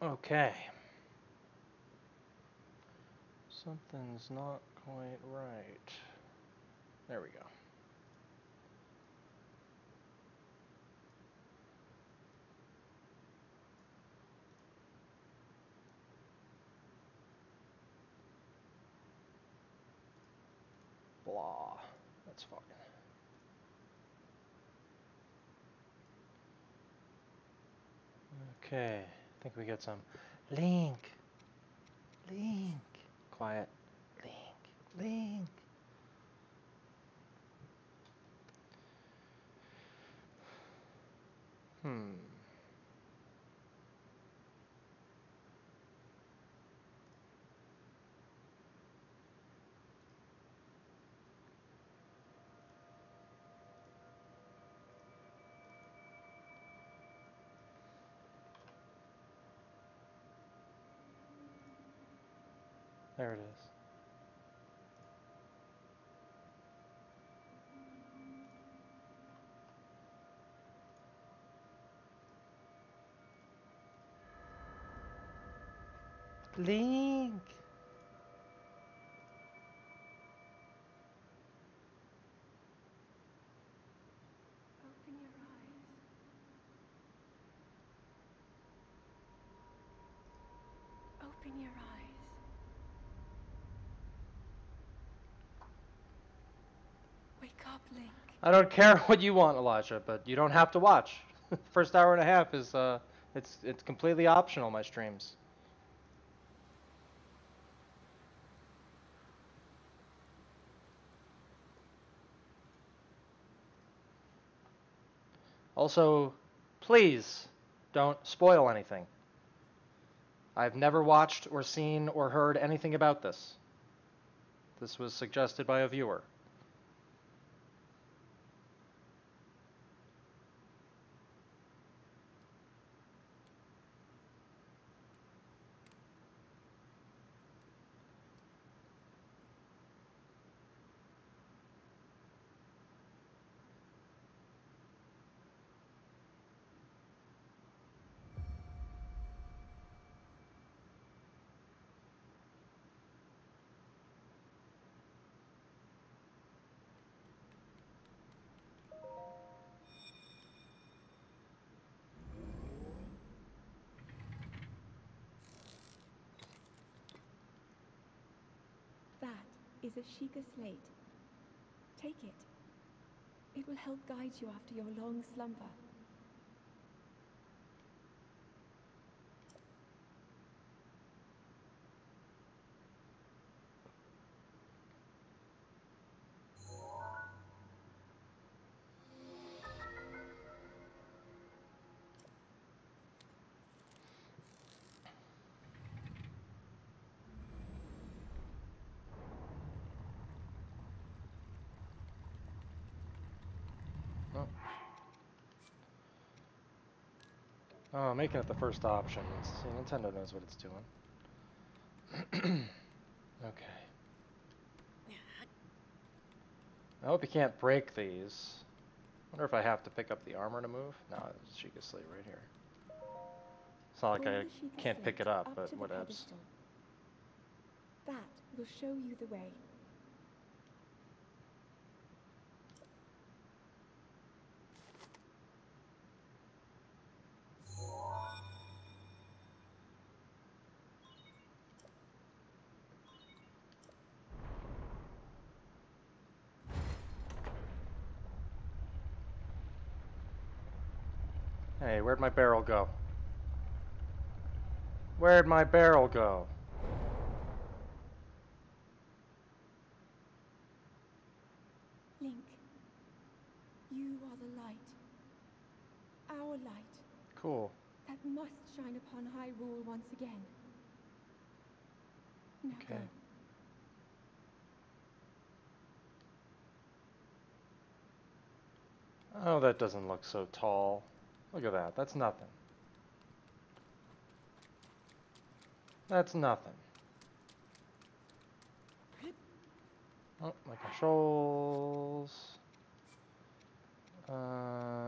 Okay. Something's not quite right. There we go. Blah. That's fine. Okay. I think we get some. Link. Link. Quiet. Link. Link. Hmm. There it is. Link. Open your eyes. Open your eyes. Wake up, Link. I don't care what you want, Elijah, but you don't have to watch. First hour and a half is it's completely optional. My streams. Also, please don't spoil anything. I've never watched or seen or heard anything about this. This was suggested by a viewer. That is a Sheikah slate. Take it. It will help guide you after your long slumber. Oh. Oh, making it the first option. See, Nintendo knows what it's doing. Okay. I hope you can't break these. Wonder if I have to pick up the armor to move? No, it's Sheikah Slate right here. It's not like Pull I the Sheikah can't pick slate it up, but to the whatevs. pedestal. That will show you the way. Hey, where'd my barrel go? Where'd my barrel go? Link, you are the light. Our light. Cool. That must shine upon Hyrule once again. Now Okay. go. Oh, that doesn't look so tall. Look at that. That's nothing. That's nothing. Oh, my controls.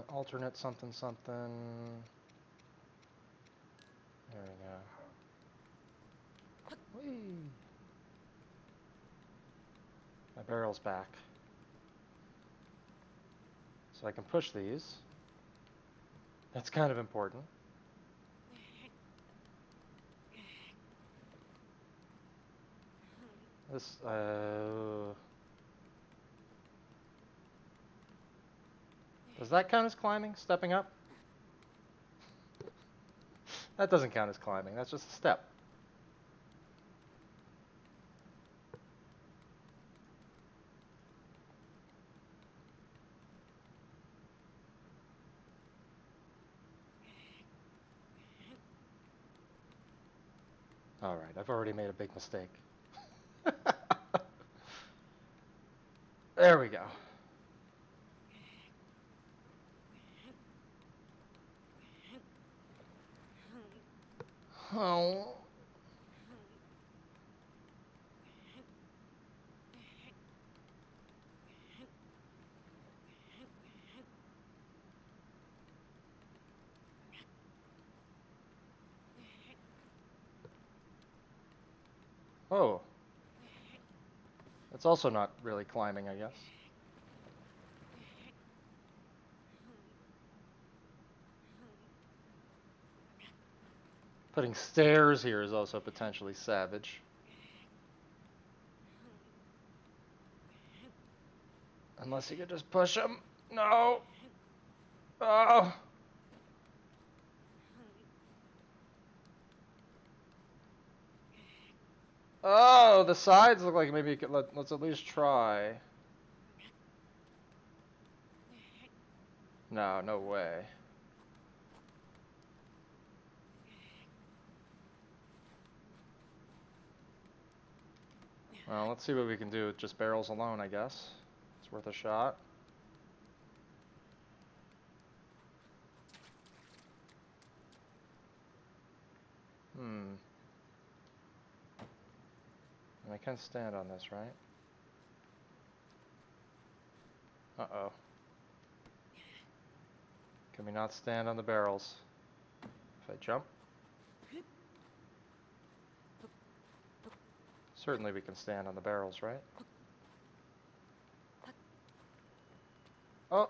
Alternate something something. There we go. Whee! My barrel's back. So I can push these. That's kind of important. This, does that count as climbing? Stepping up? That doesn't count as climbing. That's just a step. Alright, I've already made a big mistake. There we go. Oh. Oh. That's also not really climbing, I guess. Putting stairs here is also potentially savage. Unless you could just push them. No. Oh. Oh, the sides look like maybe you could let's at least try. No, no way. Well, let's see what we can do with just barrels alone, I guess. It's worth a shot. And I can stand on this, right? Uh-oh. Can we not stand on the barrels? If I jump? Certainly we can stand on the barrels, right? Oh!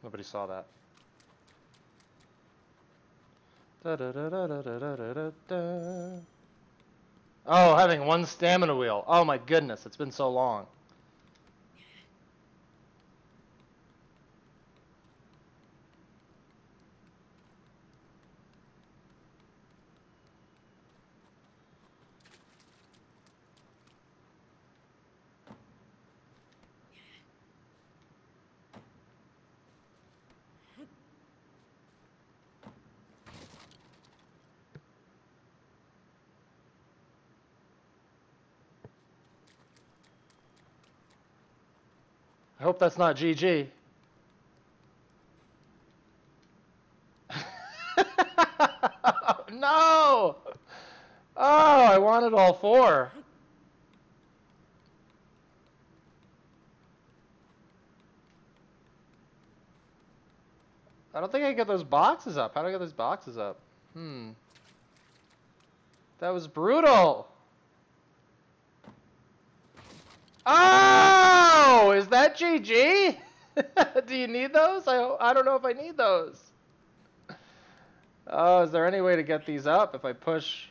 Nobody saw that. Da da da da da da da da da. Oh, having one stamina wheel. Oh my goodness, it's been so long. I hope that's not GG. No! Oh, I wanted all four. I don't think I can get those boxes up. How do I get those boxes up? That was brutal. Oh! Is that GG? Do you need those? I don't know if I need those. Oh, is there any way to get these up if I push?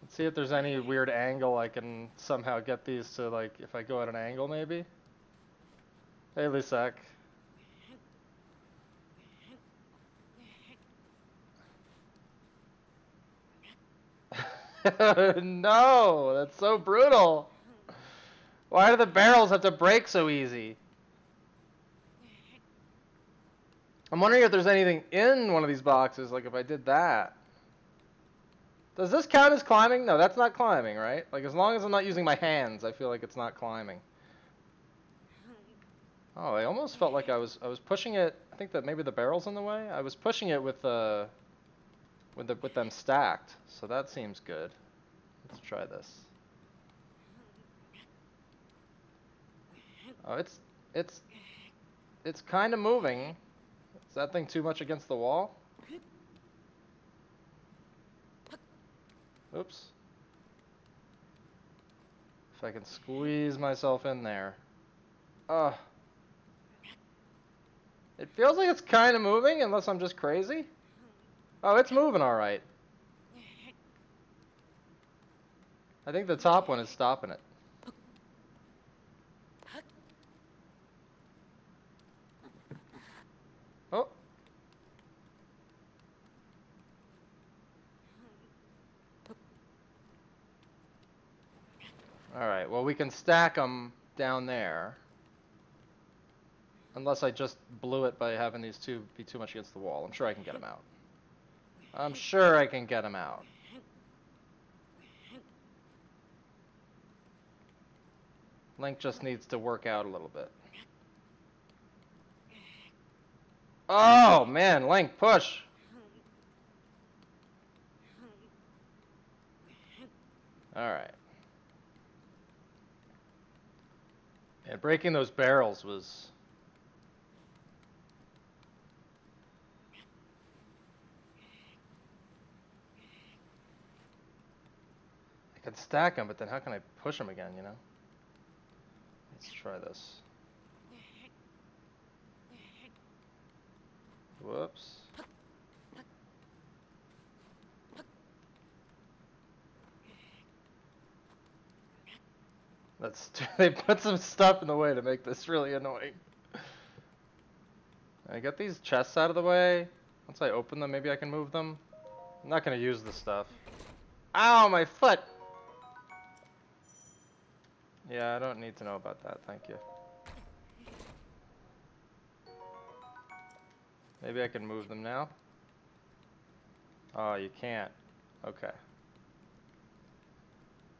Let's see if there's any weird angle I can somehow get these to, like, if I go at an angle maybe. Hey, Lisek. No, that's so brutal. Why do the barrels have to break so easy? I'm wondering if there's anything in one of these boxes, like if I did that. Does this count as climbing? No, that's not climbing, right? Like, as long as I'm not using my hands, I feel like it's not climbing. Oh, I almost felt like I was pushing it. I think that maybe the barrel's in the way. I was pushing it with them stacked, so that seems good. Let's try this. Oh, it's kind of moving. Is that thing too much against the wall? Oops. If I can squeeze myself in there. Ugh. It feels like it's kind of moving, unless I'm just crazy. Oh, it's moving all right. I think the top one is stopping it. Oh. All right, well, we can stack them down there. Unless I just blew it by having these two be too much against the wall. I'm sure I can get them out. I'm sure I can get them out. Link just needs to work out a little bit. Oh, man, Link, push. All right. And breaking those barrels was... I can stack them, but then how can I push them again, you know? Let's try this. Whoops. They put some stuff in the way to make this really annoying. I get these chests out of the way. Once I open them, maybe I can move them. I'm not going to use this stuff. Ow, my foot! Yeah, I don't need to know about that, thank you. Maybe I can move them now? Oh, you can't. Okay.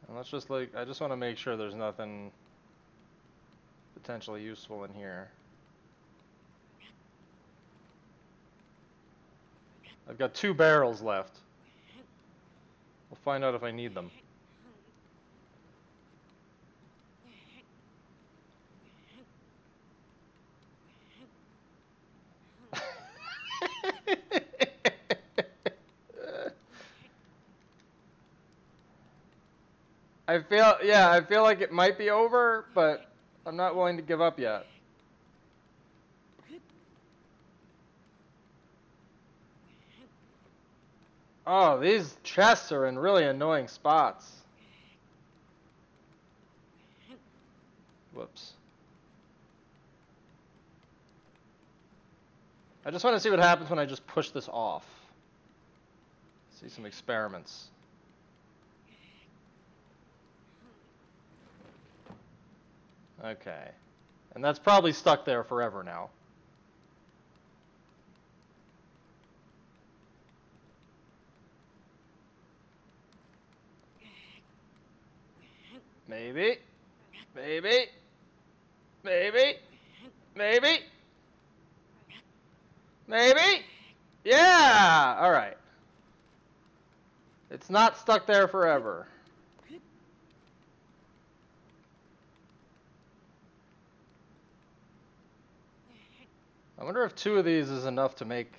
And let's just like, I just want to make sure there's nothing potentially useful in here. I've got 2 barrels left. We'll find out if I need them. I feel like it might be over, but I'm not willing to give up yet. Oh, these chests are in really annoying spots. Whoops. I just want to see what happens when I just push this off. See some experiments. Okay. And that's probably stuck there forever now. Maybe. Maybe. Maybe. Maybe. Maybe. Yeah! Alright. It's not stuck there forever. I wonder if 2 of these is enough to make...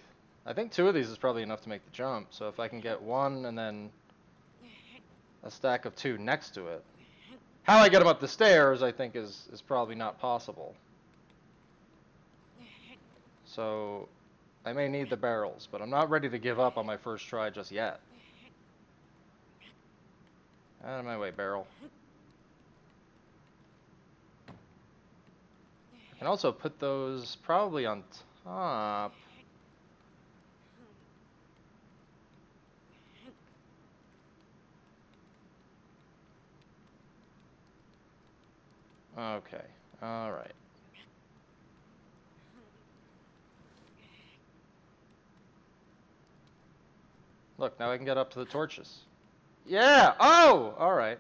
I think 2 of these is probably enough to make the jump. So if I can get 1 and then a stack of 2 next to it. How I get them up the stairs, I think, is probably not possible. So I may need the barrels, but I'm not ready to give up on my first try just yet. Out of my way, barrel. I can also put those probably on top. Okay, all right. Look, now I can get up to the torches. Yeah, oh, all right.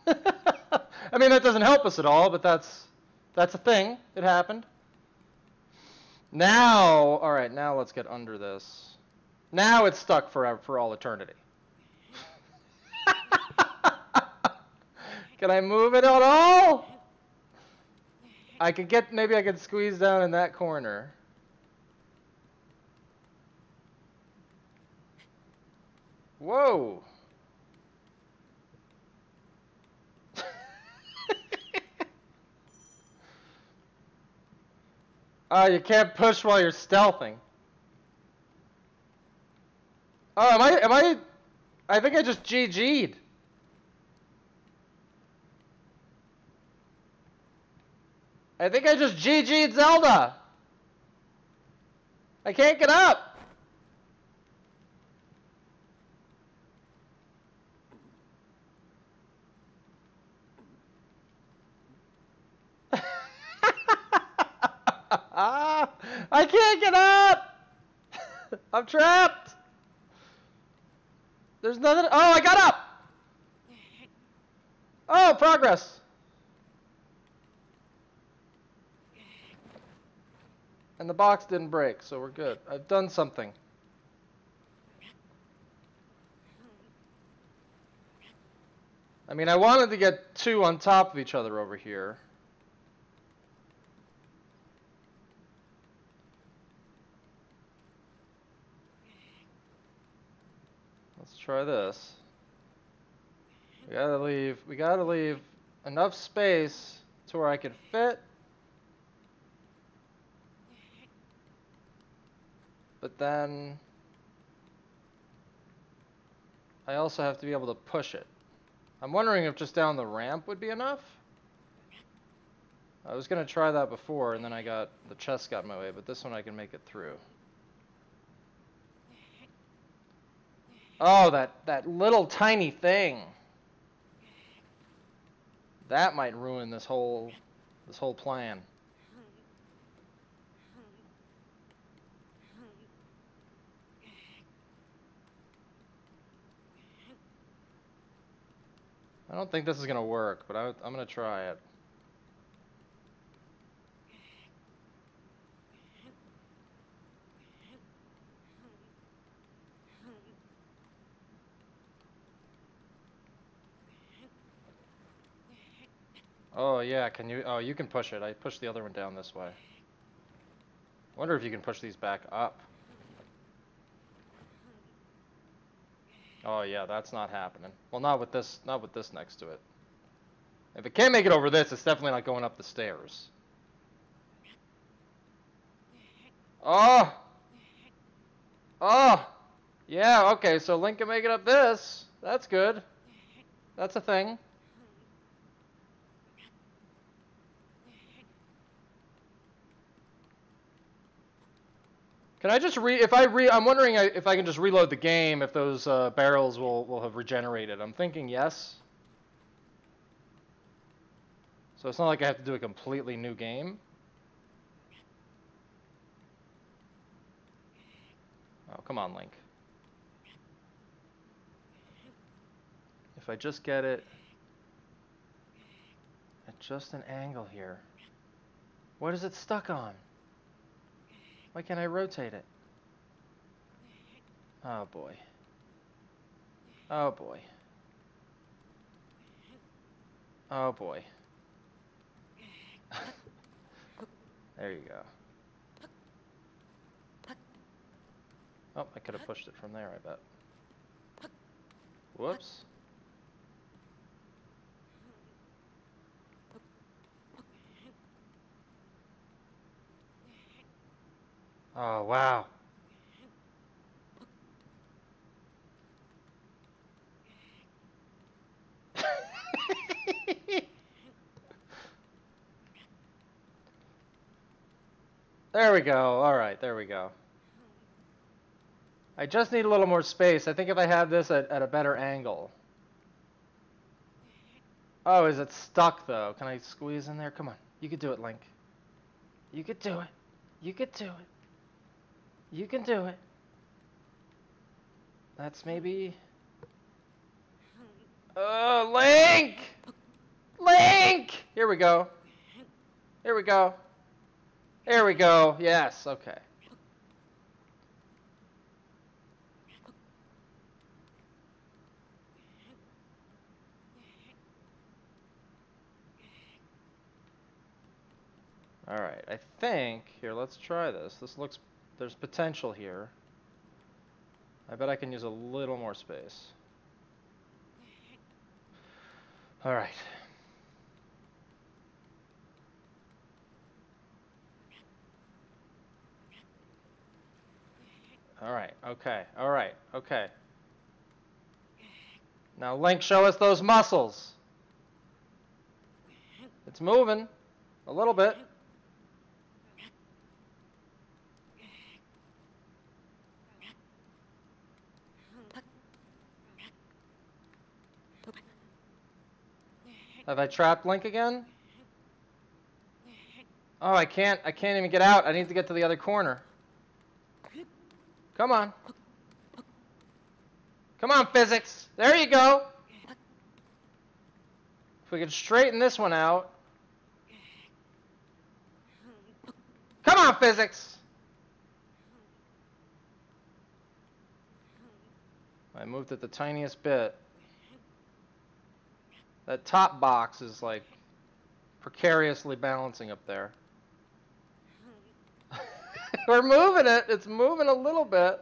I mean, that doesn't help us at all, but that's a thing. It happened. Now, all right, now let's get under this. Now it's stuck forever, for all eternity. Can I move it at all? I could get, maybe I could squeeze down in that corner. Whoa! You can't push while you're stealthing. Oh, I think I just GG'd. I think I just GG'd Zelda. I can't get up. I can't get up. I'm trapped. There's nothing. Oh, I got up. Oh, progress. And the box didn't break, so we're good. I've done something. I mean, I wanted to get two on top of each other over here. Let's try this. We gotta leave enough space to where I can fit. But then I also have to be able to push it. I'm wondering if just down the ramp would be enough. I was gonna try that before, and then the chest got in my way, but this one I can make it through. Oh, that little tiny thing. That might ruin this whole plan. I don't think this is gonna work, but I'm gonna try it. Oh yeah, can you? Oh, you can push it. I pushed the other one down this way. I wonder if you can push these back up. Oh yeah, that's not happening. Well, not with this next to it. If it can't make it over this, it's definitely not going up the stairs. Oh! Oh! Yeah, okay, so Link can make it up this. That's good. That's a thing. Can I just I'm wondering if I can just reload the game, if those barrels will have regenerated. I'm thinking yes. So it's not like I have to do a completely new game. Oh, come on, Link. If I just get it at just an angle here. What is it stuck on? Why can't I rotate it? Oh boy. Oh boy. Oh boy. There you go. Oh, I could have pushed it from there, I bet. Whoops. Oh, wow. There we go. All right, there we go. I just need a little more space. I think if I had this at a better angle. Oh, is it stuck though? Can I squeeze in there? Come on. You could do it, Link. You could do it. You could do it. You can do it. That's maybe... Oh, Link! Link! Here we go. Here we go. Here we go. Yes, okay. Alright, I think... Here, let's try this. This looks... There's potential here. I bet I can use a little more space. All right. All right, okay, all right, okay. Now, Link, show us those muscles. It's moving a little bit. Have I trapped Link again? Oh, I can't even get out. I need to get to the other corner. Come on. Come on, physics. There you go. If we could straighten this one out. Come on, physics. I moved it the tiniest bit. That top box is like precariously balancing up there. We're moving it. It's moving a little bit.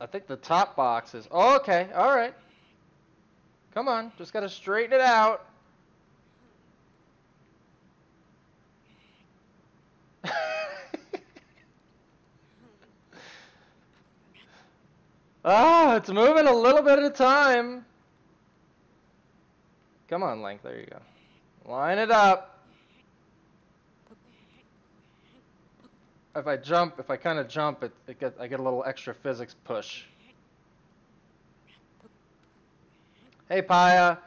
I think the top box is... Oh, okay. All right. Come on. Just got to straighten it out. Oh, it's moving a little bit at a time. Come on, Link. There you go. Line it up. If I jump, if I kind of jump, I get a little extra physics push. Hey, Paya.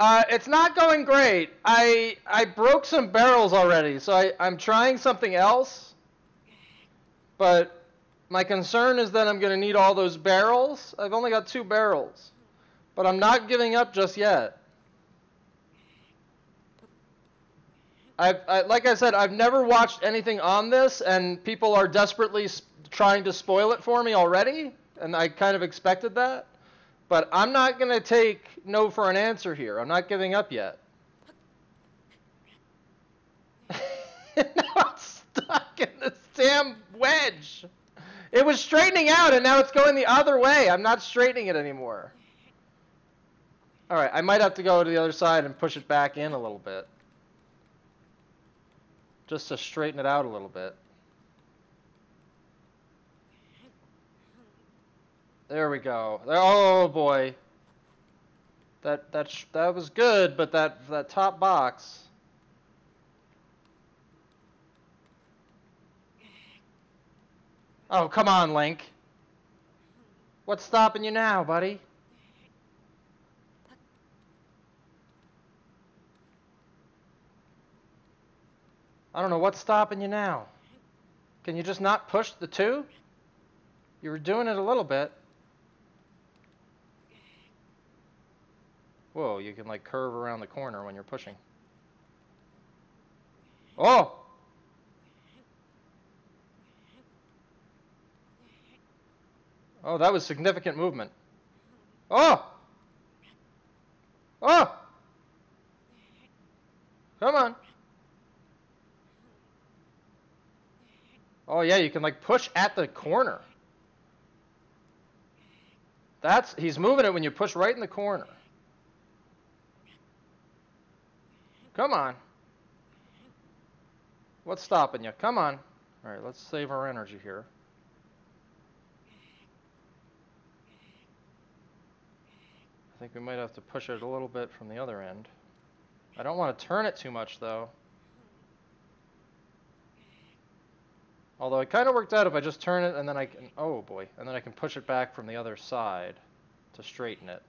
It's not going great. I broke some barrels already, so I'm trying something else. But my concern is that I'm going to need all those barrels. I've only got 2 barrels. But I'm not giving up just yet. Like I said, I've never watched anything on this, and people are desperately trying to spoil it for me already, and I kind of expected that. But I'm not going to take no for an answer here. I'm not giving up yet. Now I'm stuck in this damn wedge. It was straightening out, and now it's going the other way. I'm not straightening it anymore. All right, I might have to go to the other side and push it back in a little bit. Just to straighten it out a little bit. There we go. Oh boy. That was good, but that top box. Oh, come on, Link. What's stopping you now, buddy? I don't know what's stopping you now. Can you just not push the 2? You were doing it a little bit. Whoa, you can like curve around the corner when you're pushing. Oh! Oh, that was significant movement. Oh! Oh! Come on. Oh yeah, you can like push at the corner. He's moving it when you push right in the corner. Come on. What's stopping you? Come on. All right, let's save our energy here. I think we might have to push it a little bit from the other end. I don't want to turn it too much though. Although it kind of worked out if I just turn it and then I can, oh boy, and then I can push it back from the other side to straighten it.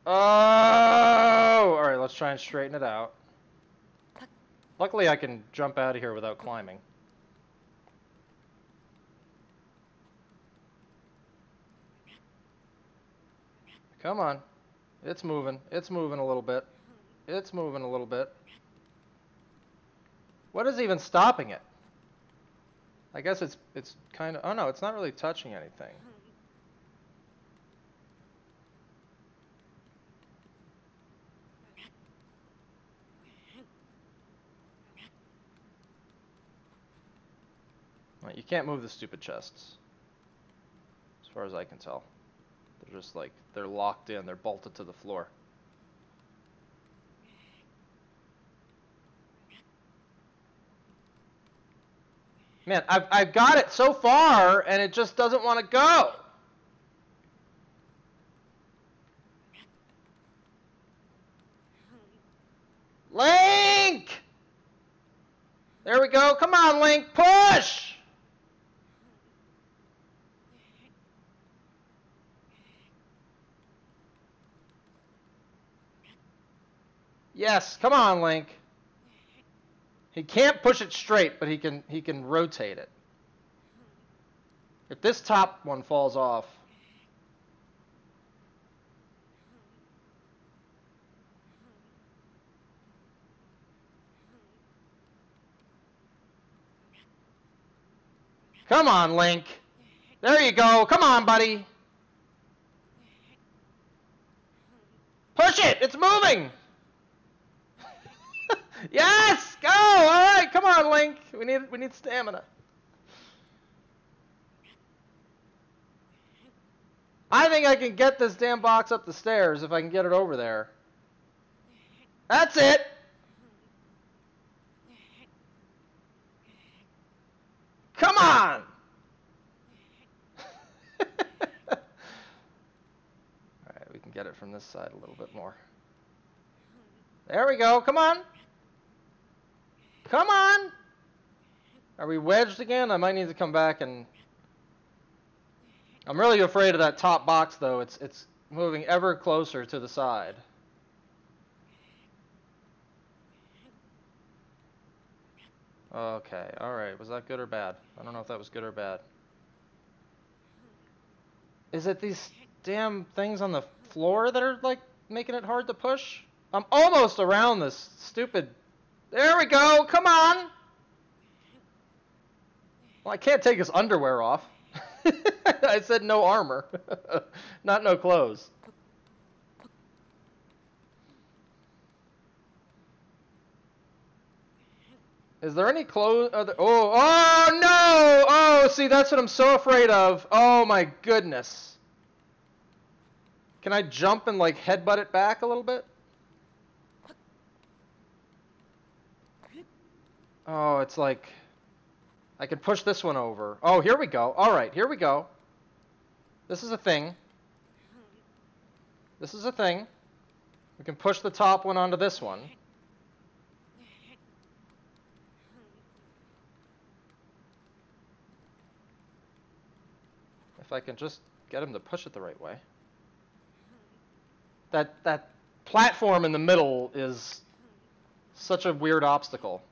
Oh! Alright, let's try and straighten it out. Luckily I can jump out of here without climbing. Come on. It's moving. It's moving a little bit. It's moving a little bit. What is even stopping it? I guess it's kind of... Oh no, it's not really touching anything. You can't move the stupid chests. As far as I can tell. They're just like, they're locked in. They're bolted to the floor. Man, I've got it so far, and it just doesn't want to go. Link! There we go. Come on, Link. Push! Yes, come on, Link. He can't push it straight, but he can rotate it. If this top one falls off, come on, Link. There you go. Come on, buddy. Push it. It's moving. Yes. Go. All right. Come on, Link. We need stamina. I think I can get this damn box up the stairs if I can get it over there. That's it. Come on. Alright, we can get it from this side a little bit more. There we go. Come on. Come on. Are we wedged again? I might need to come back and... I'm really afraid of that top box, though. It's moving ever closer to the side. Okay, alright. Was that good or bad? I don't know if that was good or bad. Is it these damn things on the floor that are, like, making it hard to push? I'm almost around this stupid... There we go! Come on! Well, I can't take his underwear off. I said no armor. Not no clothes. Is there any clothes? Oh no! Oh, see, that's what I'm so afraid of. Oh my goodness. Can I jump and like headbutt it back a little bit? Oh, it's like I can push this one over. Oh, here we go. All right, here we go. This is a thing. This is a thing. We can push the top one onto this one. If I can just get him to push it the right way. That platform in the middle is such a weird obstacle.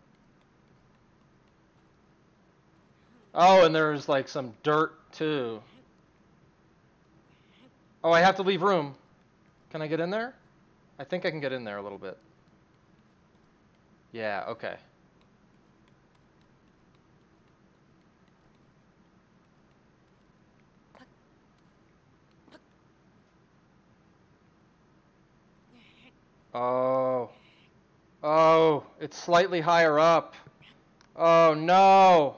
Oh, and there's like some dirt too. Oh, I have to leave room. Can I get in there? I think I can get in there a little bit. Yeah, okay. Oh. Oh, it's slightly higher up. Oh, no.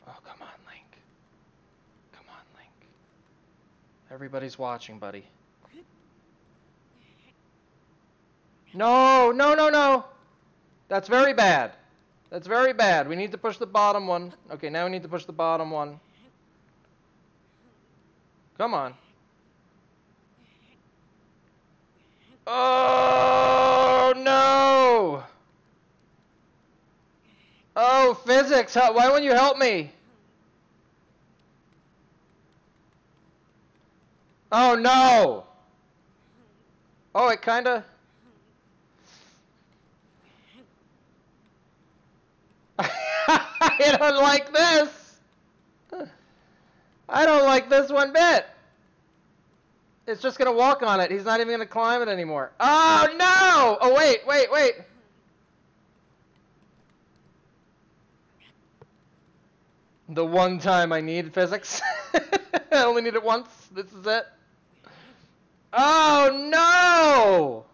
Oh, come on, Link. Come on, Link. Everybody's watching, buddy. No, no, no, no. That's very bad. That's very bad. We need to push the bottom one. Okay, now we need to push the bottom one. Come on. Oh, no. Oh, physics. Why won't you help me? Oh, no. Oh, it kind of... I don't like this. I don't like this one bit. It's just going to walk on it. He's not even going to climb it anymore. Oh, no! Oh, wait, wait, wait. The one time I need physics. I only need it once. This is it. Oh, no!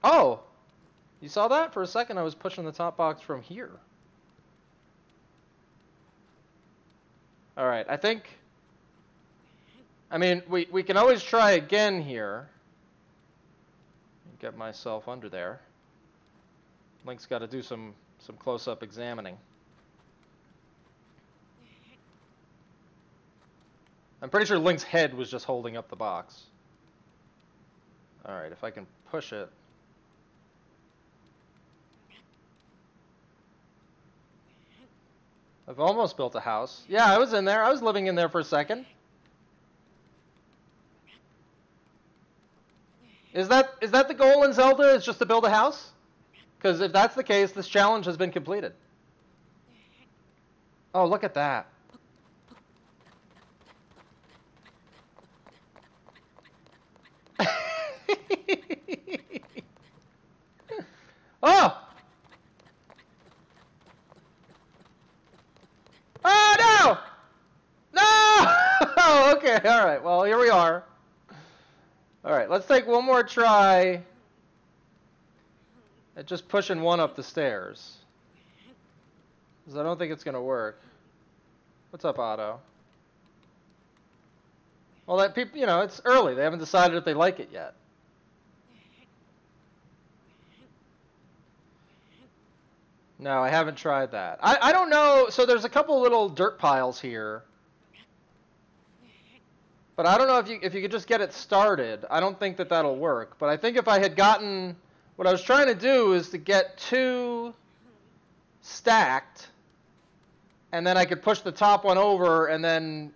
Oh! You saw that? For a second I was pushing the top box from here. Alright, I think... I mean, we can always try again here. Get myself under there. Link's got to do some close-up examining. I'm pretty sure Link's head was just holding up the box. Alright, if I can push it. I've almost built a house. Yeah, I was in there. I was living in there for a second. Is that the goal in Zelda, is just to build a house? Because if that's the case, this challenge has been completed. Oh, look at that. Oh! Oh, no! No! Okay, alright, well, here we are. Alright, let's take one more try at just pushing one up the stairs. Because I don't think it's going to work. What's up, Otto? Well, that people, you know, it's early. They haven't decided if they like it yet. No, I haven't tried that. I don't know. So there's a couple little dirt piles here. But I don't know if you could just get it started. I don't think that that'll work. But I think if I had gotten... What I was trying to do is to get 2 stacked, and then I could push the top one over, and then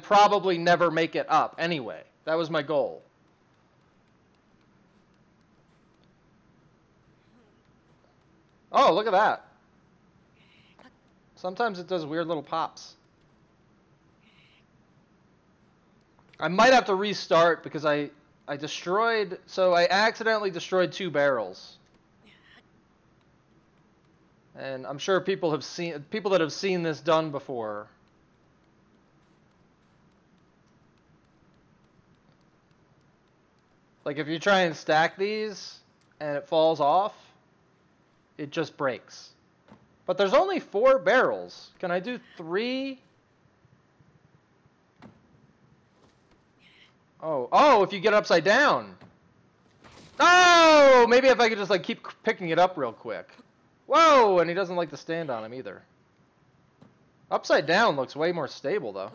probably never make it up anyway. That was my goal. Oh, look at that. Sometimes it does weird little pops. I might have to restart because I destroyed... So I accidentally destroyed 2 barrels. And I'm sure people that have seen this done before. Like if you try and stack these and it falls off, it just breaks. But there's only 4 barrels. Can I do 3? Oh, if you get upside down. Oh, maybe if I could just like keep picking it up real quick. Whoa, and he doesn't like to stand on him either. Upside down looks way more stable though.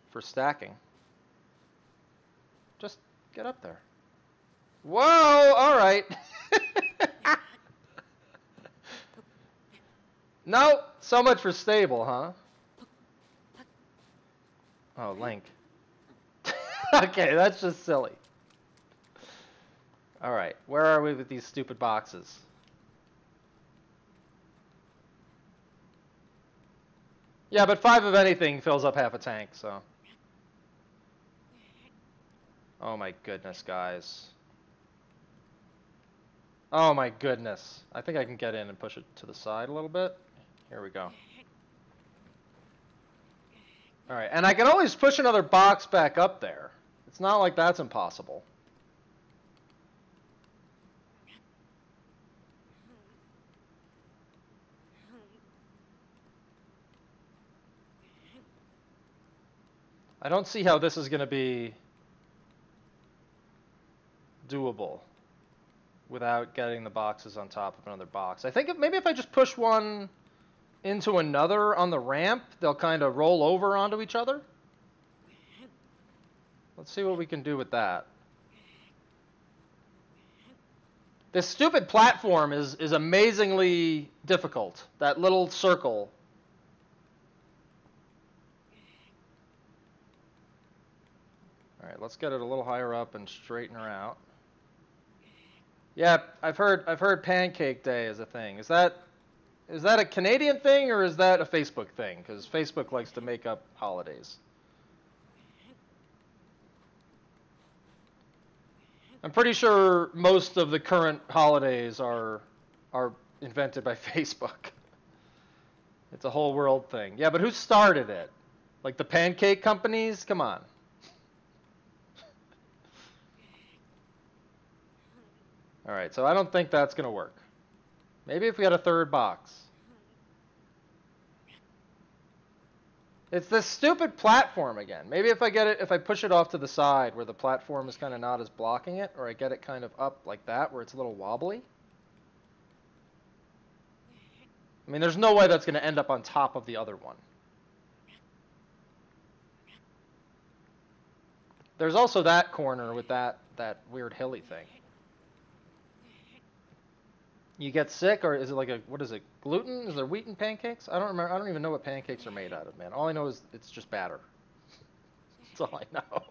For stacking. Just get up there. Whoa, alright. No, so much for stable, huh? Oh, Link. Okay, that's just silly. Alright, where are we with these stupid boxes? Yeah, but 5 of anything fills up half a tank, so... Oh my goodness, guys. Oh my goodness. I think I can get in and push it to the side a little bit. Here we go. Alright, and I can always push another box back up there. It's not like that's impossible. I don't see how this is going to be doable without getting the boxes on top of another box. I think maybe if I just push one into another on the ramp, they'll kind of roll over onto each other. Let's see what we can do with that. This stupid platform is amazingly difficult. That little circle. Alright, let's get it a little higher up and straighten her out. Yeah, I've heard Pancake Day is a thing. Is that a Canadian thing or is that a Facebook thing? Because Facebook likes to make up holidays. I'm pretty sure most of the current holidays are invented by Facebook. It's a whole world thing. Yeah, but who started it? Like the pancake companies? Come on. Alright, so I don't think that's gonna work. Maybe if we had a third box. It's this stupid platform again. Maybe if I get it, if I push it off to the side where the platform is kind of not as blocking it, or I get it kind of up like that where it's a little wobbly. I mean, there's no way that's going to end up on top of the other one. There's also that corner with that weird hilly thing. You get sick, or is it like a, what is it, gluten? Is there wheat in pancakes? I don't remember. I don't even know what pancakes are made out of, man. All I know is it's just batter. That's all I know.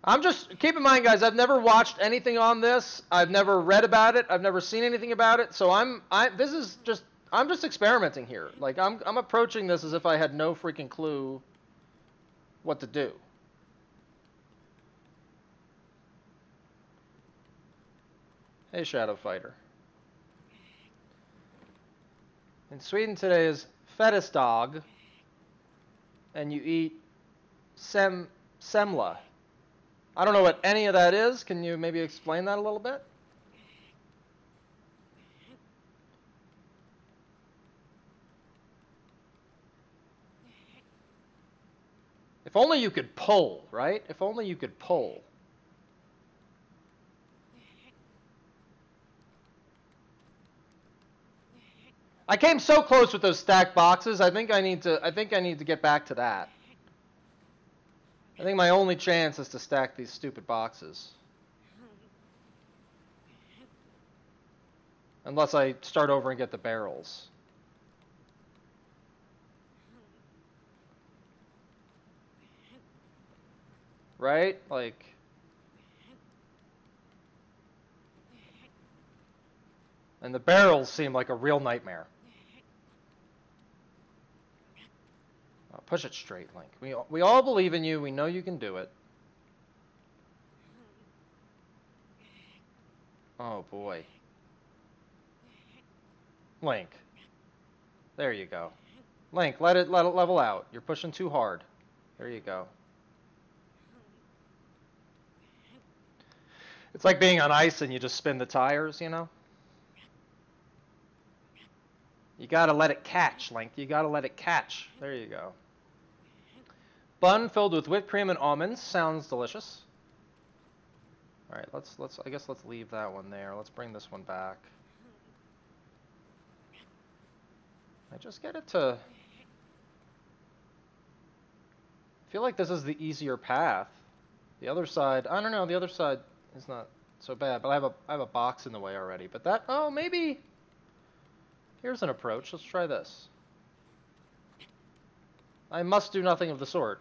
I'm just, keep in mind, guys, I've never watched anything on this. I've never read about it. I've never seen anything about it. So I'm just experimenting here. Like, I'm approaching this as if I had no freaking clue what to do. Hey, Shadow Fighter. In Sweden today is Fettisdag, and you eat semla. I don't know what any of that is. Can you maybe explain that a little bit? If only you could pull, right? If only you could pull. I came so close with those stacked boxes. I think I need to get back to that. I think my only chance is to stack these stupid boxes. Unless I start over and get the barrels. Right? Like... And the barrels seem like a real nightmare. Oh, push it straight, Link. We all believe in you. We know you can do it. Oh, boy. Link. There you go. Link, let it level out. You're pushing too hard. There you go. It's like being on ice and you just spin the tires, you know? You gotta let it catch, Link. You gotta let it catch. There you go. Bun filled with whipped cream and almonds. Sounds delicious. All right, I guess let's leave that one there. Let's bring this one back. I just get it to... I feel like this is the easier path. The other side, I don't know, the other side is not so bad, but I have a box in the way already. But that, oh, maybe... Here's an approach. Let's try this. I must do nothing of the sort.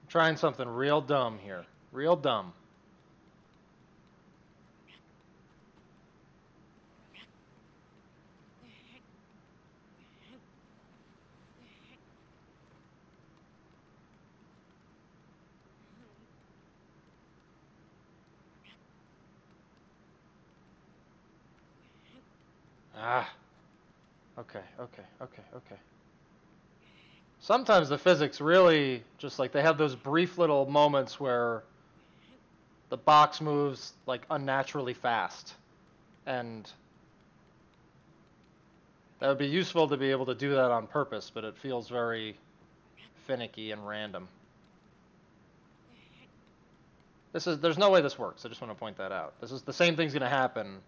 I'm trying something real dumb here. Real dumb. Ah. Okay. Sometimes the physics really just like they have those brief little moments where the box moves like unnaturally fast. And that would be useful to be able to do that on purpose, but it feels very finicky and random. There's no way this works. I just want to point that out. This is the same thing's going to happen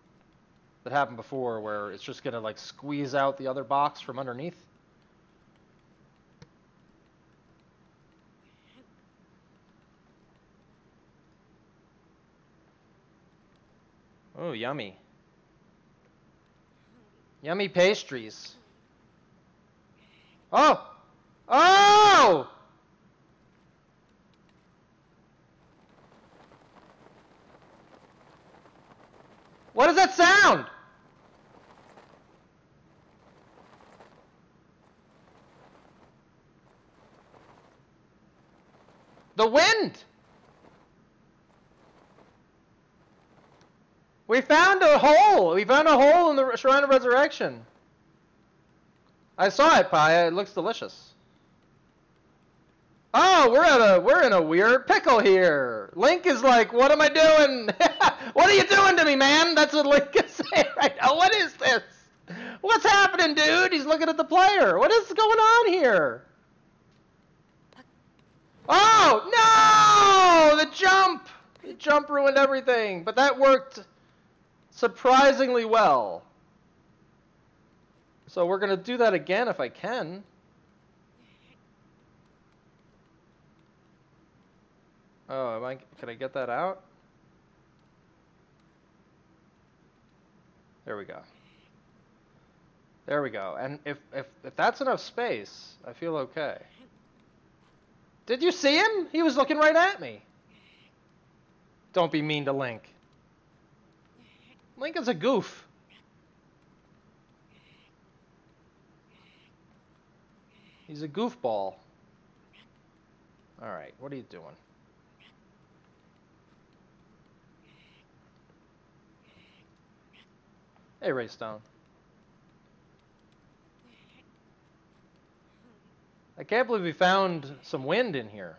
that happened before where it's just going to like squeeze out the other box from underneath. Oh, yummy. Yummy pastries. Oh! Oh! What does that sound? The wind! We found a hole! We found a hole in the Shrine of Resurrection. I saw it, Paya. It looks delicious. Oh, we're in a weird pickle here. Link is like, what am I doing? What are you doing to me, man? That's what Link is saying right now. What is this? What's happening, dude? He's looking at the player. What is going on here? Oh, no! The jump! The jump ruined everything. But that worked surprisingly well. So we're going to do that again if I can. Oh, can I get that out? There we go. There we go. And if that's enough space, I feel okay. Did you see him? He was looking right at me. Don't be mean to Link. Link is a goof. He's a goofball. Alright, what are you doing? Hey, Raystone. I can't believe we found some wind in here.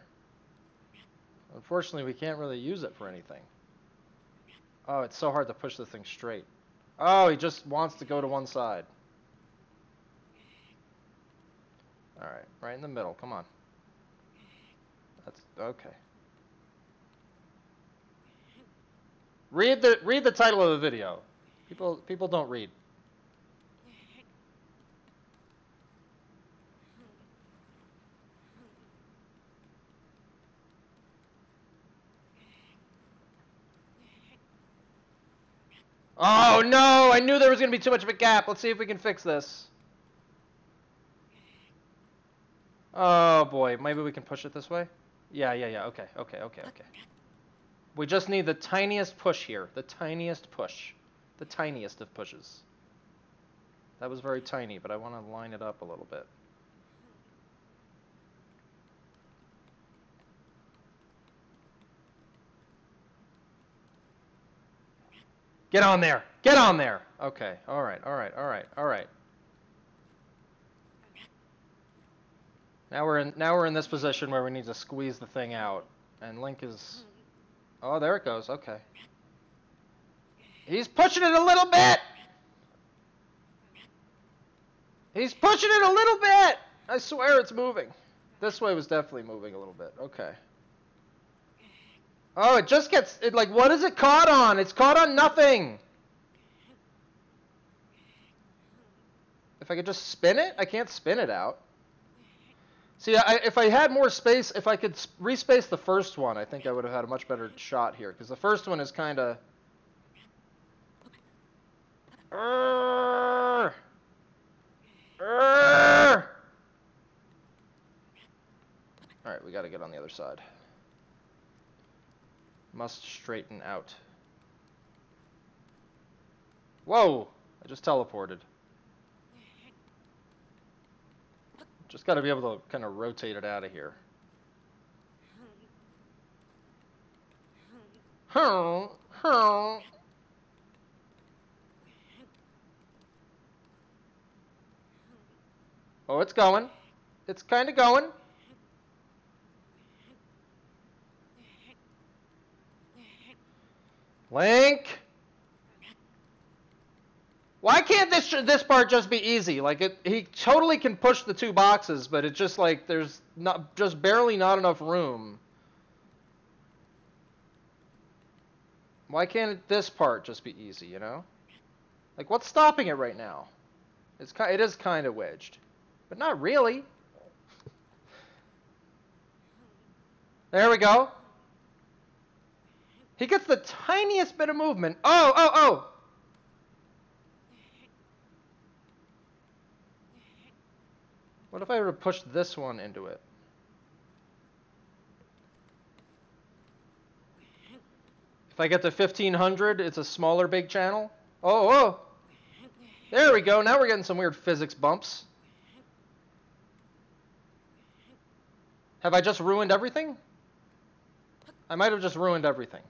Unfortunately, we can't really use it for anything. Oh, it's so hard to push the thing straight. Oh, he just wants to go to one side. Alright, right in the middle. Come on. That's okay. Read the title of the video. People don't read. Oh no, I knew there was going to be too much of a gap. Let's see if we can fix this. Oh boy, maybe we can push it this way? Yeah, okay. We just need the tiniest push here. The tiniest push. The tiniest of pushes. That was very tiny, but I want to line it up a little bit. Get on there! Get on there! Okay, alright. Now we're in this position where we need to squeeze the thing out. And Link is... Oh, there it goes, okay. He's pushing it a little bit! He's pushing it a little bit! I swear it's moving. This way was definitely moving a little bit, okay. Oh, it just gets... like, what is it caught on? It's caught on nothing! If I could just spin it? I can't spin it out. See, if I had more space, if I could respace the first one, I think I would have had a much better shot here. Because the first one is kind of... Alright, we gotta get on the other side. Must straighten out. Whoa! I just teleported. Just gotta be able to kind of rotate it out of here. Oh, it's going. It's kind of going. Link! Why can't this part just be easy? Like, he totally can push the two boxes, but it's just like there's just barely not enough room. Why can't this part just be easy, you know? Like, what's stopping it right now? It is kind of wedged. But not really. There we go. He gets the tiniest bit of movement. Oh! What if I were to push this one into it? If I get to 1500, it's a smaller big channel. Oh! There we go. Now we're getting some weird physics bumps. Have I just ruined everything? I might have just ruined everything.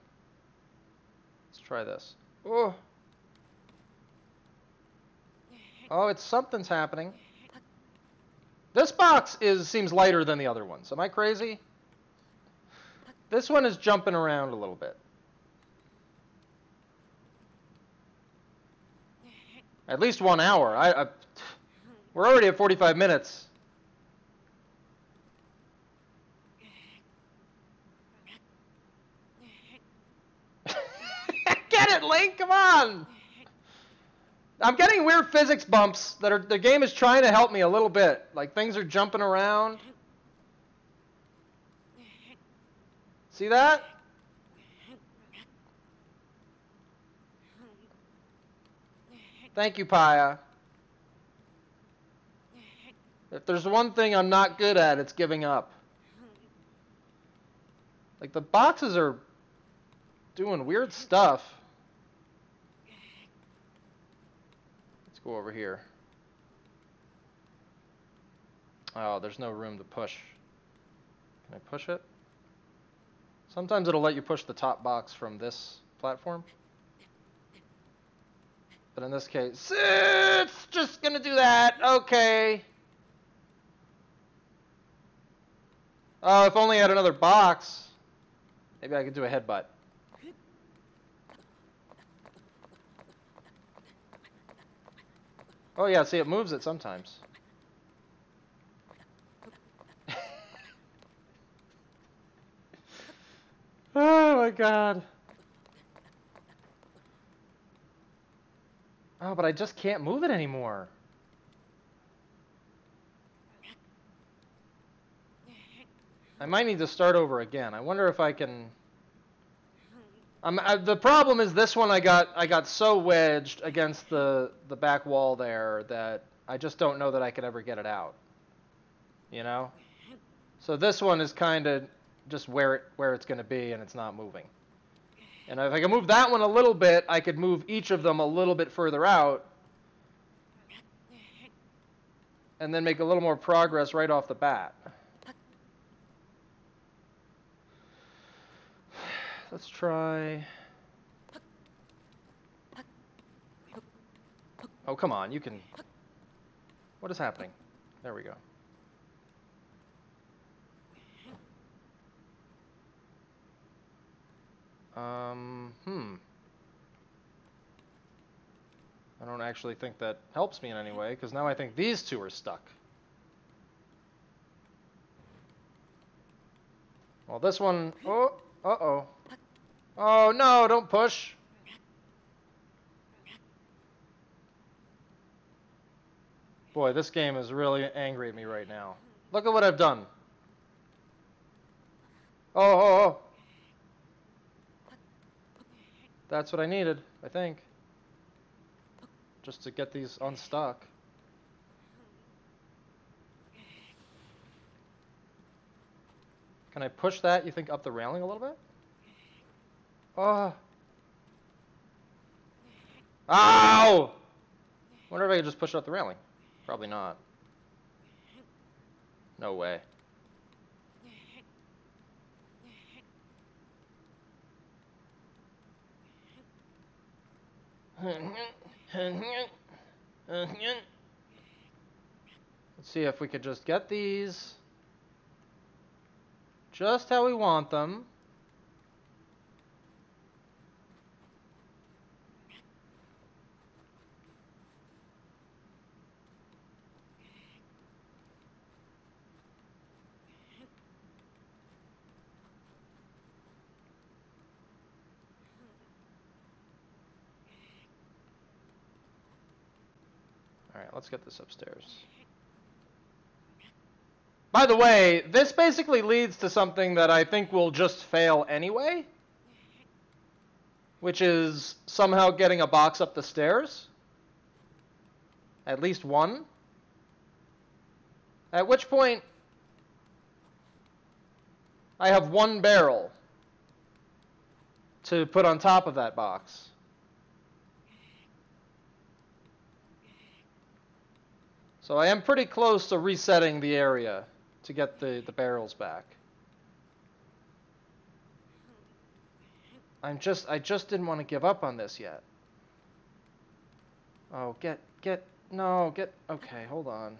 Let's try this. Oh. Oh, something's happening. This box seems lighter than the other ones. Am I crazy? This one is jumping around a little bit. At least 1 hour. We're already at 45 minutes. Get it, Link! Come on! I'm getting weird physics bumps that the game is trying to help me a little bit. Like things are jumping around. See that? Thank you, Paya. If there's one thing I'm not good at, it's giving up. Like the boxes are doing weird stuff. Let's go over here. Oh, there's no room to push. Can I push it? Sometimes it'll let you push the top box from this platform. But in this case, it's just gonna do that. Okay. Oh, if only I had another box. Maybe I could do a headbutt. Oh yeah, see, it moves it sometimes. Oh my god. Oh, but I just can't move it anymore. I might need to start over again. I wonder if I can... the problem is this one I got so wedged against the back wall there that I just don't know that I could ever get it out. You know? So this one is kind of just where it's going to be, and it's not moving. And if I can move that one a little bit, I could move each of them a little bit further out and then make a little more progress right off the bat. Let's try... Oh, come on, you can... What is happening? There we go. I don't actually think that helps me in any way, because now I think these two are stuck. Well, this one... Oh, uh-oh. Oh, no, don't push. Boy, this game is really angry at me right now. Look at what I've done. Oh. That's what I needed, I think. Just to get these unstuck. Can I push that, you think, up the railing a little bit? Oh. Ow! Wonder if I could just push it up the railing. Probably not. No way. Let's see if we could just get these just how we want them. Alright, let's get this upstairs. By the way, this basically leads to something that I think will just fail anyway, which is somehow getting a box up the stairs. At least one. At which point, I have one barrel to put on top of that box. So I am pretty close to resetting the area to get the barrels back. I just didn't want to give up on this yet. Oh, okay, hold on.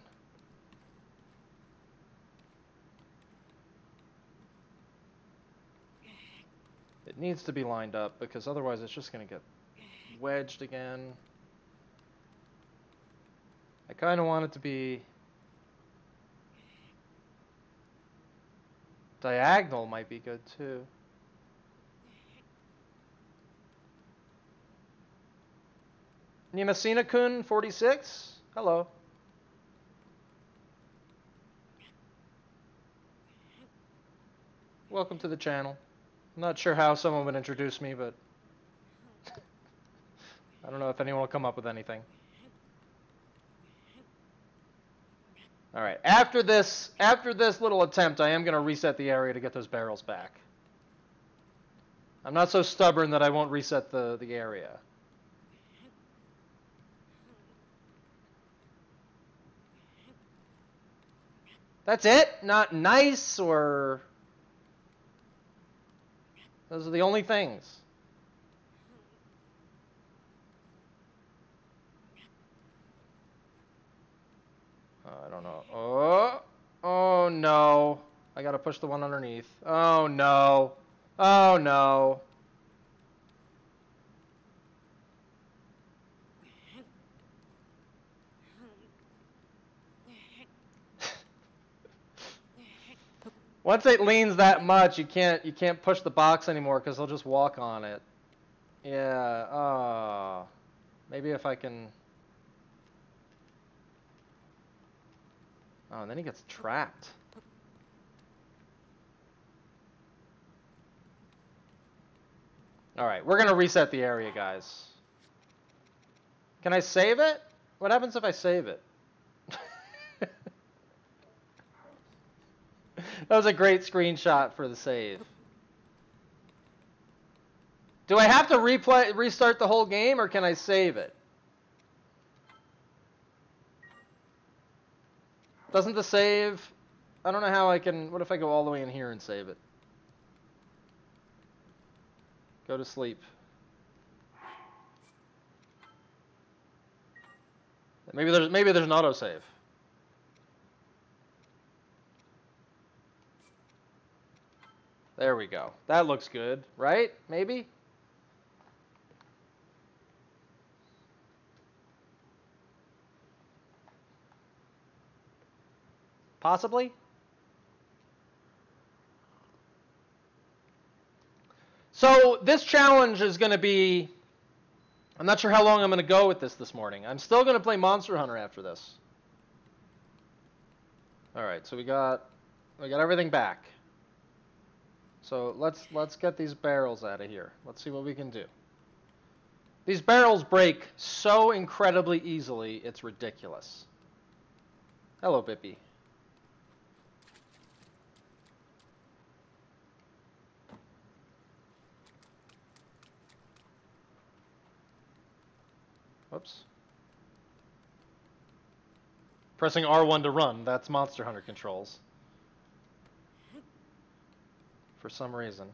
It needs to be lined up because otherwise it's just going to get wedged again. I kind of want it to be diagonal, might be good too. Nimasina-kun 46? Hello. Welcome to the channel. I'm not sure how someone would introduce me, but I don't know if anyone will come up with anything. All right, after this little attempt, I am going to reset the area to get those barrels back. I'm not so stubborn that I won't reset the area. That's it? Not nice or... Those are the only things. I don't know. Oh no. I gotta push the one underneath. Oh no. Oh no. Once it leans that much, you can't push the box anymore because they'll just walk on it. Yeah. Oh. Maybe if I can. Oh, and then he gets trapped. All right, we're gonna reset the area, guys. Can I save it? What happens if I save it? That was a great screenshot for the save. Do I have to restart the whole game, or can I save it? Doesn't the save... I don't know how I can... What if I go all the way in here and save it? Go to sleep. Maybe there's an autosave. There we go. That looks good, right? Maybe? Possibly? So this challenge is going to be... I'm not sure how long I'm going to go with this morning. I'm still going to play Monster Hunter after this. All right, so we got everything back. So let's get these barrels out of here. Let's see what we can do. These barrels break so incredibly easily, it's ridiculous. Hello, Bippy. Whoops. Pressing R1 to run, that's Monster Hunter controls. For some reason.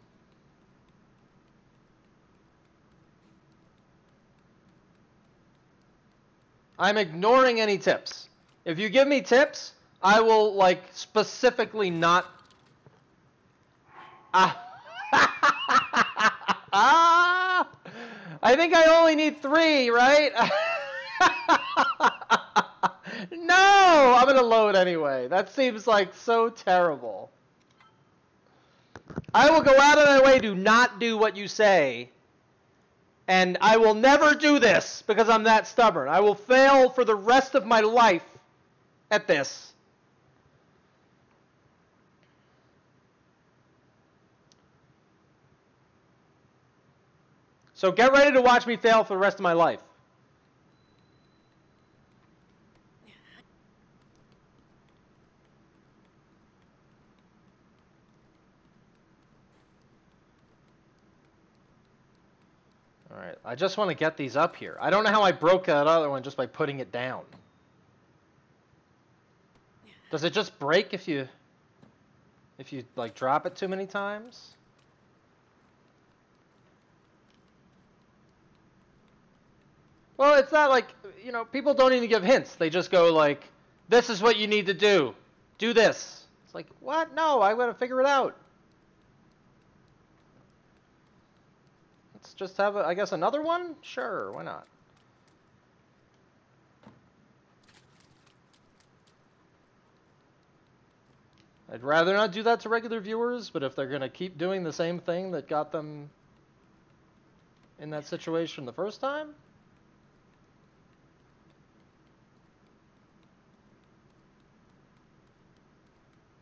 I'm ignoring any tips. If you give me tips, I will, like, specifically not... I think I only need 3, right? No! I'm gonna load anyway. That seems like so terrible. I will go out of my way to not do what you say. And I will never do this because I'm that stubborn. I will fail for the rest of my life at this. So get ready to watch me fail for the rest of my life. All right, I just want to get these up here. I don't know how I broke that other one just by putting it down. Does it just break if you like drop it too many times? Well, it's not like, you know, people don't even give hints. They just go like, this is what you need to do. Do this. It's like, what? No, I gotta figure it out. Let's just have, I guess, another one? Sure, why not? I'd rather not do that to regular viewers, but if they're gonna keep doing the same thing that got them in that situation the first time,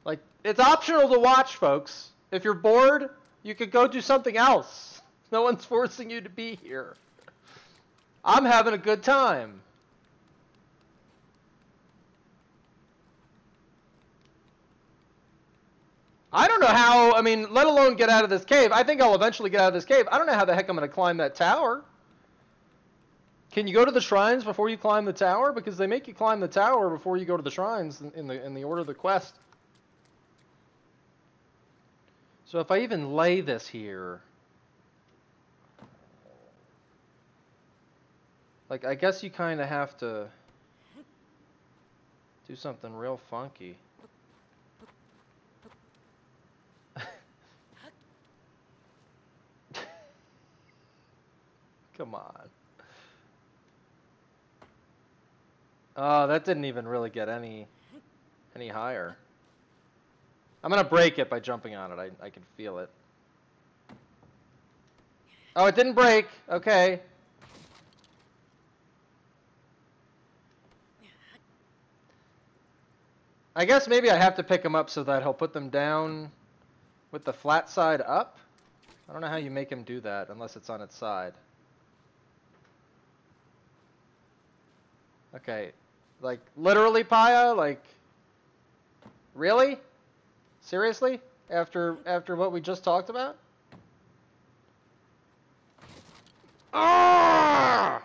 like, it's optional to watch, folks. If you're bored, you could go do something else. No one's forcing you to be here. I'm having a good time. I don't know how, I mean, let alone get out of this cave. I think I'll eventually get out of this cave. I don't know how the heck I'm going to climb that tower. Can you go to the shrines before you climb the tower? Because they make you climb the tower before you go to the shrines in the order of the quest. So if I even lay this here, like, I guess you kind of have to do something real funky. Come on. Oh, that didn't even really get any higher. I'm gonna break it by jumping on it. I can feel it. Oh, it didn't break. Okay. I guess maybe I have to pick him up so that he'll put them down with the flat side up. I don't know how you make him do that unless it's on its side. Okay. Like, literally, Paya? Like, really? Seriously? After what we just talked about? Ah!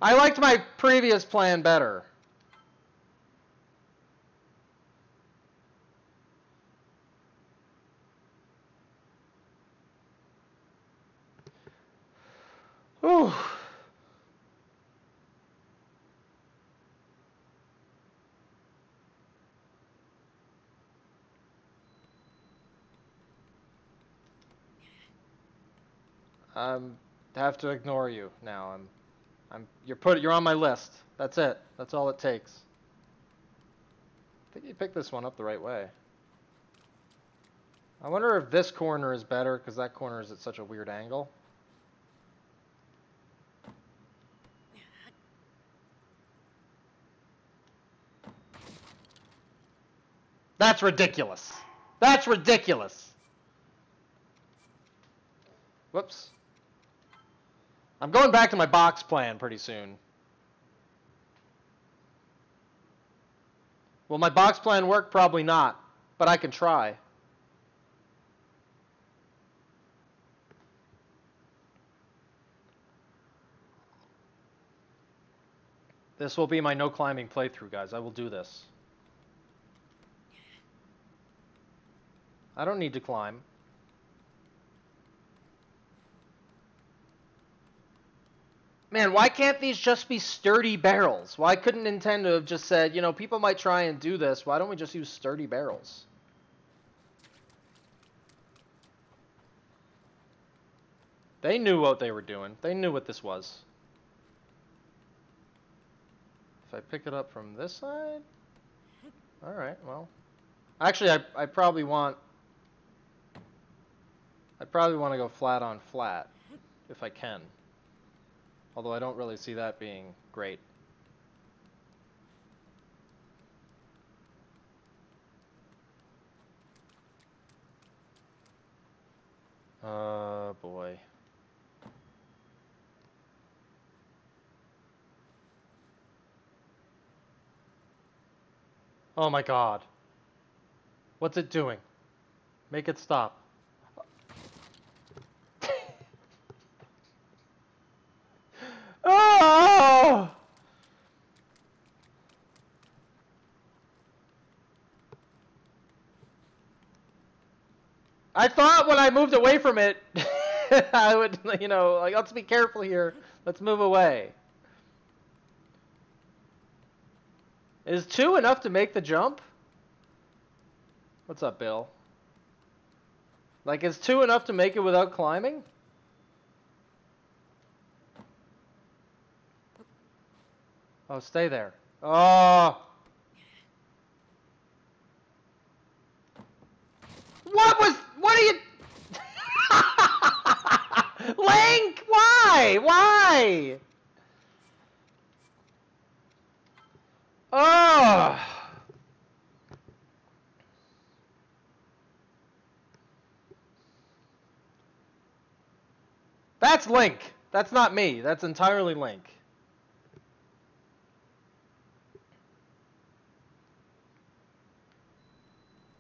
I liked my previous plan better. Whew. Have to ignore you now. You're on my list. That's it. That's all it takes. I think you picked this one up the right way. I wonder if this corner is better because that corner is at such a weird angle. That's ridiculous. That's ridiculous. Whoops. I'm going back to my box plan pretty soon. Will my box plan work? Probably not, but I can try. This will be my no climbing playthrough, guys. I will do this. I don't need to climb. Man, why can't these just be sturdy barrels? Why couldn't Nintendo have just said, you know, people might try and do this. Why don't we just use sturdy barrels? They knew what they were doing. They knew what this was. If I pick it up from this side? Alright, well. Actually, I probably want... I probably want to go flat on flat, if I can. Although I don't really see that being great. Boy. Oh my god. What's it doing? Make it stop. Oh! I thought when I moved away from it, I would, you know, like, let's be careful here. Let's move away. Is 2 enough to make the jump? What's up, Bill? Like, is 2 enough to make it without climbing? Oh, stay there. Oh! What are you... Link! Why? Why? Oh! That's Link. That's not me. That's entirely Link.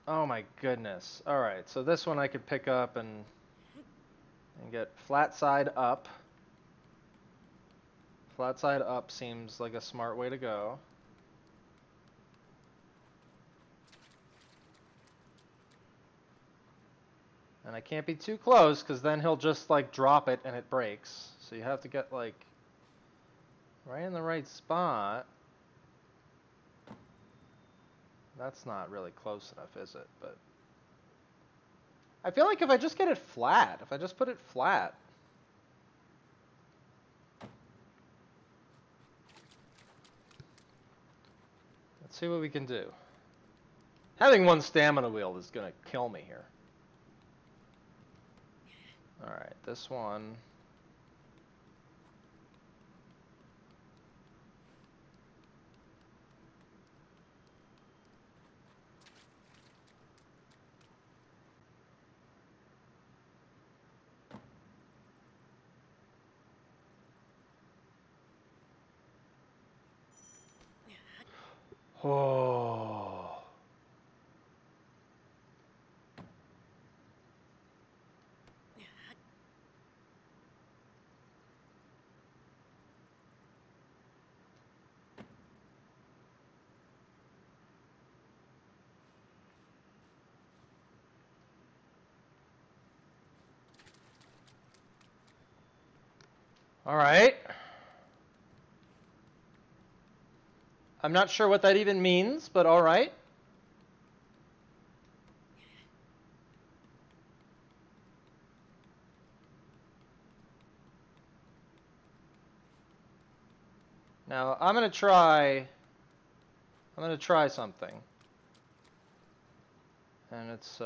Oh my goodness. Alright, so this one I could pick up and get flat side up. Flat side up seems like a smart way to go. And I can't be too close because then he'll just like drop it and it breaks. So you have to get like right in the right spot. That's not really close enough, is it? But I feel like if I just get it flat, if I just put it flat. Let's see what we can do. Having one stamina wheel is gonna kill me here. Alright, this one. Oh. All right. I'm not sure what that even means, but all right. Now, I'm going to try something. And it's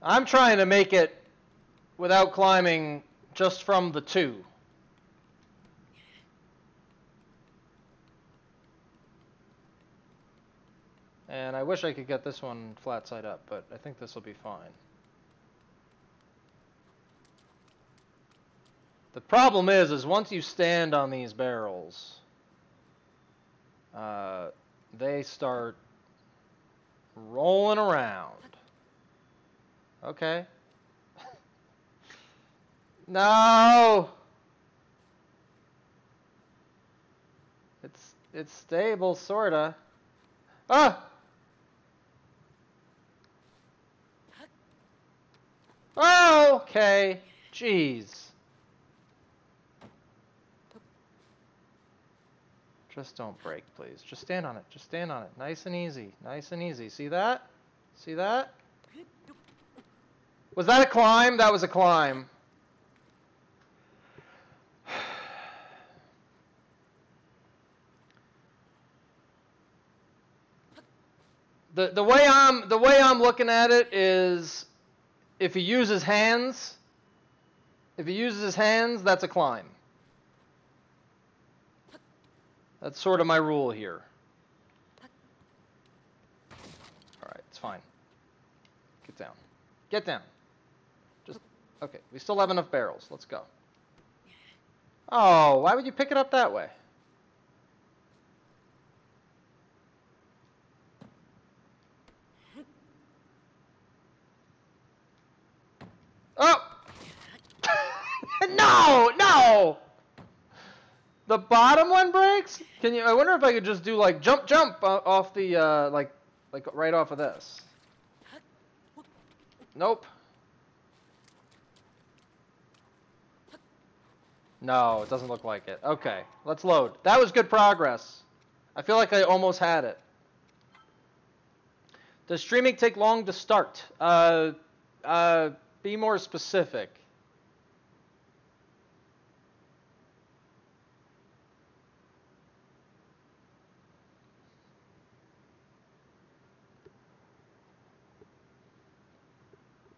I'm trying to make it without climbing just from the 2. And I wish I could get this one flat side up, but I think this will be fine. The problem is once you stand on these barrels, they start rolling around. Okay. No! It's stable, sorta. Ah! Oh, okay. Jeez. Just don't break, please. Just stand on it. Just stand on it. Nice and easy. Nice and easy. See that? See that? Was that a climb? That was a climb. The way I'm looking at it is if he uses hands, that's a climb. That's sort of my rule here. Alright, it's fine. Get down. Get down. Just, okay, we still have enough barrels. Let's go. Oh, why would you pick it up that way? Oh! No! No! The bottom one breaks? Can you? I wonder if I could just do like jump off the like Like right off of this. Nope. No, it doesn't look like it. Okay, let's load. That was good progress. I feel like I almost had it. Does streaming take long to start? Be more specific.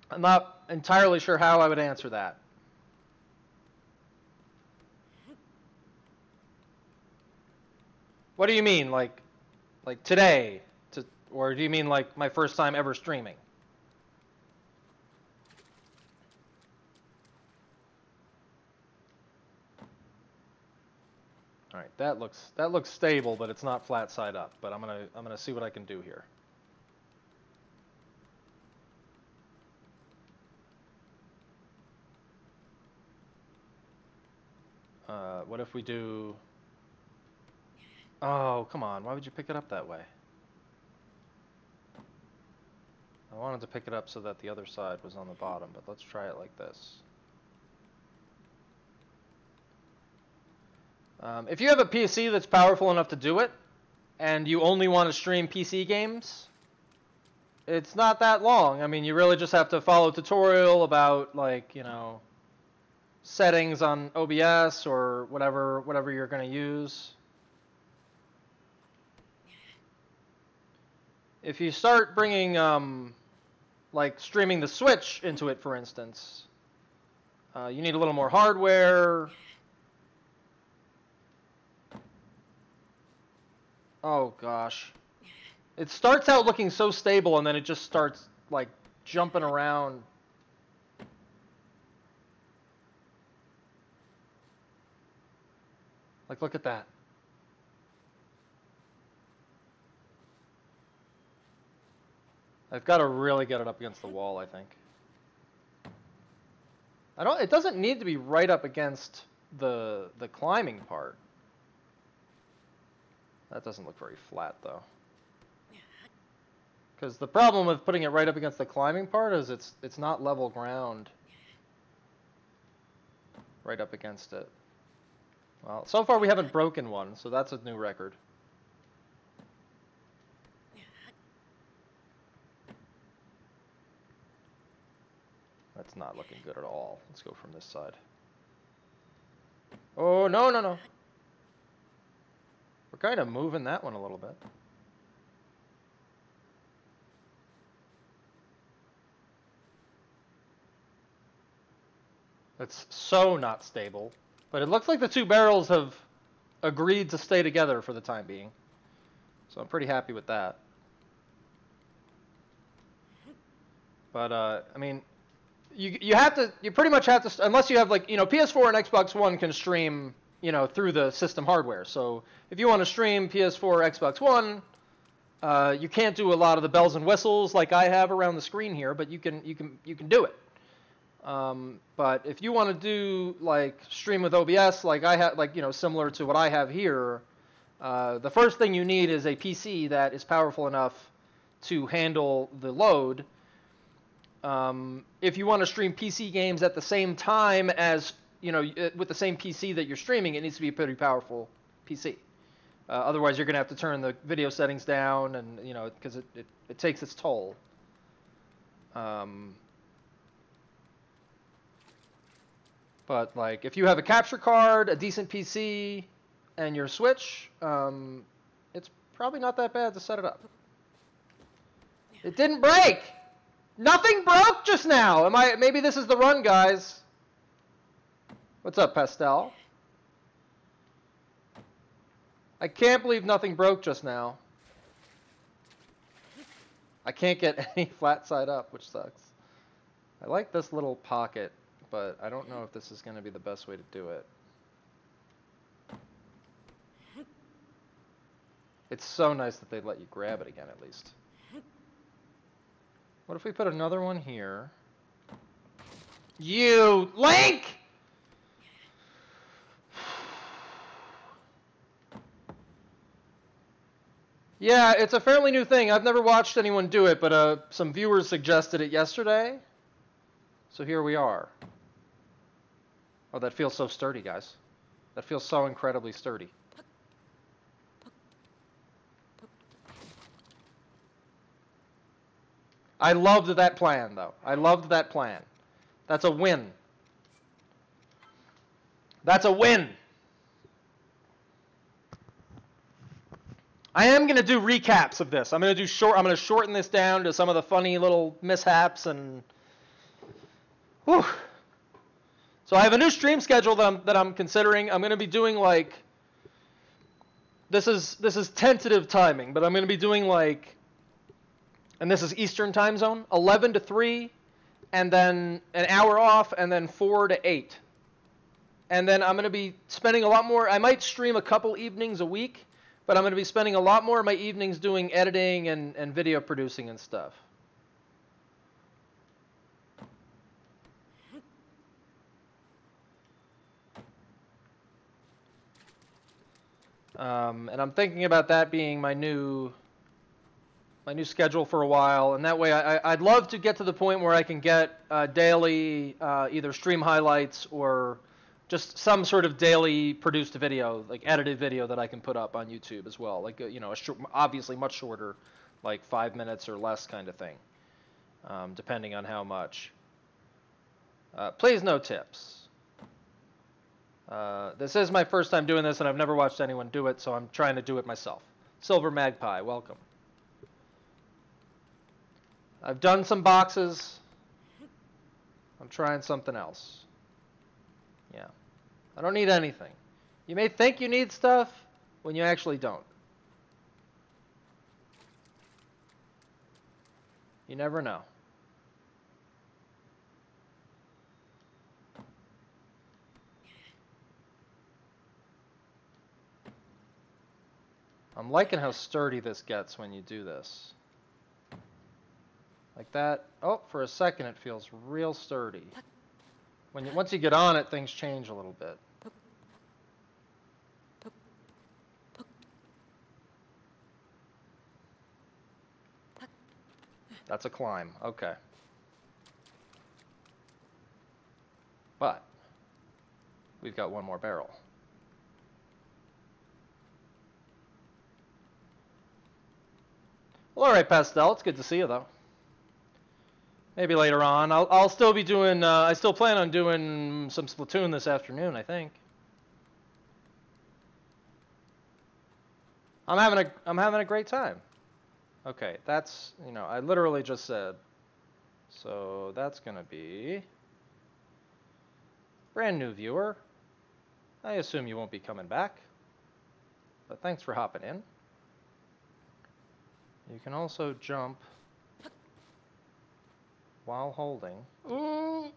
I'm not entirely sure how I would answer that. What do you mean, like today, or do you mean like my first time ever streaming? All right, that looks stable, but it's not flat side up. But I'm gonna see what I can do here. What if we do? Oh, come on! Why would you pick it up that way? I wanted to pick it up so that the other side was on the bottom, but let's try it like this. If you have a PC that's powerful enough to do it, and you only want to stream PC games, it's not that long. I mean, you really just have to follow a tutorial about, like, you know, settings on OBS or whatever you're going to use. If you start bringing, like, streaming the Switch into it, for instance, you need a little more hardware. Oh, gosh. It starts out looking so stable, and then it just starts, like, jumping around. Like, look at that. I've got to really get it up against the wall, I think. It doesn't need to be right up against the climbing part. That doesn't look very flat, though. Because the problem with putting it right up against the climbing part is it's not level ground right up against it. Well, so far we haven't broken one, so that's a new record. That's not looking good at all. Let's go from this side. Oh, no, no, no. We're kind of moving that one a little bit. It's so not stable. But it looks like the two barrels have agreed to stay together for the time being. So I'm pretty happy with that. But, I mean, you pretty much have to, unless you have, like, you know, PS4 and Xbox One can stream, you know, through the system hardware. So if you want to stream PS4 or Xbox One, you can't do a lot of the bells and whistles like I have around the screen here, but you can do it. But if you want to do, like, stream with OBS, like I have, like, you know, similar to what I have here, the first thing you need is a PC that is powerful enough to handle the load. If you want to stream PC games at the same time as, you know, with the same PC that you're streaming, it needs to be a pretty powerful PC. Otherwise, you're going to have to turn the video settings down, and, you know, because it takes its toll. But, like, if you have a capture card, a decent PC, and your Switch, it's probably not that bad to set it up. It didn't break! Nothing broke just now! Maybe this is the run, guys. What's up, Pastel? I can't believe nothing broke just now. I can't get any flat side up, which sucks. I like this little pocket, but I don't know if this is going to be the best way to do it. It's so nice that they let you grab it again, at least. What if we put another one here? You Link! Yeah, it's a fairly new thing. I've never watched anyone do it, but some viewers suggested it yesterday. So here we are. Oh, that feels so sturdy, guys. That feels so incredibly sturdy. I loved that plan, though. I loved that plan. That's a win. That's a win. I am going to do recaps of this. I'm going to shorten this down to some of the funny little mishaps and whew. So I have a new stream schedule that I'm considering. I'm going to be doing like this is tentative timing, but I'm going to be doing like, and this is Eastern time zone, 11 to 3, and then an hour off, and then 4 to 8. And then I'm going to be spending a lot more. I might stream a couple evenings a week, but I'm going to be spending a lot more of my evenings doing editing and video producing and stuff. And I'm thinking about that being my new schedule for a while, and that way I'd love to get to the point where I can get daily either stream highlights or just some sort of daily produced video, like edited video that I can put up on YouTube as well, like you know, obviously much shorter, like 5 minutes or less kind of thing, depending on how much. Please no tips. This is my first time doing this, and I've never watched anyone do it, so I'm trying to do it myself. Silver Magpie, welcome. I've done some boxes. I'm trying something else. Yeah. I don't need anything. You may think you need stuff when you actually don't. You never know. I'm liking how sturdy this gets when you do this. Like that. Oh, for a second it feels real sturdy. Once you get on it, things change a little bit. That's a climb. Okay. But we've got one more barrel. Well, all right, Pastel. It's good to see you, though. Maybe later on. I'll still be doing. I still plan on doing some Splatoon this afternoon, I think. I'm having a great time. Okay, that's, you know, I literally just said. So that's gonna be brand new viewer. I assume you won't be coming back, but thanks for hopping in. You can also jump while holding. Oh!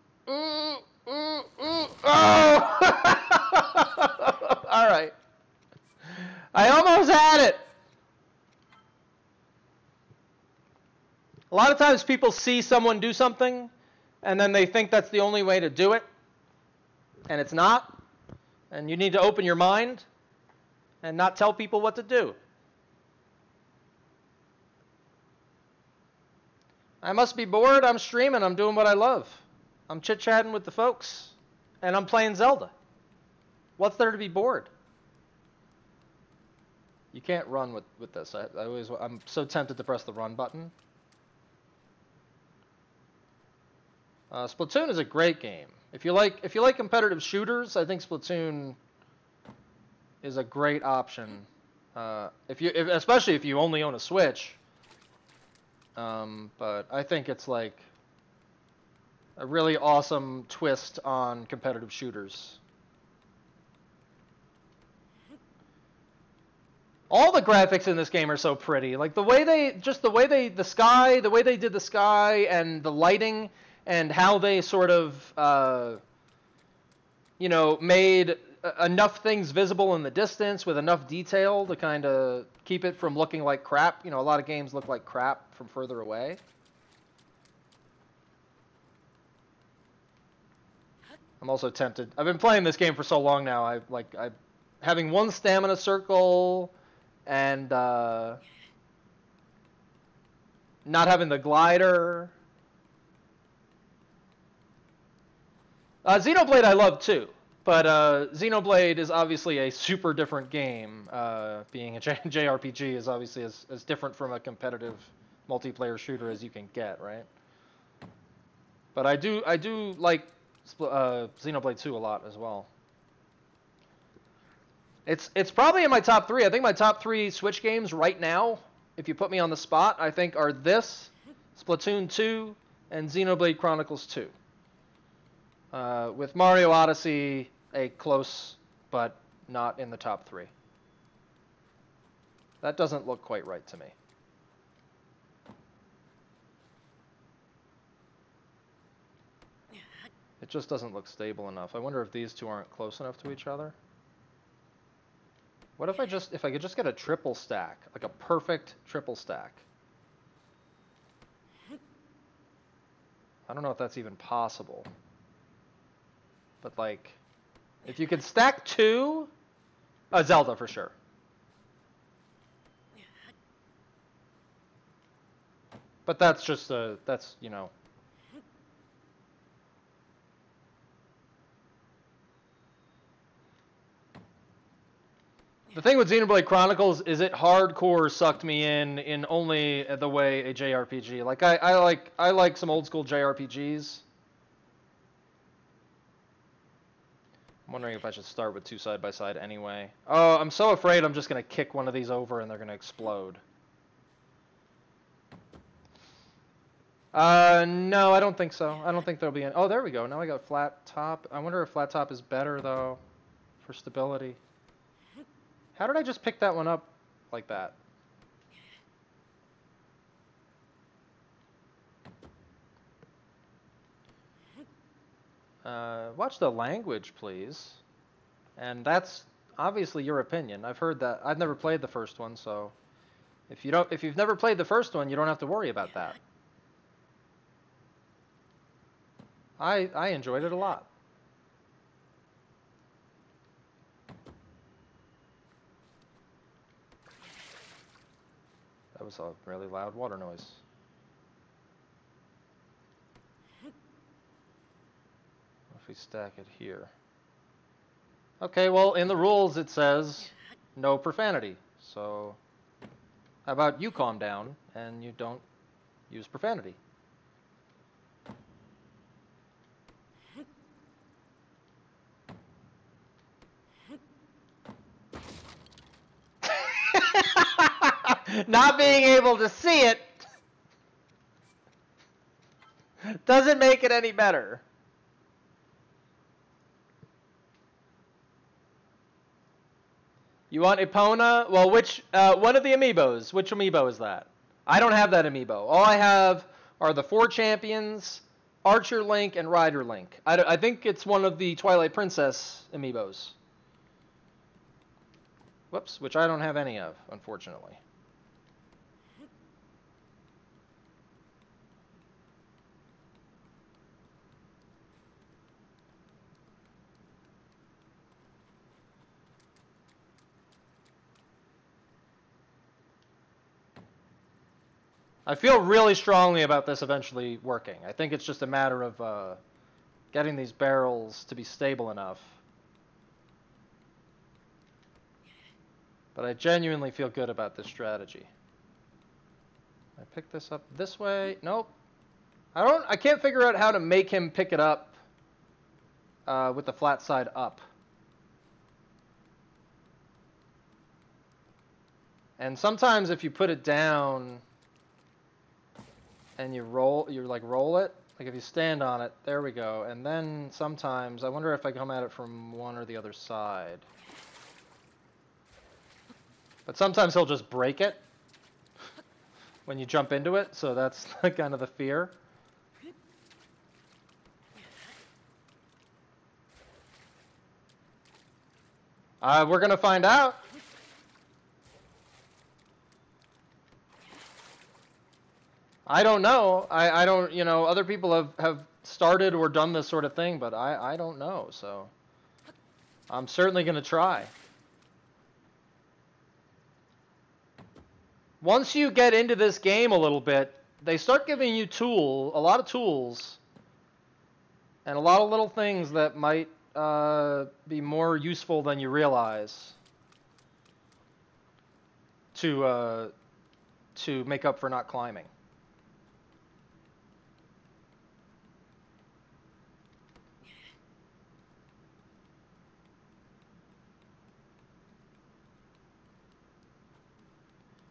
All right. I almost had it. A lot of times people see someone do something and then they think that's the only way to do it, and it's not. And you need to open your mind and not tell people what to do. I must be bored. I'm streaming. I'm doing what I love. I'm chit-chatting with the folks, and I'm playing Zelda. What's there to be bored? You can't run with this. I'm so tempted to press the run button. Splatoon is a great game. If you like competitive shooters, I think Splatoon is a great option. Especially if you only own a Switch. But I think it's like a really awesome twist on competitive shooters. All the graphics in this game are so pretty. Like the way they did the sky and the lighting and how they sort of, you know, made enough things visible in the distance with enough detail to kind of keep it from looking like crap. You know, a lot of games look like crap from further away. I'm also tempted. I've been playing this game for so long now. I'm having one stamina circle and not having the glider. Xenoblade I love too, but Xenoblade is obviously a super different game. Being a JRPG is obviously as different from a competitive multiplayer shooter as you can get, right? But I do like Xenoblade 2 a lot as well. It's probably in my top 3. I think my top 3 Switch games right now, if you put me on the spot, I think are this, Splatoon 2, and Xenoblade Chronicles 2. With Mario Odyssey a close, but not in the top 3. That doesn't look quite right to me. It just doesn't look stable enough. I wonder if these two aren't close enough to each other. What if I could just get a triple stack, like a perfect triple stack? I don't know if that's even possible. But like, if you could stack 2, Zelda for sure. But that's just that's, you know. The thing with Xenoblade Chronicles is it hardcore sucked me in only the way a JRPG. Like I like some old school JRPGs. I'm wondering if I should start with 2 side by side anyway. Oh, I'm so afraid I'm just gonna kick one of these over and they're gonna explode. No, I don't think so. I don't think there'll be an... Oh, there we go. Now I got flat top. I wonder if flat top is better though for stability. How did I just pick that one up like that? Watch the language, please. And that's obviously your opinion. I've heard that. I've never played the first one, so if you've never played the first one, you don't have to worry about that. I enjoyed it a lot. That was a really loud water noise. If we stack it here. Okay, well, in the rules it says no profanity. So how about you calm down and you don't use profanity? Not being able to see it doesn't make it any better. You want Epona? Well, which one of the amiibos? Which amiibo is that? I don't have that amiibo. All I have are the 4 champions, Archer Link, and Rider Link. I think it's one of the Twilight Princess amiibos. Whoops, which I don't have any of, unfortunately. I feel really strongly about this eventually working. I think it's just a matter of getting these barrels to be stable enough. But I genuinely feel good about this strategy. I pick this up this way. Nope. I can't figure out how to make him pick it up with the flat side up. And sometimes if you put it down and you roll it, like if you stand on it, there we go. And then sometimes, I wonder if I come at it from one or the other side. But sometimes he'll just break it when you jump into it, so that's kind of the fear. We're gonna find out. I don't know. I don't, you know, other people have started or done this sort of thing, but I don't know, so I'm certainly going to try. Once you get into this game a little bit, they start giving you a lot of tools, and a lot of little things that might be more useful than you realize to make up for not climbing.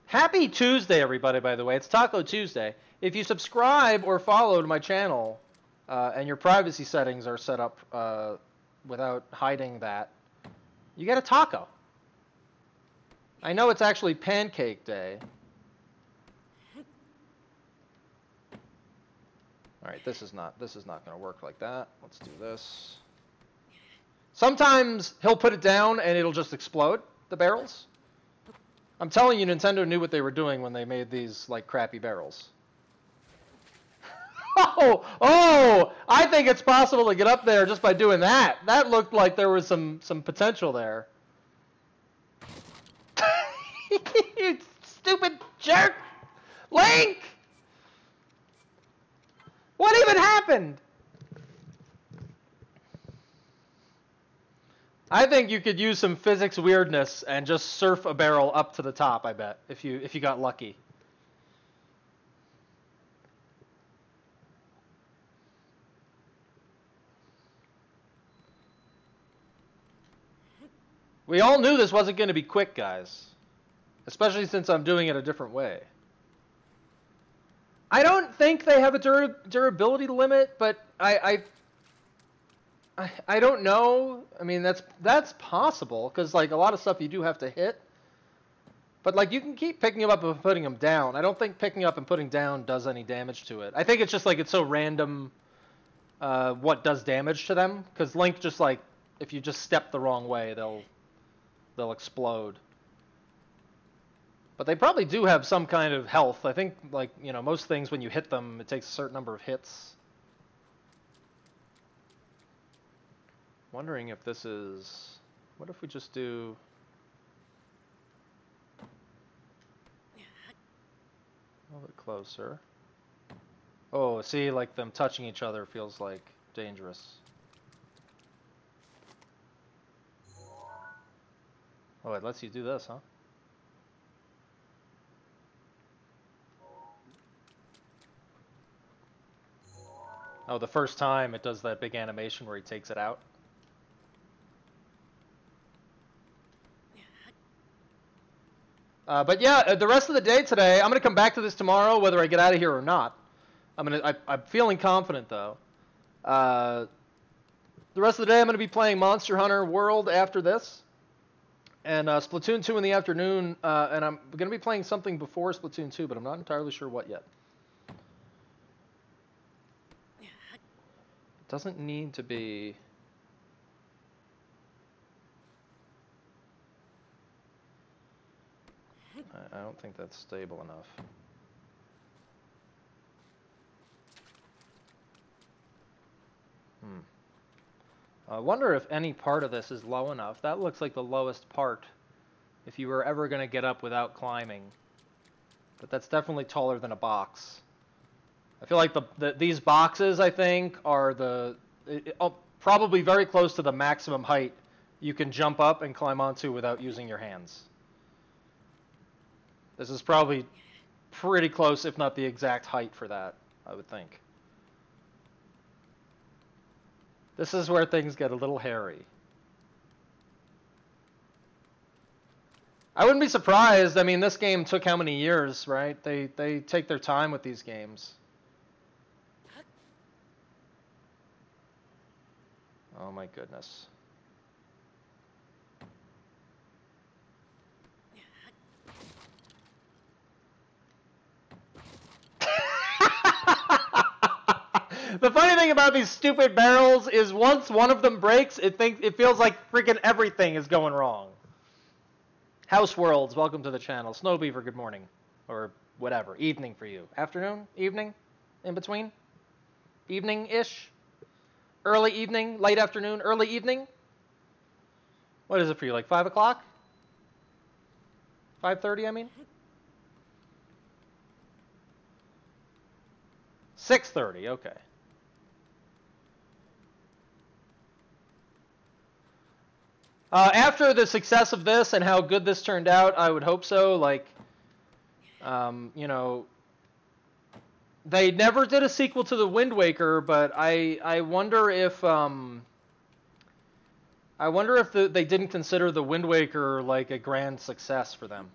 Happy Tuesday, everybody, by the way. It's Taco Tuesday. If you subscribe or follow to my channel, and your privacy settings are set up without hiding that, you get a taco. I know it's actually Pancake Day. All right, this is not going to work like that. Let's do this. Sometimes he'll put it down and it'll just explode, the barrels. I'm telling you, Nintendo knew what they were doing when they made these, like, crappy barrels. Oh! I think it's possible to get up there just by doing that. That looked like there was some potential there. You stupid jerk! Link! What even happened? I think you could use some physics weirdness and just surf a barrel up to the top, I bet, if you got lucky. We all knew this wasn't going to be quick, guys. Especially since I'm doing it a different way. I don't think they have a durability limit, but I don't know. I mean, that's possible, because like a lot of stuff you do have to hit. But like you can keep picking them up and putting them down. I don't think picking up and putting down does any damage to it. I think it's just like it's so random what does damage to them, because Link just like if you just step the wrong way, they'll explode. But they probably do have some kind of health. I think like, you know, most things when you hit them, it takes a certain number of hits. Wondering if this is... What if we just do... A little bit closer. Oh, see, like them touching each other feels like dangerous. Oh, it lets you do this, huh? Oh, the first time it does that big animation where he takes it out. But yeah, the rest of the day today, I'm gonna come back to this tomorrow, whether I get out of here or not. I'm feeling confident though. The rest of the day, I'm gonna be playing Monster Hunter World after this, and Splatoon 2 in the afternoon. And I'm gonna be playing something before Splatoon 2, but I'm not entirely sure what yet. It doesn't need to be. I don't think that's stable enough. I wonder if any part of this is low enough. That looks like the lowest part if you were ever going to get up without climbing. But that's definitely taller than a box. I feel like these boxes, I think, are probably very close to the maximum height you can jump up and climb onto without using your hands. This is probably pretty close, if not the exact height for that, I would think. This is where things get a little hairy. I wouldn't be surprised. I mean, this game took how many years, right? They take their time with these games. Oh my goodness. The funny thing about these stupid barrels is once one of them breaks, it feels like freaking everything is going wrong. House Worlds, welcome to the channel. Snowbeaver, good morning. Or whatever, evening for you. Afternoon? Evening? In between? Evening-ish? Early evening? Late afternoon? Early evening? What is it for you, like 5 o'clock? 5:30, I mean? 6:30, okay. After the success of this and how good this turned out, I would hope so. Like, you know, they never did a sequel to The Wind Waker, but I wonder if they didn't consider The Wind Waker like a grand success for them.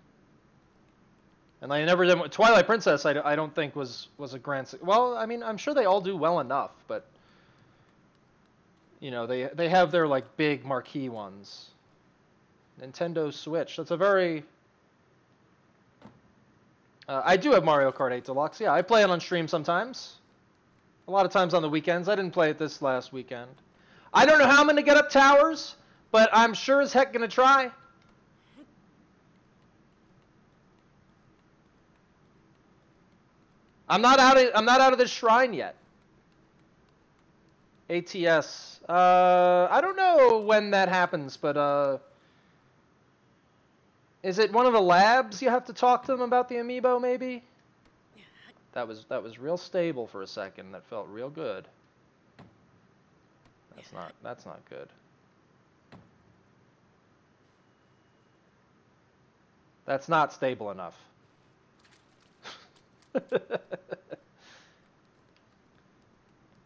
And they never did. Twilight Princess, I don't think was a grand. Well, I mean, I'm sure they all do well enough, but you know, they have their like big marquee ones. Nintendo Switch. That's a very. I do have Mario Kart 8 Deluxe. Yeah, I play it on stream sometimes. A lot of times on the weekends. I didn't play it this last weekend. I don't know how I'm going to get up towers, but I'm sure as heck going to try. I'm not out of this shrine yet. ATS. I don't know when that happens, but is it one of the labs you have to talk to them about the amiibo, maybe? That was real stable for a second. That felt real good. That's not good. That's not stable enough.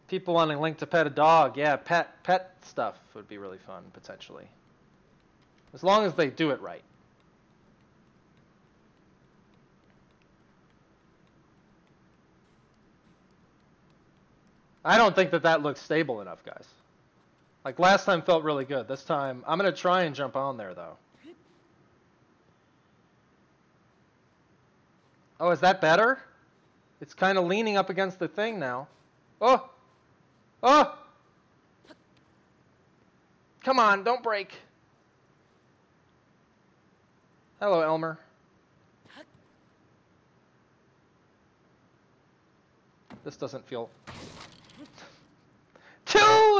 People wanting Link to pet a dog. Yeah, pet stuff would be really fun, potentially. As long as they do it right. I don't think that looks stable enough, guys. Like, last time felt really good. This time, I'm going to try and jump on there, though. Oh, is that better? It's kind of leaning up against the thing now. Oh! Oh! Come on, don't break. Hello, Elmer. This doesn't feel... 2!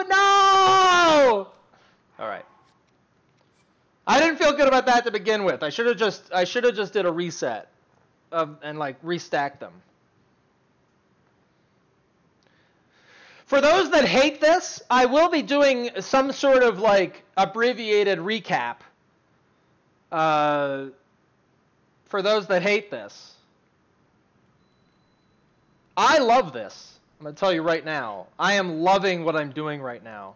No! Alright. I didn't feel good about that to begin with. I should have just did a reset and like restacked them. For those that hate this, I will be doing some sort of like abbreviated recap. For those that hate this. I love this. I'm going to tell you right now. I am loving what I'm doing right now.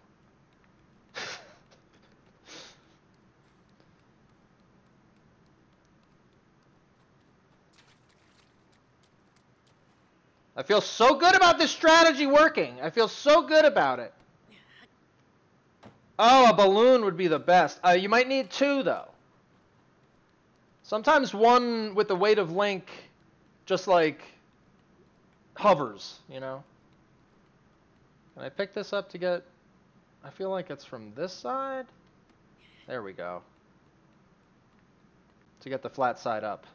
I feel so good about this strategy working. I feel so good about it. Oh, a balloon would be the best. You might need 2, though. Sometimes one with the weight of Link just, like, hovers, you know? Can I pick this up to get... I feel like it's from this side? There we go. To get the flat side up.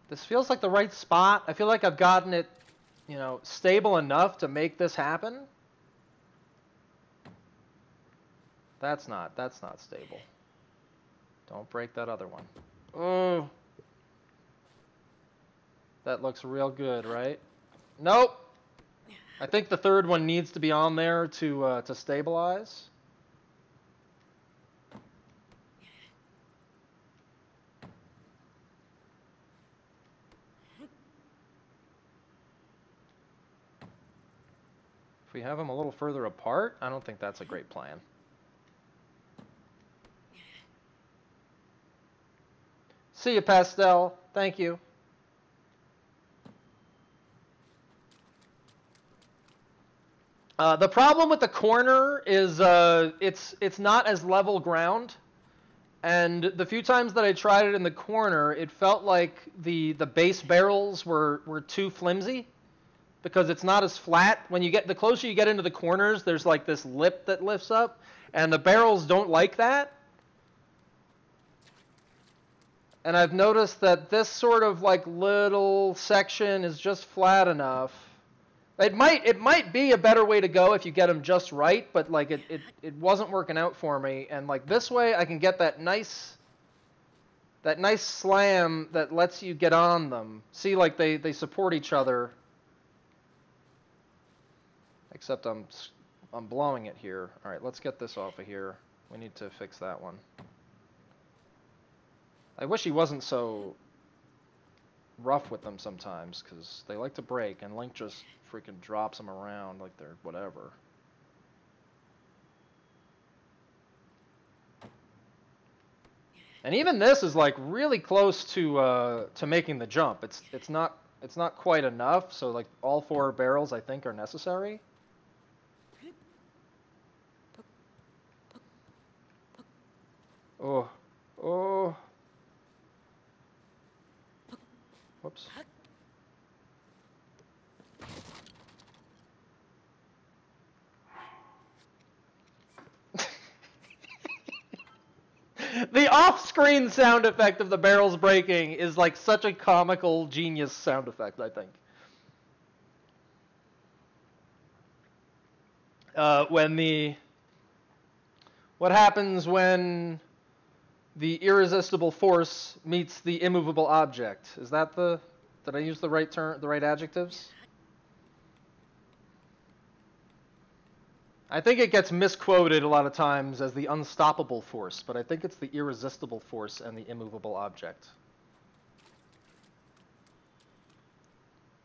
This feels like the right spot. I feel like I've gotten it, you know, stable enough to make this happen. That's not stable. Don't break that other one. Oh. That looks real good, right? Nope. I think the third one needs to be on there to stabilize. If we have them a little further apart, I don't think that's a great plan. See you, Pastel. Thank you. The problem with the corner is it's not as level ground, and the few times that I tried it in the corner, it felt like the base barrels were too flimsy because it's not as flat. When you get the closer you get into the corners, there's like this lip that lifts up, and the barrels don't like that. And I've noticed that this sort of like little section is just flat enough. It might be a better way to go if you get them just right, but like it wasn't working out for me. And like this way I can get that nice that nice slam that lets you get on them. See, like they support each other. Except I'm blowing it here. All right, let's get this off of here. We need to fix that one. I wish he wasn't so rough with them sometimes, because they like to break, and Link just freaking drops them around like they're whatever. And even this is like really close to making the jump. It's not quite enough. So like all 4 barrels I think are necessary. Oh, oh. Whoops. The off-screen sound effect of the barrels breaking is like such a comical genius sound effect, I think. What happens when the irresistible force meets the immovable object? Is that did I use the right term, the right adjectives? I think it gets misquoted a lot of times as the unstoppable force, but I think it's the irresistible force and the immovable object.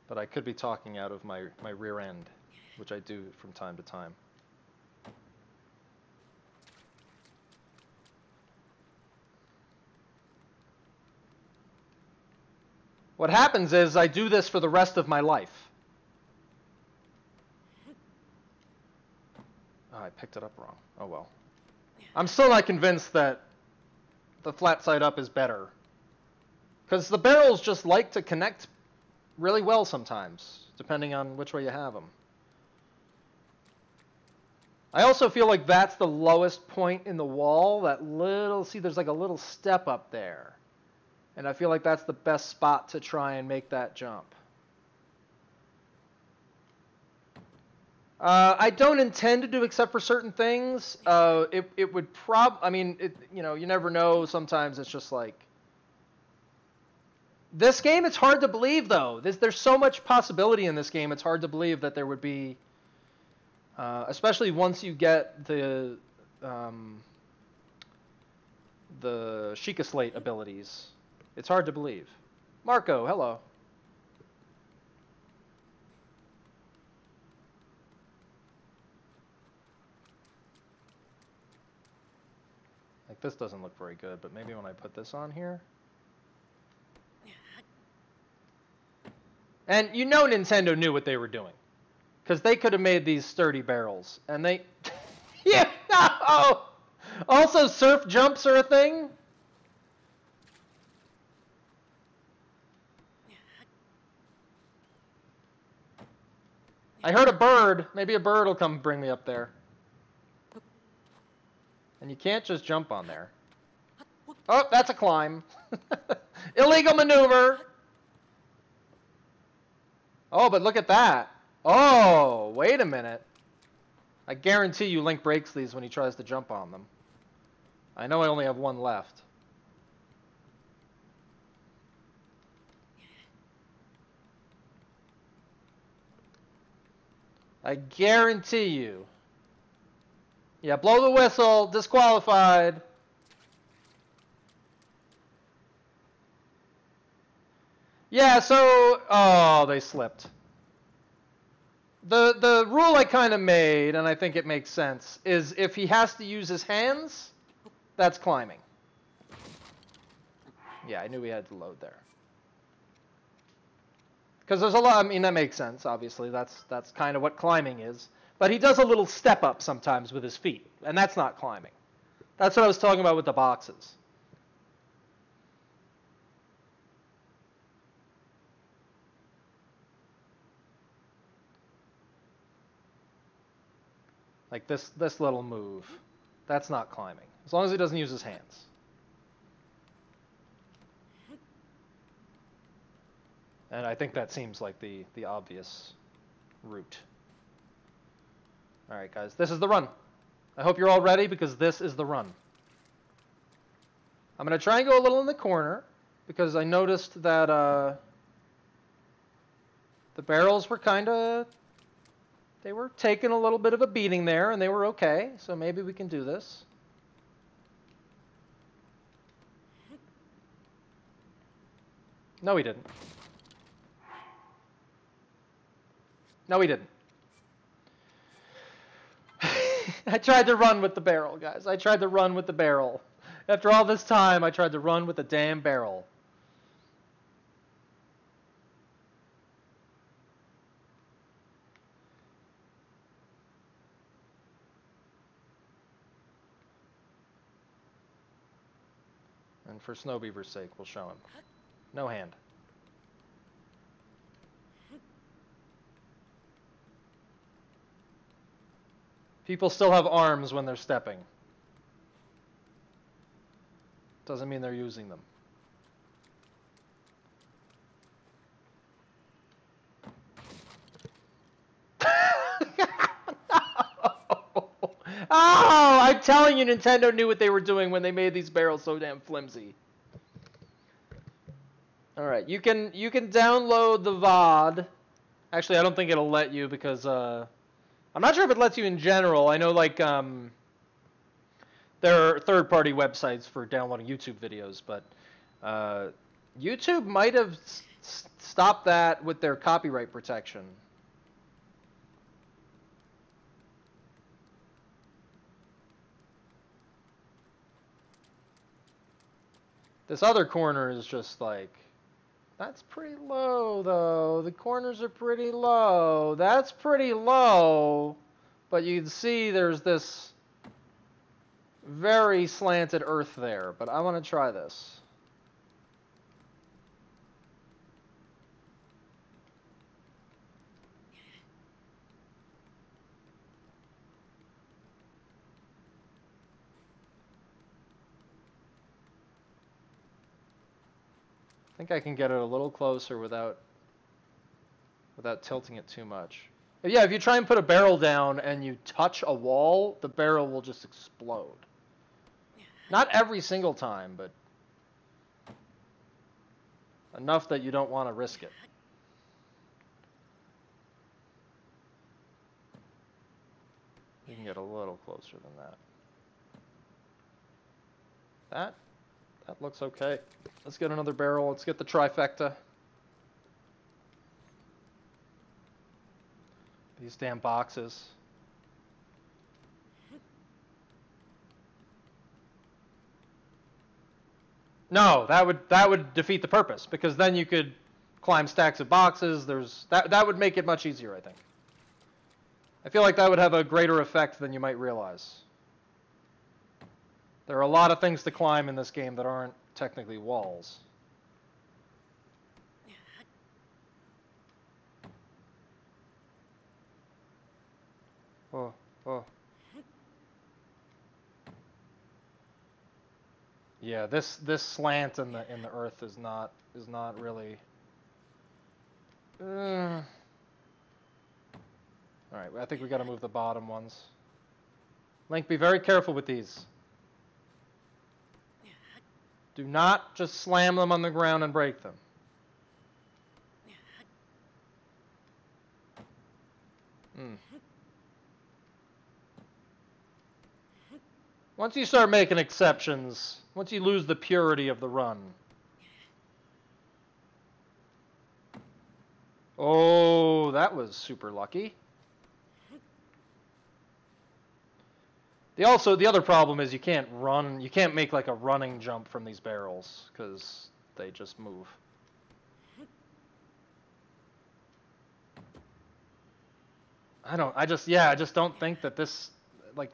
But I could be talking out of my rear end, which I do from time to time. What happens is I do this for the rest of my life. Oh, I picked it up wrong. Oh well. I'm still not convinced that the flat side up is better. Because the barrels just like to connect really well sometimes, depending on which way you have them. I also feel like that's the lowest point in the wall. That little, see, there's like a little step up there. And I feel like that's the best spot to try and make that jump. I don't intend to do except for certain things. It would I mean, you know, you never know. Sometimes it's just like, this game, it's hard to believe though. There's so much possibility in this game. It's hard to believe that there would be, especially once you get the Sheikah Slate abilities. It's hard to believe. Marco, hello. Like, this doesn't look very good, but maybe when I put this on here. And you know Nintendo knew what they were doing. Because they could have made these sturdy barrels. And they... Yeah, no! Also, surf jumps are a thing? I heard a bird. Maybe a bird will come bring me up there. And you can't just jump on there. Oh, that's a climb. Illegal maneuver. Oh, but look at that. Oh, wait a minute. I guarantee you Link breaks these when he tries to jump on them. I know I only have one left. I guarantee you. Yeah, blow the whistle. Disqualified. Yeah, so... Oh, they slipped. The rule I kind of made, and I think it makes sense, is if he has to use his hands, that's climbing. Yeah, I knew we had to load there. Because there's a lot... I mean, that makes sense, obviously. That's kind of what climbing is. But he does a little step up sometimes with his feet, and that's not climbing. That's what I was talking about with the boxes. Like this little move. That's not climbing. As long as he doesn't use his hands. And I think that seems like the obvious route. Alright guys, this is the run. I hope you're all ready because this is the run. I'm going to try and go a little in the corner because I noticed that the barrels were they were taking a little bit of a beating there, and they were okay. So maybe we can do this. No, he didn't. No, he didn't. I tried to run with the barrel, guys. I tried to run with the barrel. After all this time, I tried to run with the damn barrel. And for Snowbeaver's sake, we'll show him. No hand. People still have arms when they're stepping. Doesn't mean they're using them. Oh, I'm telling you, Nintendo knew what they were doing when they made these barrels so damn flimsy. All right, you can download the VOD. Actually, I don't think it'll let you because I'm not sure if it lets you in general. I know like there are third-party websites for downloading YouTube videos, but YouTube might have stopped that with their copyright protection. This other corner is just like, that's pretty low though. The corners are pretty low. That's pretty low. But you can see there's this very slanted earth there. But I want to try this. I think I can get it a little closer without tilting it too much. But yeah, if you try and put a barrel down and you touch a wall, the barrel will just explode. Not every single time, but enough that you don't want to risk it. You can get a little closer than that. That looks okay. Let's get another barrel. Let's get the trifecta. These damn boxes. No, that would defeat the purpose because then you could climb stacks of boxes. That would make it much easier, I think. I feel like that would have a greater effect than you might realize. There are a lot of things to climb in this game that aren't technically walls. Oh, oh. Yeah, this slant in the earth is not really. All right, I think we got to move the bottom ones. Link, be very careful with these. Do not just slam them on the ground and break them. Once you start making exceptions, once you lose the purity of the run. Oh, that was super lucky. The other problem is you can't make like a running jump from these barrels because they just move. I just don't think that this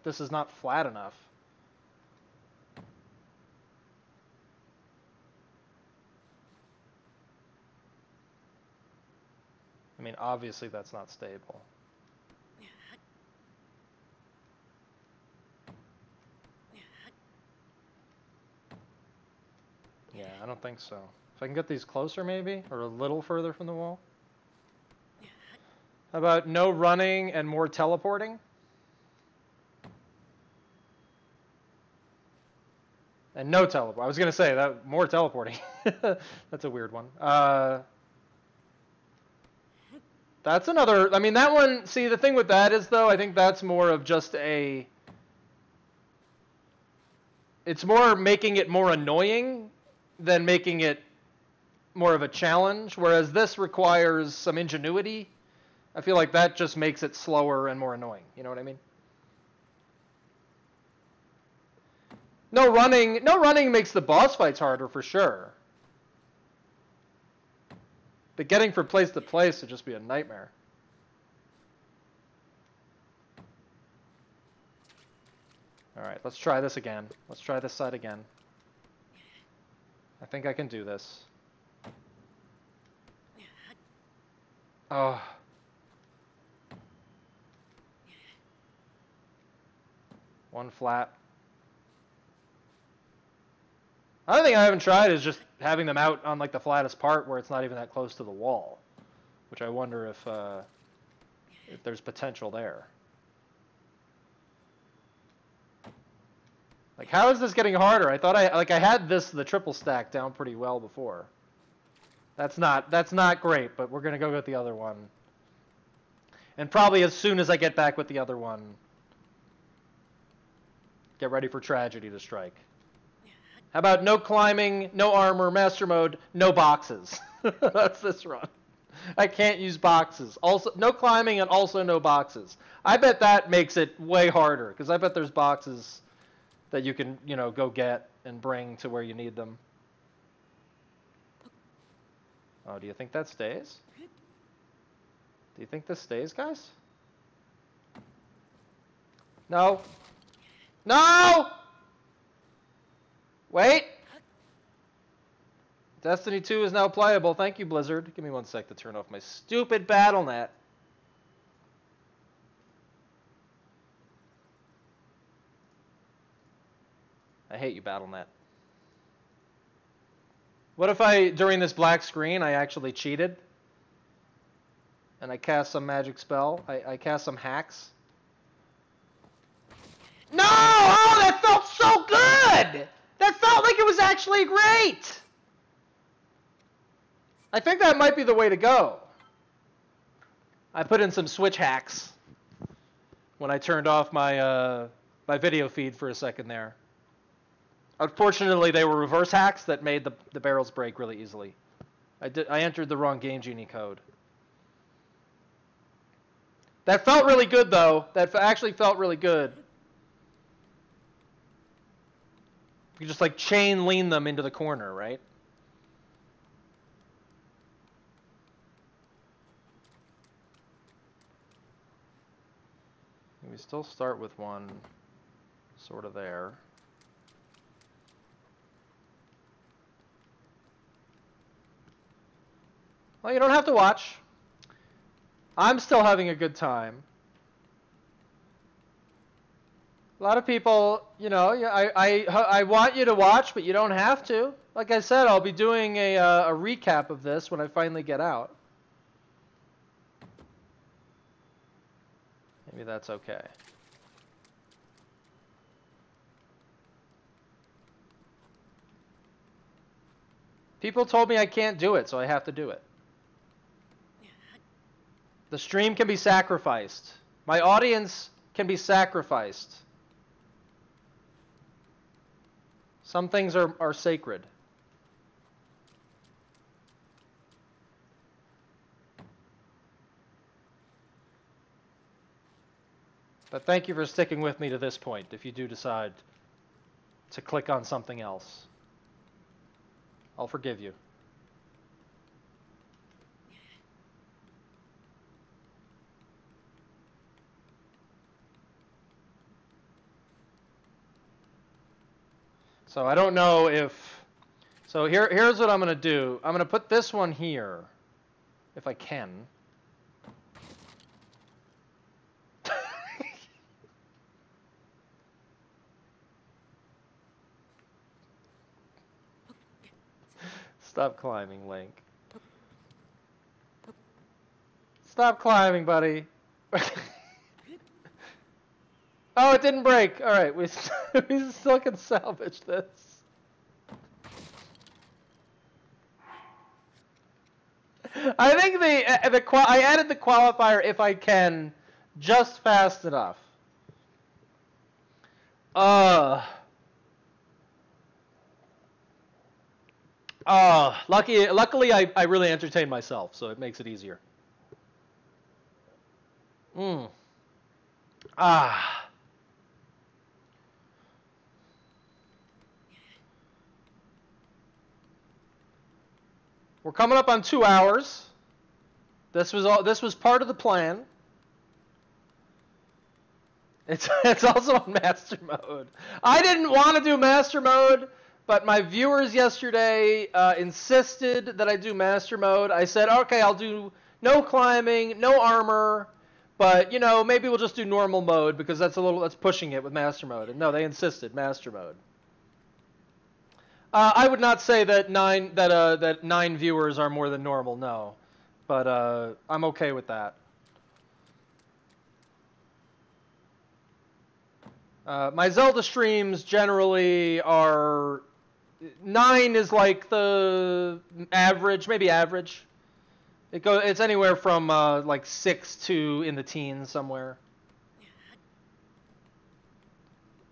is not flat enough. I mean, obviously that's not stable. Yeah, I don't think so. If I can get these closer maybe, or a little further from the wall. How about no running and more teleporting? And no teleport. I was going to say that more teleporting. That's a weird one. That's another, I mean, that one, see, the thing with that is, though, I think that's more of just a, it's more making it more annoying than making it more of a challenge, whereas this requires some ingenuity. I feel like that just makes it slower and more annoying. You know what I mean? No running makes the boss fights harder for sure. But getting from place to place would just be a nightmare. All right, let's try this again. Let's try this side again. I think I can do this. Oh. One flat. Another thing I haven't tried is just having them out on like the flattest part where it's not even that close to the wall, which I wonder if there's potential there. Like, how is this getting harder? I thought I had the triple stack down pretty well before. That's not great, but we're gonna go with the other one. And probably as soon as I get back with the other one, get ready for tragedy to strike. How about no climbing, no armor, master mode, no boxes? That's this run. I can't use boxes. Also, no climbing and also no boxes. I bet that makes it way harder, because I bet there's boxes that you can, you know, go get and bring to where you need them. Oh, do you think that stays? Do you think this stays, guys? No. No! Wait! Destiny 2 is now playable. Thank you, Blizzard. Give me 1 sec to turn off my stupid BattleNet. I hate you, BattleNet. What if during this black screen, I actually cheated? And I cast some magic spell? I cast some hacks? No! Oh, that felt so good! That felt like it was actually great! I think that might be the way to go. I put in some switch hacks when I turned off my my video feed for a second there. Unfortunately, they were reverse hacks that made the barrels break really easily. I entered the wrong Game Genie code. That felt really good, though. That actually felt really good. You just like chain lean them into the corner, right? We still start with one sort of there. Well, you don't have to watch. I'm still having a good time. A lot of people, you know, I want you to watch, but you don't have to. Like I said, I'll be doing a recap of this when I finally get out. Maybe that's okay. People told me I can't do it, so I have to do it. The stream can be sacrificed. My audience can be sacrificed. Some things are sacred. But thank you for sticking with me to this point if you do decide to click on something else. I'll forgive you. So I don't know if... So here's what I'm going to do. I'm going to put this one here, if I can. Stop climbing, Link. Stop climbing, buddy. Oh, it didn't break. All right, we still can salvage this. I think I added the qualifier if I can just fast enough. Luckily I really entertain myself, so it makes it easier. We're coming up on 2 hours. This was part of the plan. It's also on master mode. I didn't want to do master mode, but my viewers yesterday insisted that I do master mode. I said, okay, I'll do no climbing, no armor, but you know, maybe we'll just do normal mode because that's pushing it with master mode. And no, they insisted master mode. I would not say that nine viewers are more than normal, no, but I'm okay with that. My Zelda streams generally are 9 is like the average, maybe average. It's anywhere from like 6 to in the teens somewhere.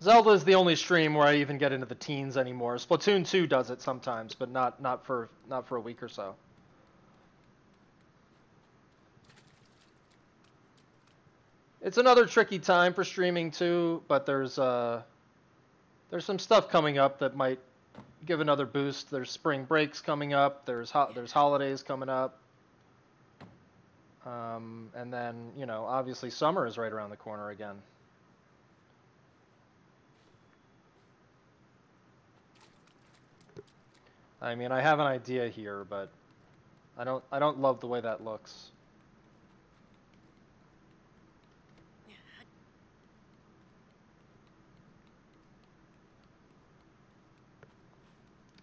Zelda is the only stream where I even get into the teens anymore. Splatoon 2 does it sometimes, but not for a week or so. It's another tricky time for streaming too, but there's some stuff coming up that might give another boost. There's spring breaks coming up. There's holidays coming up. And then, you know, obviously summer is right around the corner again. I mean, I have an idea here, but I don't love the way that looks.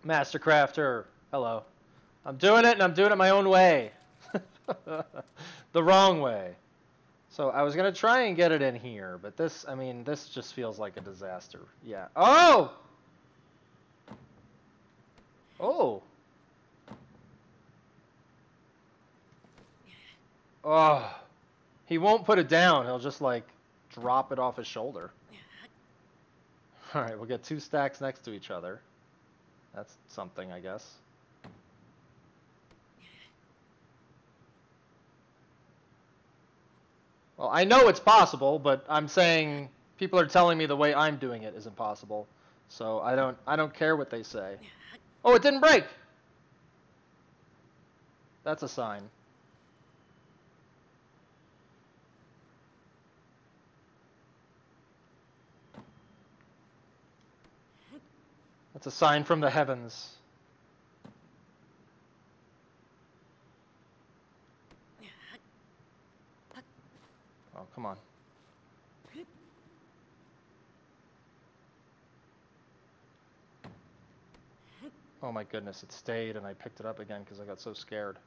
Master Crafter, hello. I'm doing it, and I'm doing it my own way. The wrong way. So I was going to try and get it in here, but this, I mean, this just feels like a disaster. Yeah. Oh! Oh! Oh. He won't put it down. He'll just, like, drop it off his shoulder. Alright, we'll get 2 stacks next to each other. That's something, I guess. Well, I know it's possible, but I'm saying people are telling me the way I'm doing it isn't possible. So I don't care what they say. Oh, it didn't break. That's a sign. That's a sign from the heavens. Oh, come on. Oh my goodness, it stayed and I picked it up again because I got so scared.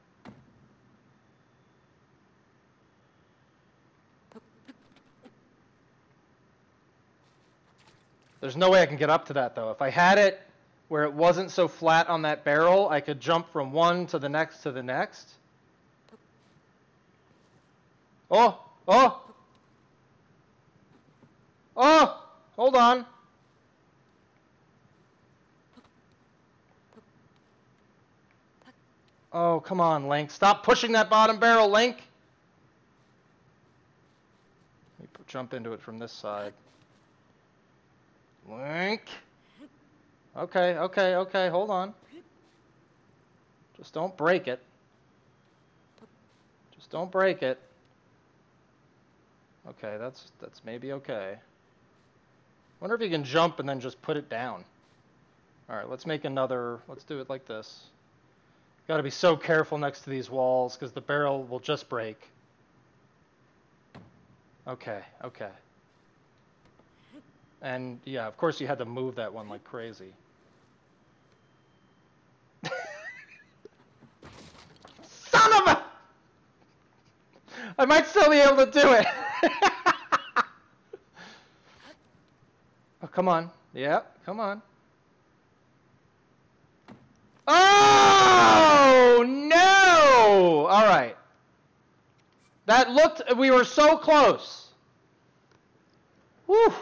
There's no way I can get up to that though. If I had it where it wasn't so flat on that barrel, I could jump from one to the next to the next. Oh! Oh! Oh! Hold on. Oh, come on, Link. Stop pushing that bottom barrel, Link! Let me jump into it from this side. Link! Okay, okay, okay, hold on. Just don't break it. Just don't break it. Okay, that's maybe okay. Wonder if you can jump and then just put it down. Alright, let's make another, let's do it like this. Gotta be so careful next to these walls, because the barrel will just break. Okay, okay. And, yeah, of course you had to move that one like crazy. Son of a... I might still be able to do it! Oh, come on. Yeah, come on. Oh, no! All That looked, we were so close. Woo.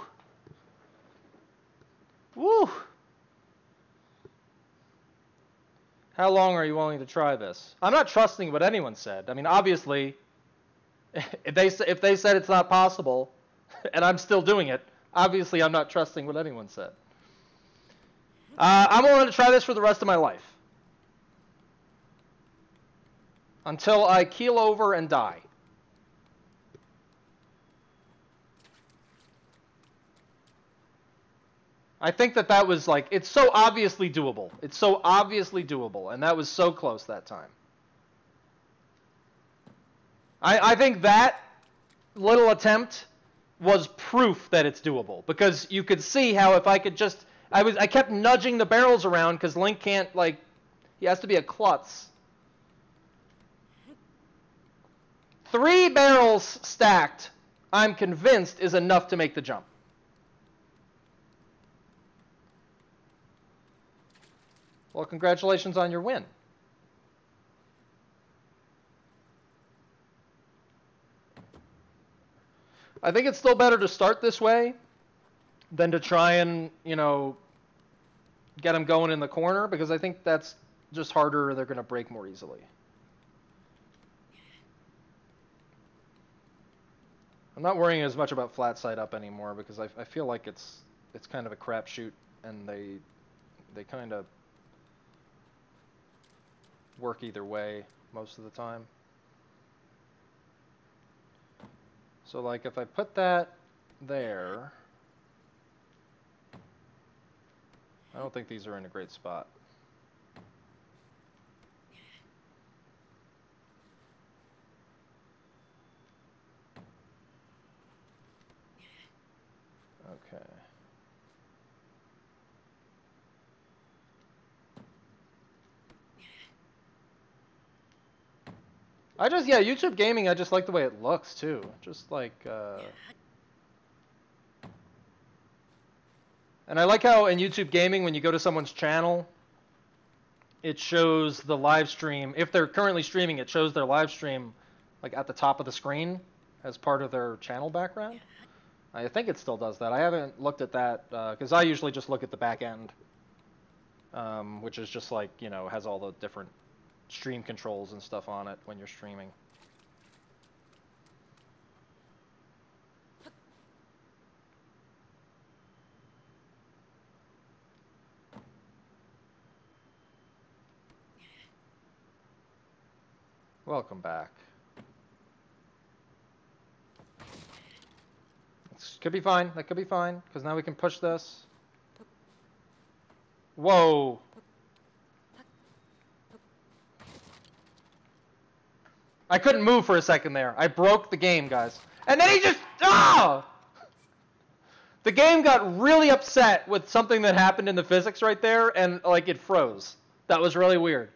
Woo. How long are you willing to try this? I'm not trusting what anyone said. I mean, obviously, if they said it's not possible, and I'm still doing it, obviously I'm not trusting what anyone said. I'm willing to try this for the rest of my life. Until I keel over and die. I think that was like, it's so obviously doable. It's so obviously doable, and that was so close that time. I think that little attempt was proof that it's doable, because you could see how if I could just, I kept nudging the barrels around because Link can't, like, he has to be a klutz. 3 barrels stacked, I'm convinced, is enough to make the jump. Well, congratulations on your win. I think it's still better to start this way than to try and, you know, get them going in the corner, because I think that's just harder. They're going to break more easily. I'm not worrying as much about flat side up anymore, because I feel like it's kind of a crapshoot, and they kind of work either way most of the time. So like if I put that there, I don't think these are in a great spot. Okay. Yeah, YouTube gaming, I just like the way it looks too. Just like, and I like how in YouTube gaming, when you go to someone's channel, it shows the live stream. If they're currently streaming, it shows their live stream like at the top of the screen as part of their channel background. I think it still does that. I haven't looked at that because I usually just look at the back end, which is just like, you know, has all the different stream controls and stuff on it when you're streaming. Welcome back. This could be fine. That could be fine, because now we can push this. Whoa. I couldn't move for a second there. I broke the game, guys. And then he just... Oh! The game got really upset with something that happened in the physics right there, and like it froze. That was really weird.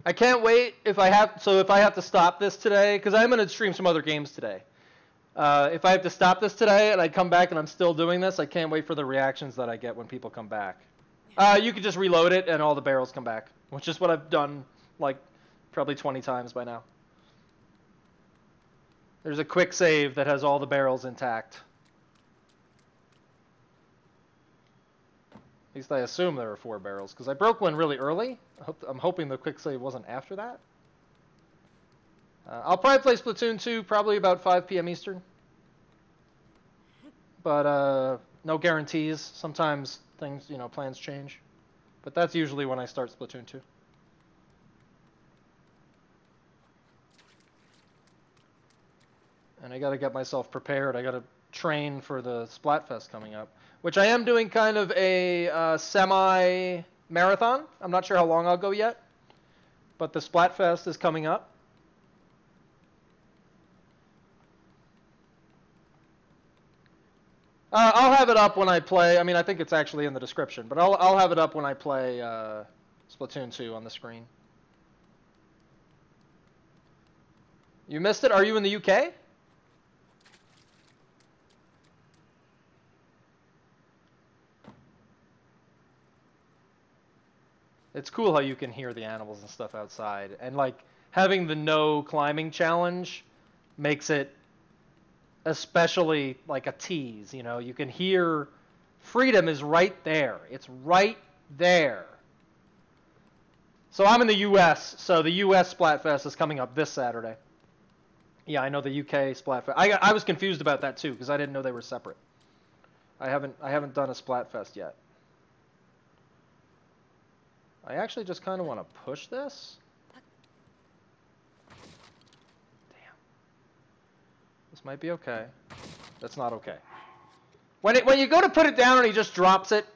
I can't wait if I have to stop this today, because I'm going to stream some other games today. If I have to stop this today and I come back and I'm still doing this, I can't wait for the reactions that I get when people come back. You could just reload it and all the barrels come back, which is what I've done like probably 20 times by now. There's a quick save that has all the barrels intact. At least I assume there are 4 barrels, because I broke one really early. I'm hoping the quick save wasn't after that. I'll probably play Splatoon 2 probably about 5 p.m. Eastern. But no guarantees. Sometimes things, you know, plans change. But that's usually when I start Splatoon 2. And I gotta get myself prepared. I gotta train for the Splatfest coming up, which I am doing kind of a semi-marathon. I'm not sure how long I'll go yet, but the Splatfest is coming up. I'll have it up when I play. I mean, I think it's actually in the description, but I'll have it up when I play Splatoon 2 on the screen. You missed it? Are you in the UK? It's cool how you can hear the animals and stuff outside. And like having the no climbing challenge makes it especially like a tease, you know. You can hear freedom is right there. It's right there. So I'm in the US, so the US Splatfest is coming up this Saturday. Yeah, I know the UK Splatfest. I was confused about that too because I didn't know they were separate. I haven't done a Splatfest yet. I actually just kind of want to push this. Damn. This might be okay. That's not okay. When you go to put it down and he just drops it,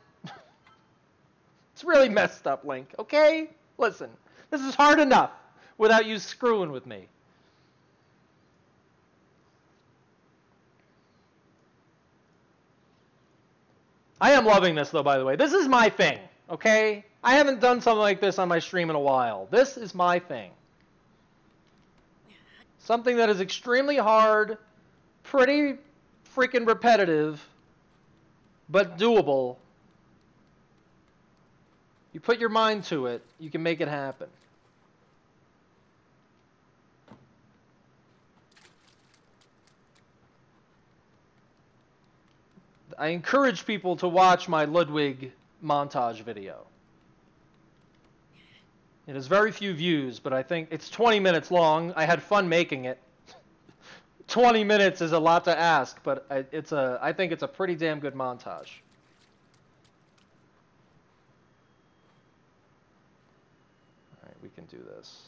it's really messed up, Link. Okay? Listen, this is hard enough without you screwing with me. I am loving this, though, by the way. This is my thing, okay? I haven't done something like this on my stream in a while. This is my thing. Something that is extremely hard, pretty freaking repetitive, but doable. You put your mind to it, you can make it happen. I encourage people to watch my Ludwig montage video. It has very few views, but I think it's 20 minutes long. I had fun making it. 20 minutes is a lot to ask, but I think it's a pretty damn good montage. All right, we can do this.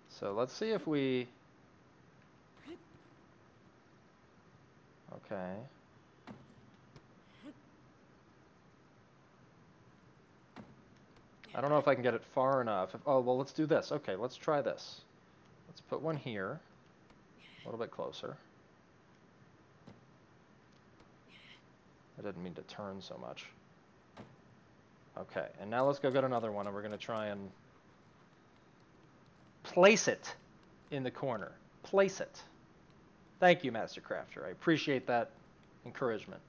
So let's see if we... Okay. I don't know if I can get it far enough. Oh, well, let's do this. Okay, let's try this. Let's put one here, a little bit closer. I didn't mean to turn so much. Okay, and now let's go get another one, and we're going to try and place it in the corner. Place it. Thank you, Master Crafter. I appreciate that encouragement.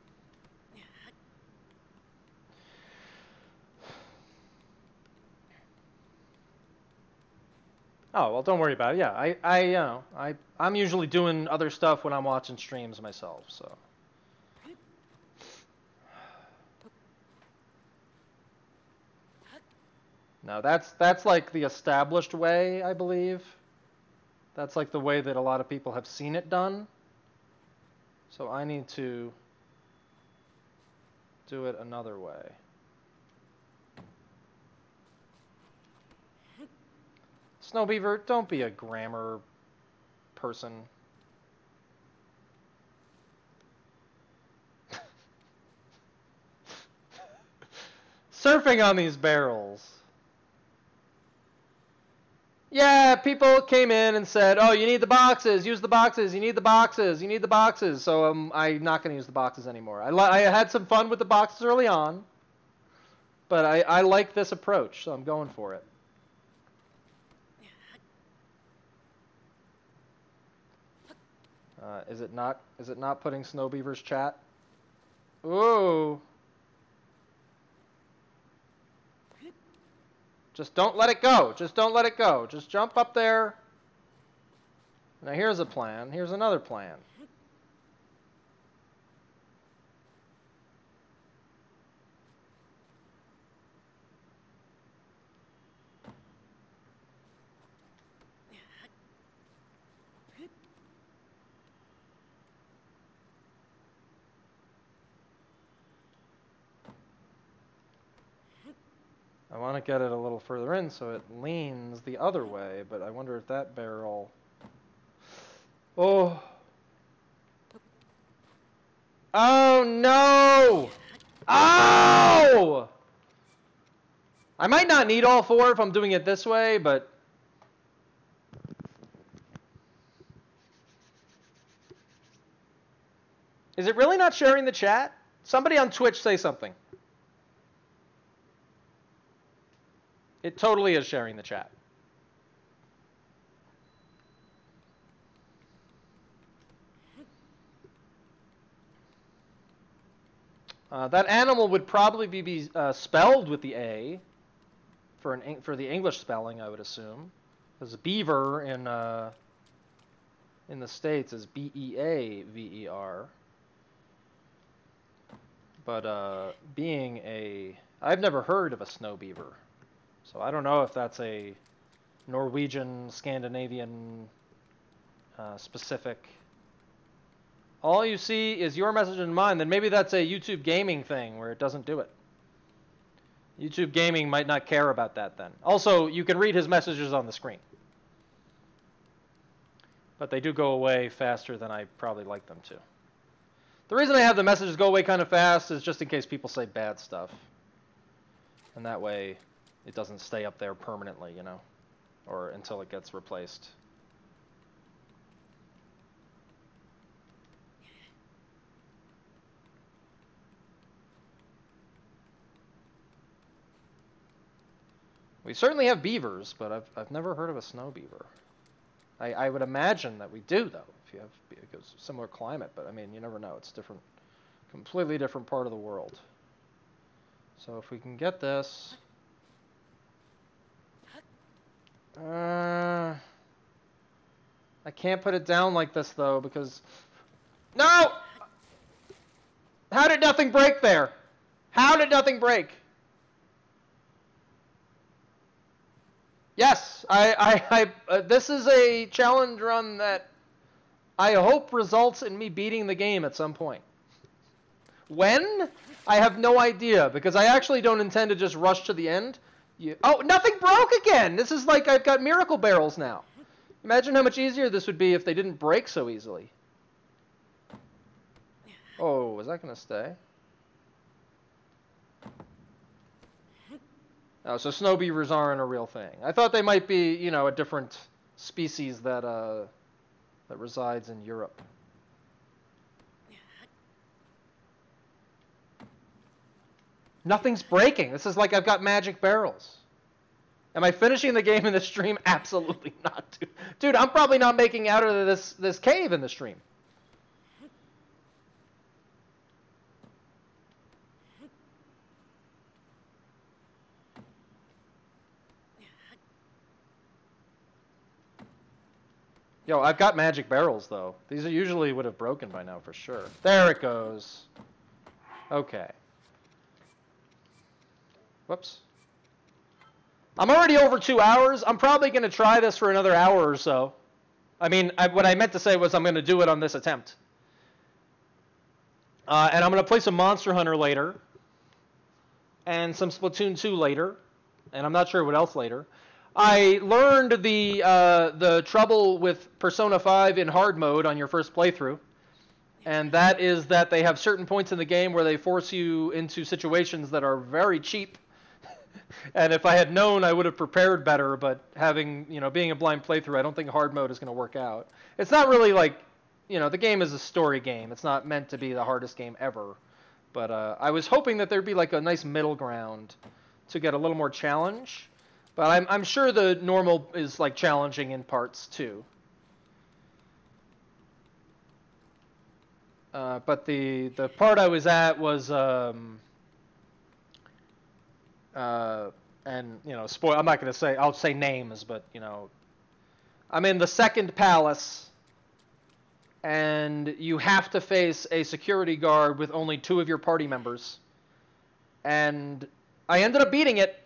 Oh, well, don't worry about it. Yeah, I'm usually doing other stuff when I'm watching streams myself, so. Now, that's like the established way, I believe. That's like the way that a lot of people have seen it done. So I need to do it another way. Snowbeaver, don't be a grammar person. Surfing on these barrels. Yeah, people came in and said, oh, you need the boxes, use the boxes, you need the boxes, you need the boxes. So I'm not going to use the boxes anymore. I had some fun with the boxes early on, but I like this approach, so I'm going for it. Is it not putting Snowbeaver's chat? Ooh. Just don't let it go. Just don't let it go. Just jump up there. Now here's a plan. Here's another plan. I want to get it a little further in so it leans the other way, but I wonder if that barrel... Oh. Oh, no! Oh! I might not need all four if I'm doing it this way, but... Is it really not sharing the chat? Somebody on Twitch say something. It totally is sharing the chat. That animal would probably be spelled with the A for the English spelling, I would assume. Because beaver in the States is Beaver. But I've never heard of a snow beaver. So I don't know if that's a Norwegian, Scandinavian specific. All you see is your message and mine, then maybe that's a YouTube gaming thing where it doesn't do it. YouTube gaming might not care about that then. Also, you can read his messages on the screen. But they do go away faster than I probably like them to. The reason I have the messages go away kind of fast is just in case people say bad stuff. And that way it doesn't stay up there permanently, you know, or until it gets replaced. We certainly have beavers, but I've never heard of a snow beaver. I would imagine that we do, though, if you have because similar climate, but I mean, you never know. It's different, completely different part of the world. So if we can get this... I can't put it down like this, though, because... No! How did nothing break there? How did nothing break? Yes, this is a challenge run that I hope results in me beating the game at some point. When? I have no idea, because I actually don't intend to just rush to the end. Oh, nothing broke again! This is like I've got miracle barrels now. Imagine how much easier this would be if they didn't break so easily. Oh, is that going to stay? Oh, so snow beavers aren't a real thing. I thought they might be, you know, a different species that that resides in Europe. Nothing's breaking. This is like I've got magic barrels. Am I finishing the game in the stream? Absolutely not, dude. Dude, I'm probably not making out of this cave in the stream. Yo, I've got magic barrels, though. These usually would have broken by now for sure. There it goes. Okay. Whoops. I'm already over 2 hours. I'm probably going to try this for another hour or so. I mean, what I meant to say was I'm going to do it on this attempt. And I'm going to play some Monster Hunter later. And some Splatoon 2 later. And I'm not sure what else later. I learned the trouble with Persona 5 in hard mode on your first playthrough. And that is that they have certain points in the game where they force you into situations that are very cheap. And if I had known, I would have prepared better, but having, you know, being a blind playthrough, I don't think hard mode is going to work out. It's not really like, you know, the game is a story game. It's not meant to be the hardest game ever. But I was hoping that there'd be like a nice middle ground to get a little more challenge. But I'm sure the normal is like challenging in parts too. But the part I was at was and you know, I'm not going to say, I'll say names, but you know, I'm in the second palace, and you have to face a security guard with only 2 of your party members, and I ended up beating it.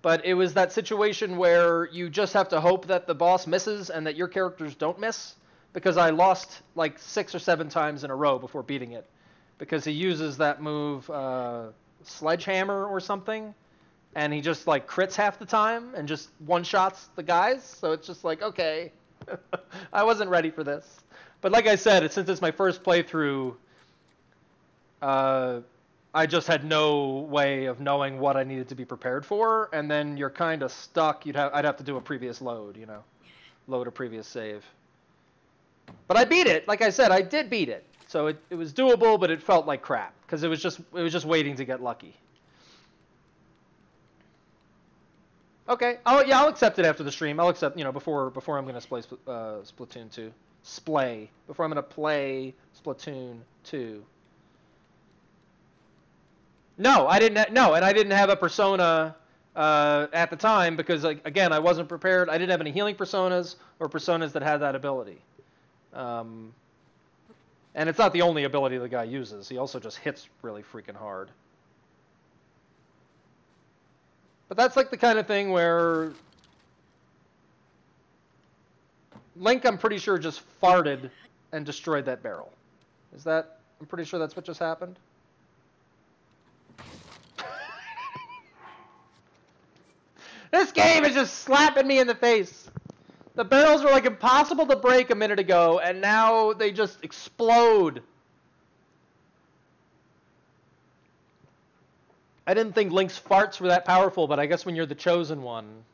But it was that situation where you just have to hope that the boss misses and that your characters don't miss, because I lost like 6 or 7 times in a row before beating it, because he uses that move Sledgehammer or something, and he just like crits half the time and just one-shots the guys. So it's just like, okay, I wasn't ready for this. But like I said, since it's my first playthrough, I just had no way of knowing what I needed to be prepared for, and then you're kind of stuck. I'd have to do a previous load, you know, load a previous save. But I beat it. Like I said, I did beat it. So it was doable, but it felt like crap because it was just waiting to get lucky. Okay. I'll accept it after the stream. I'll accept, you know, before I'm going to play Splatoon 2. Before I'm going to play Splatoon 2. No, I didn't. No, and I didn't have a persona at the time because, like, again, I wasn't prepared. I didn't have any healing personas or personas that had that ability. And it's not the only ability the guy uses. He also just hits really freaking hard. But that's like the kind of thing where Link, I'm pretty sure, just farted and destroyed that barrel. Is that... I'm pretty sure that's what just happened. This game is just slapping me in the face. The barrels were like impossible to break a minute ago, and now they just explode. I didn't think Link's farts were that powerful, but I guess when you're the chosen one...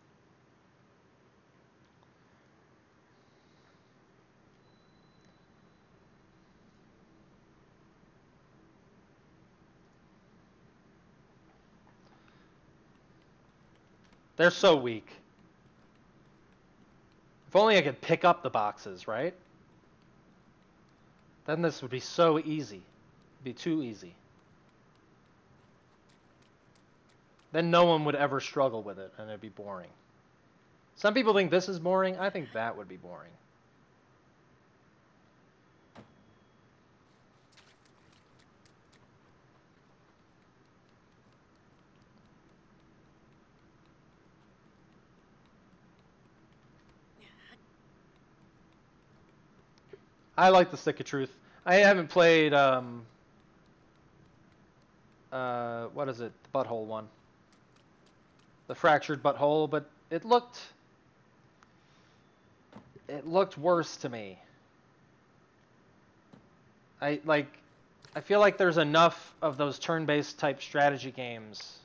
They're so weak. If only I could pick up the boxes, right? Then this would be so easy. It'd be too easy. Then no one would ever struggle with it, and it'd be boring. Some people think this is boring. I think that would be boring. I like the Stick of Truth. I haven't played, what is it? The Butthole one. The Fractured Butthole, but it looked worse to me. I feel like there's enough of those turn-based type strategy games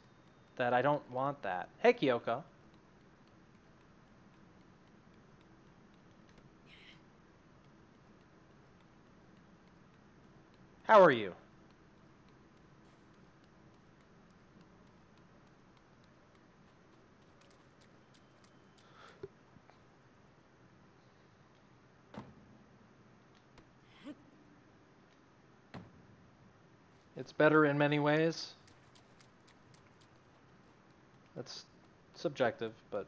that I don't want that. Hey, Kyoko. How are you? It's better in many ways. That's subjective, but...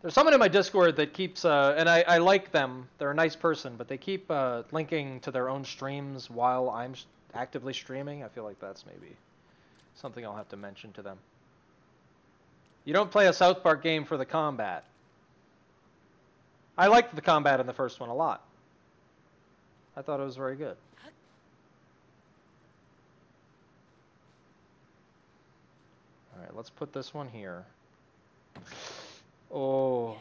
There's someone in my Discord that keeps, and I like them, they're a nice person, but they keep linking to their own streams while I'm actively streaming. I feel like that's maybe something I'll have to mention to them. You don't play a South Park game for the combat. I liked the combat in the first one a lot. I thought it was very good. Alright, let's put this one here. Oh.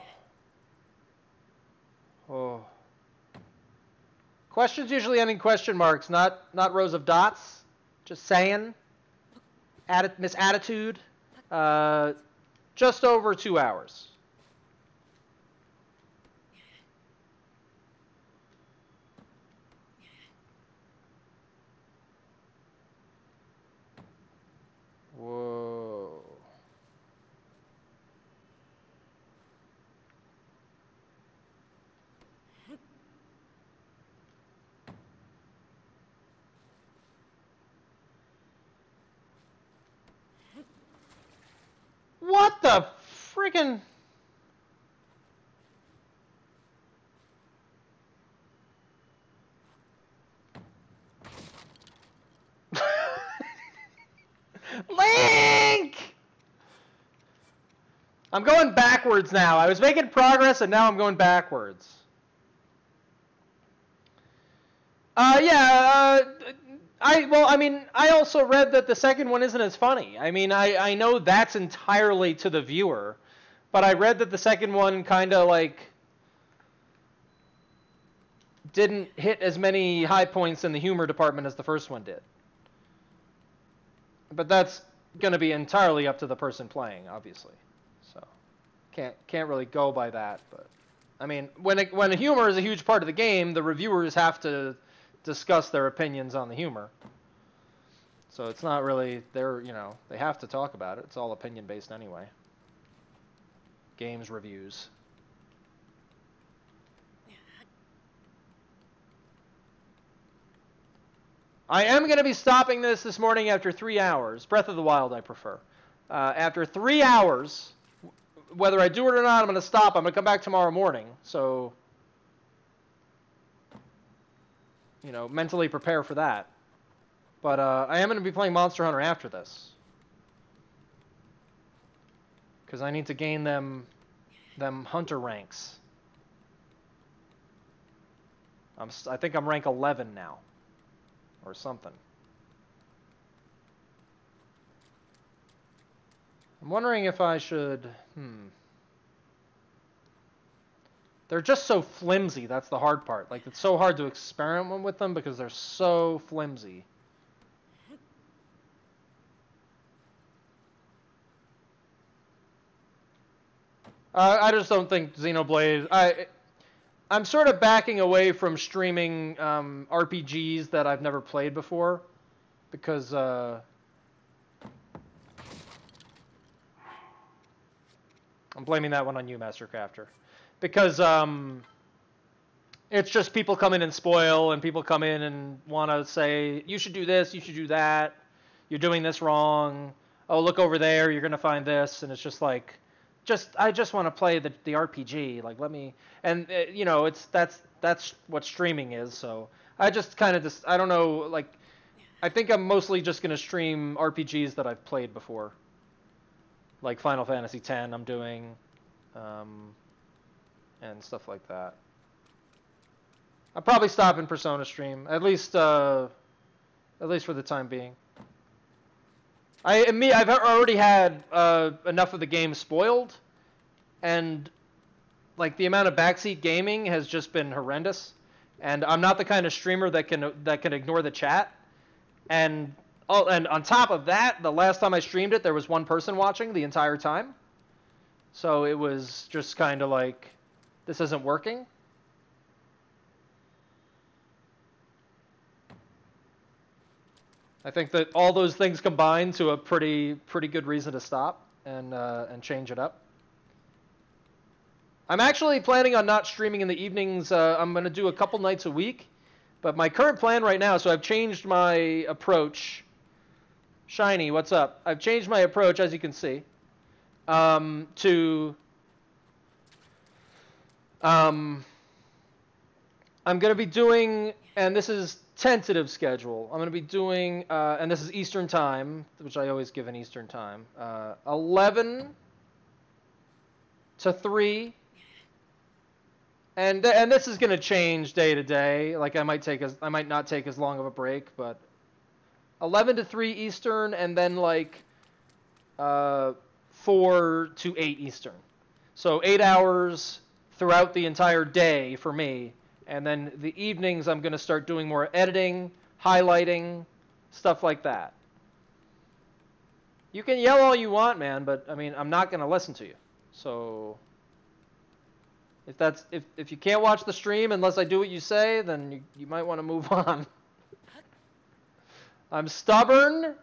Oh. Questions usually end in question marks, not rows of dots. Just saying. Miss Attitude. Just over 2 hours. Whoa. What the friggin... Link! I'm going backwards now. I was making progress and now I'm going backwards. Yeah, I also read that the second one isn't as funny. I mean, I know that's entirely to the viewer, but I read that the second one kind of, like, didn't hit as many high points in the humor department as the first one did. But that's going to be entirely up to the person playing, obviously. So, can't really go by that, but... I mean, when humor is a huge part of the game, the reviewers have to discuss their opinions on the humor. So it's not really, they have to talk about it. It's all opinion-based anyway. Games reviews. I am going to be stopping this morning after 3 hours. Breath of the Wild, I prefer. After 3 hours, whether I do it or not, I'm going to stop. I'm going to come back tomorrow morning. So, you know, mentally prepare for that. But I am going to be playing Monster Hunter after this. Because I need to gain them hunter ranks. I think I'm rank 11 now. Or something. I'm wondering if I should... They're just so flimsy, that's the hard part. Like, it's so hard to experiment with them because they're so flimsy. I just don't think Xenoblade... I'm sort of backing away from streaming RPGs that I've never played before. Because... I'm blaming that one on you, Master Crafter. Because it's just people come in and spoil, and people come in and want to say, you should do this, you should do that, you're doing this wrong, oh, look over there, you're going to find this, and it's just like, I just want to play the RPG, like, let me, and, you know, that's what streaming is, so I just kind of just, I don't know, like, I think I'm mostly just going to stream RPGs that I've played before. Like Final Fantasy X I'm doing, and stuff like that. I'll probably stop in Persona stream, at least for the time being. I've already had enough of the game spoiled, and like the amount of backseat gaming has just been horrendous. And I'm not the kind of streamer that can ignore the chat. And on top of that, the last time I streamed it, there was one person watching the entire time. So it was just kind of like, this isn't working. I think that all those things combine to a pretty good reason to stop and change it up. I'm actually planning on not streaming in the evenings. I'm going to do a couple nights a week. But my current plan right now, so I've changed my approach. Shiny, what's up? I've changed my approach, as you can see, to... I'm going to be doing, and this is tentative schedule, I'm going to be doing, and this is Eastern Time, which I always give an Eastern Time, 11 to 3, and this is going to change day to day, like I might not take as long of a break, but 11 to 3 Eastern, and then like 4 to 8 Eastern. So 8 hours throughout the entire day for me. And then the evenings I'm going to start doing more editing, highlighting, stuff like that. You can yell all you want, man, but I mean, I'm not going to listen to you. So if you can't watch the stream unless I do what you say, then you might want to move on. I'm stubborn.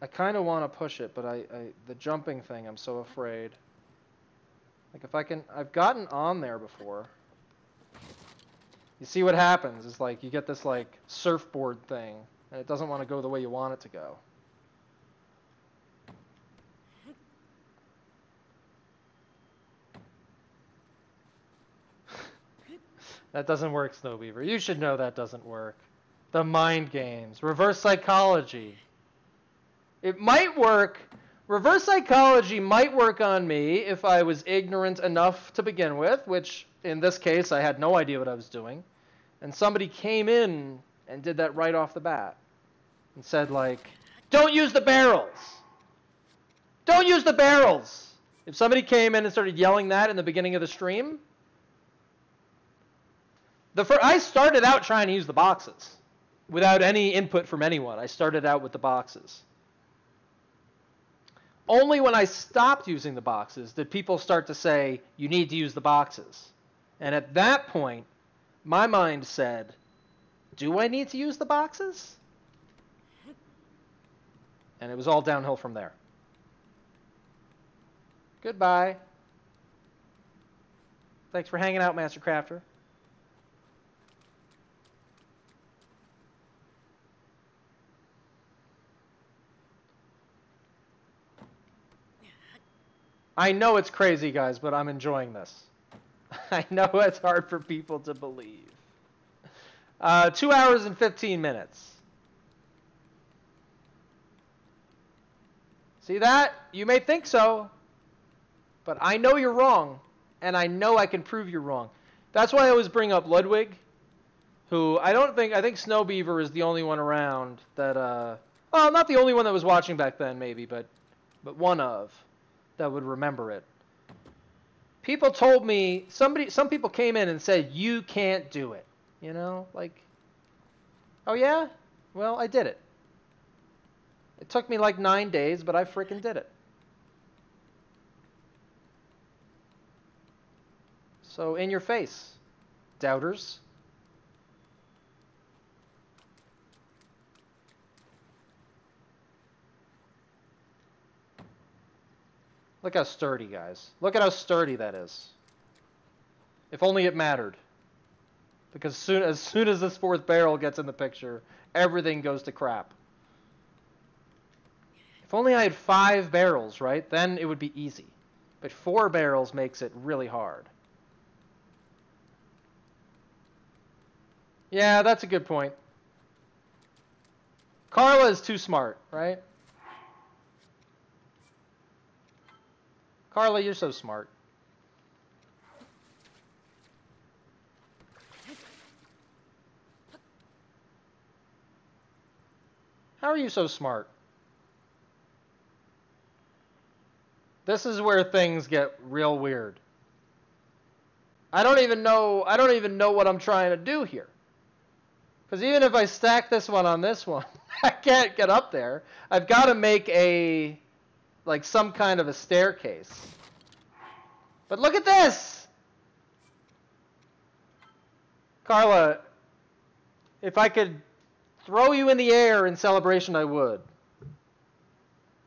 I kind of want to push it, but the jumping thing, I'm so afraid. Like if I can, I've gotten on there before. You see what happens is like you get this like surfboard thing, and it doesn't want to go the way you want it to go. That doesn't work, Snowbeaver. You should know that doesn't work. The mind games, reverse psychology. It might work. Reverse psychology might work on me if I was ignorant enough to begin with, which in this case I had no idea what I was doing. And somebody came in and did that right off the bat. And said like, don't use the barrels. Don't use the barrels. If somebody came in and started yelling that in the beginning of the stream, I started out trying to use the boxes without any input from anyone. I started out with the boxes. Only when I stopped using the boxes did people start to say, you need to use the boxes. And at that point, my mind said, do I need to use the boxes? And it was all downhill from there. Goodbye. Thanks for hanging out, Master Crafter. I know it's crazy, guys, but I'm enjoying this. I know it's hard for people to believe. 2 hours and 15 minutes. See that? You may think so, but I know you're wrong, and I know I can prove you're wrong. That's why I always bring up Ludwig, who I think Snow Beaver is the only one around that, well, not the only one that was watching back then, maybe, but one of that would remember it. People told me, some people came in and said, you can't do it. You know, like, oh yeah? Well, I did it. It took me like 9 days, but I frickin' did it. So in your face, doubters. Look how sturdy, guys. Look at how sturdy that is. If only it mattered. Because as soon as this fourth barrel gets in the picture, everything goes to crap. If only I had 5 barrels, right? Then it would be easy. But 4 barrels makes it really hard. Yeah, that's a good point. Carla is too smart, right? Carla, you're so smart. How are you so smart? This is where things get real weird. I don't even know what I'm trying to do here. Because even if I stack this one on this one, I can't get up there. I've got to make like some kind of a staircase. But look at this! Carla, if I could throw you in the air in celebration, I would.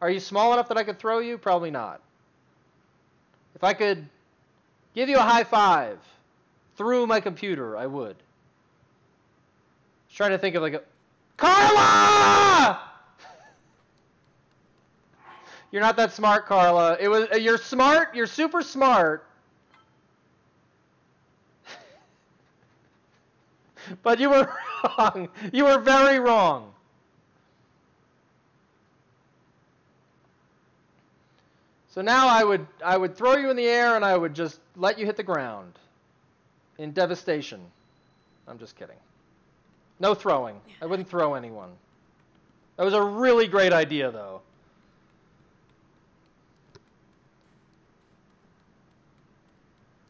Are you small enough that I could throw you? Probably not. If I could give you a high five through my computer, I would. I was trying to think of like a... Carla! You're not that smart, Carla. You're smart. You're super smart. But you were wrong. You were very wrong. So now I would throw you in the air and I would just let you hit the ground in devastation. I'm just kidding. No throwing. I wouldn't throw anyone. That was a really great idea, though.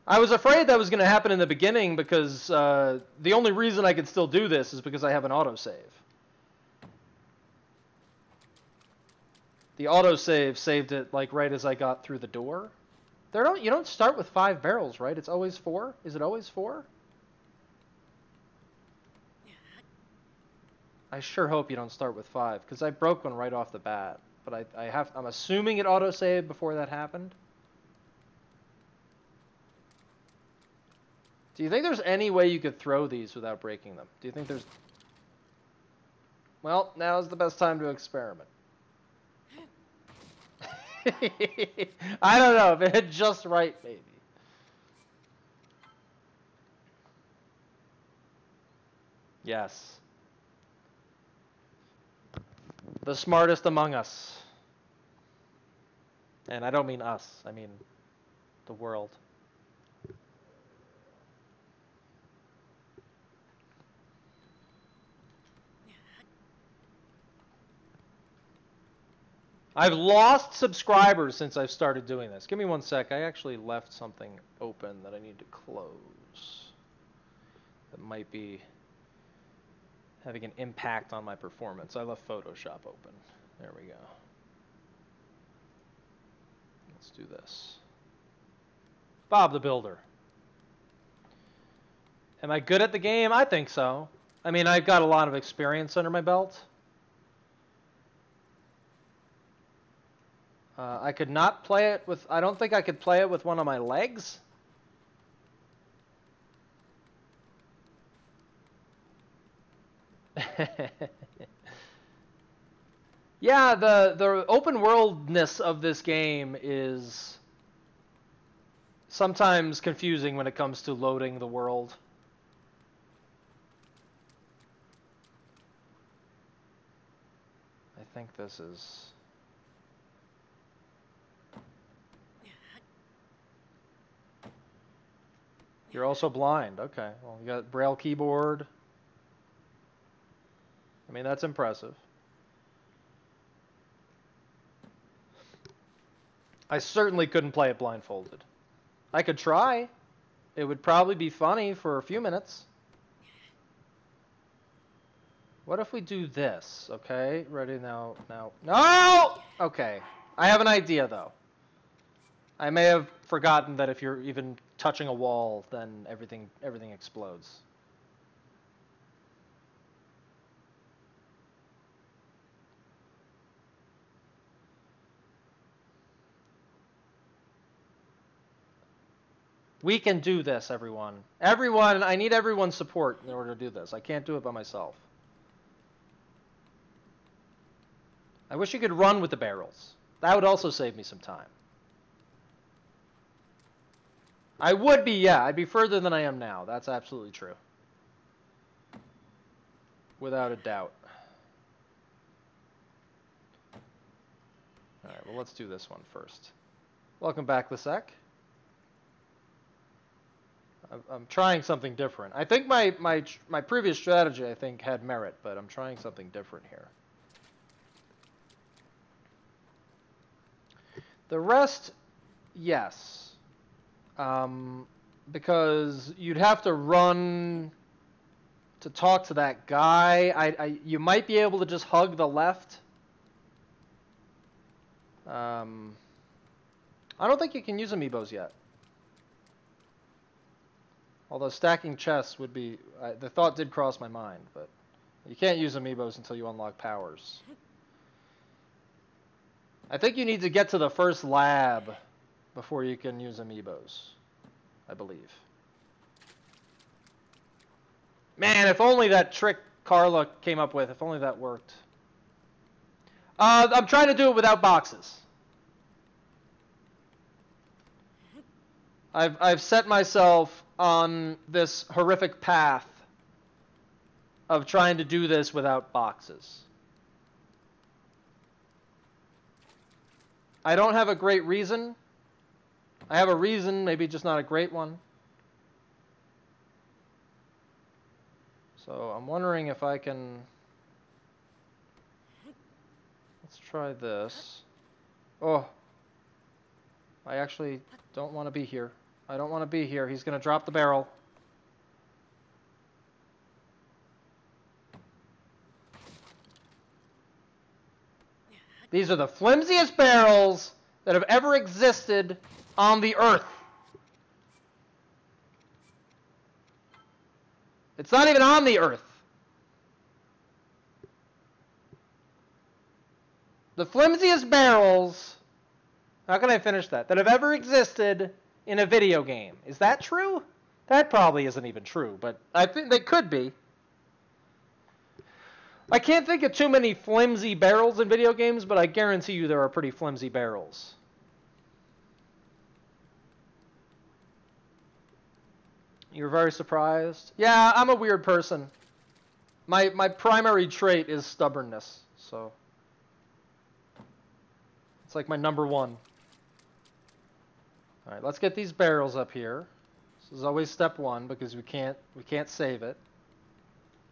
I was afraid that was going to happen in the beginning because the only reason I could still do this is because I have an autosave. The autosave saved it like right as I got through the door. You don't start with 5 barrels, right? It's always 4? Is it always 4? I sure hope you don't start with 5 because I broke one right off the bat. But I'm assuming it autosaved before that happened. Do you think there's any way you could throw these without breaking them? Do you think there's... Well, now's the best time to experiment. I don't know if it hit just right, maybe. Yes. The smartest among us. And I don't mean us, I mean the world. I've lost subscribers since I've started doing this. Give me 1 sec. I actually left something open that I need to close. That might be having an impact on my performance. I left Photoshop open. There we go. Let's do this. Bob the Builder. Am I good at the game? I think so. I mean, I've got a lot of experience under my belt. I could not play it with... I don't think I could play it with one of my legs. Yeah, the open worldness of this game is sometimes confusing when it comes to loading the world. I think this is... You're also blind. Okay, well, you got Braille keyboard. I mean, that's impressive. I certainly couldn't play it blindfolded. I could try. It would probably be funny for a few minutes. What if we do this? Okay, ready now. No! Okay, I have an idea though. I may have forgotten that if you're even touching a wall, then everything explodes. We can do this, everyone. Everyone, I need everyone's support in order to do this. I can't do it by myself. I wish you could run with the barrels. That would also save me some time. I would be, yeah. I'd be further than I am now. That's absolutely true. Without a doubt. Alright, well, let's do this one first. Welcome back, Lisek. I'm trying something different. I think my previous strategy, I think, had merit, but I'm trying something different here. The rest, yes. Because you'd have to run to talk to that guy. You might be able to just hug the left. I don't think you can use amiibos yet. Although stacking chests would be... the thought did cross my mind, but you can't use amiibos until you unlock powers. I think you need to get to the first lab before you can use amiibos, I believe. Man, if only that trick Carla came up with, if only that worked. I'm trying to do it without boxes. I've set myself on this horrific path of trying to do this without boxes. I don't have a great reason. I have a reason, maybe just not a great one. So I'm wondering if I can... Let's try this. Oh. I actually don't want to be here. I don't want to be here. He's going to drop the barrel. These are the flimsiest barrels that have ever existed on the earth. It's not even on the earth. The flimsiest barrels, how can I finish that have ever existed in a video game. Is that true? That probably isn't even true, but I think they could be. I can't think of too many flimsy barrels in video games, but I guarantee you there are pretty flimsy barrels. You're very surprised? Yeah, I'm a weird person. My primary trait is stubbornness, so it's like my number one. All right, let's get these barrels up here. This is always step one because we can't save it.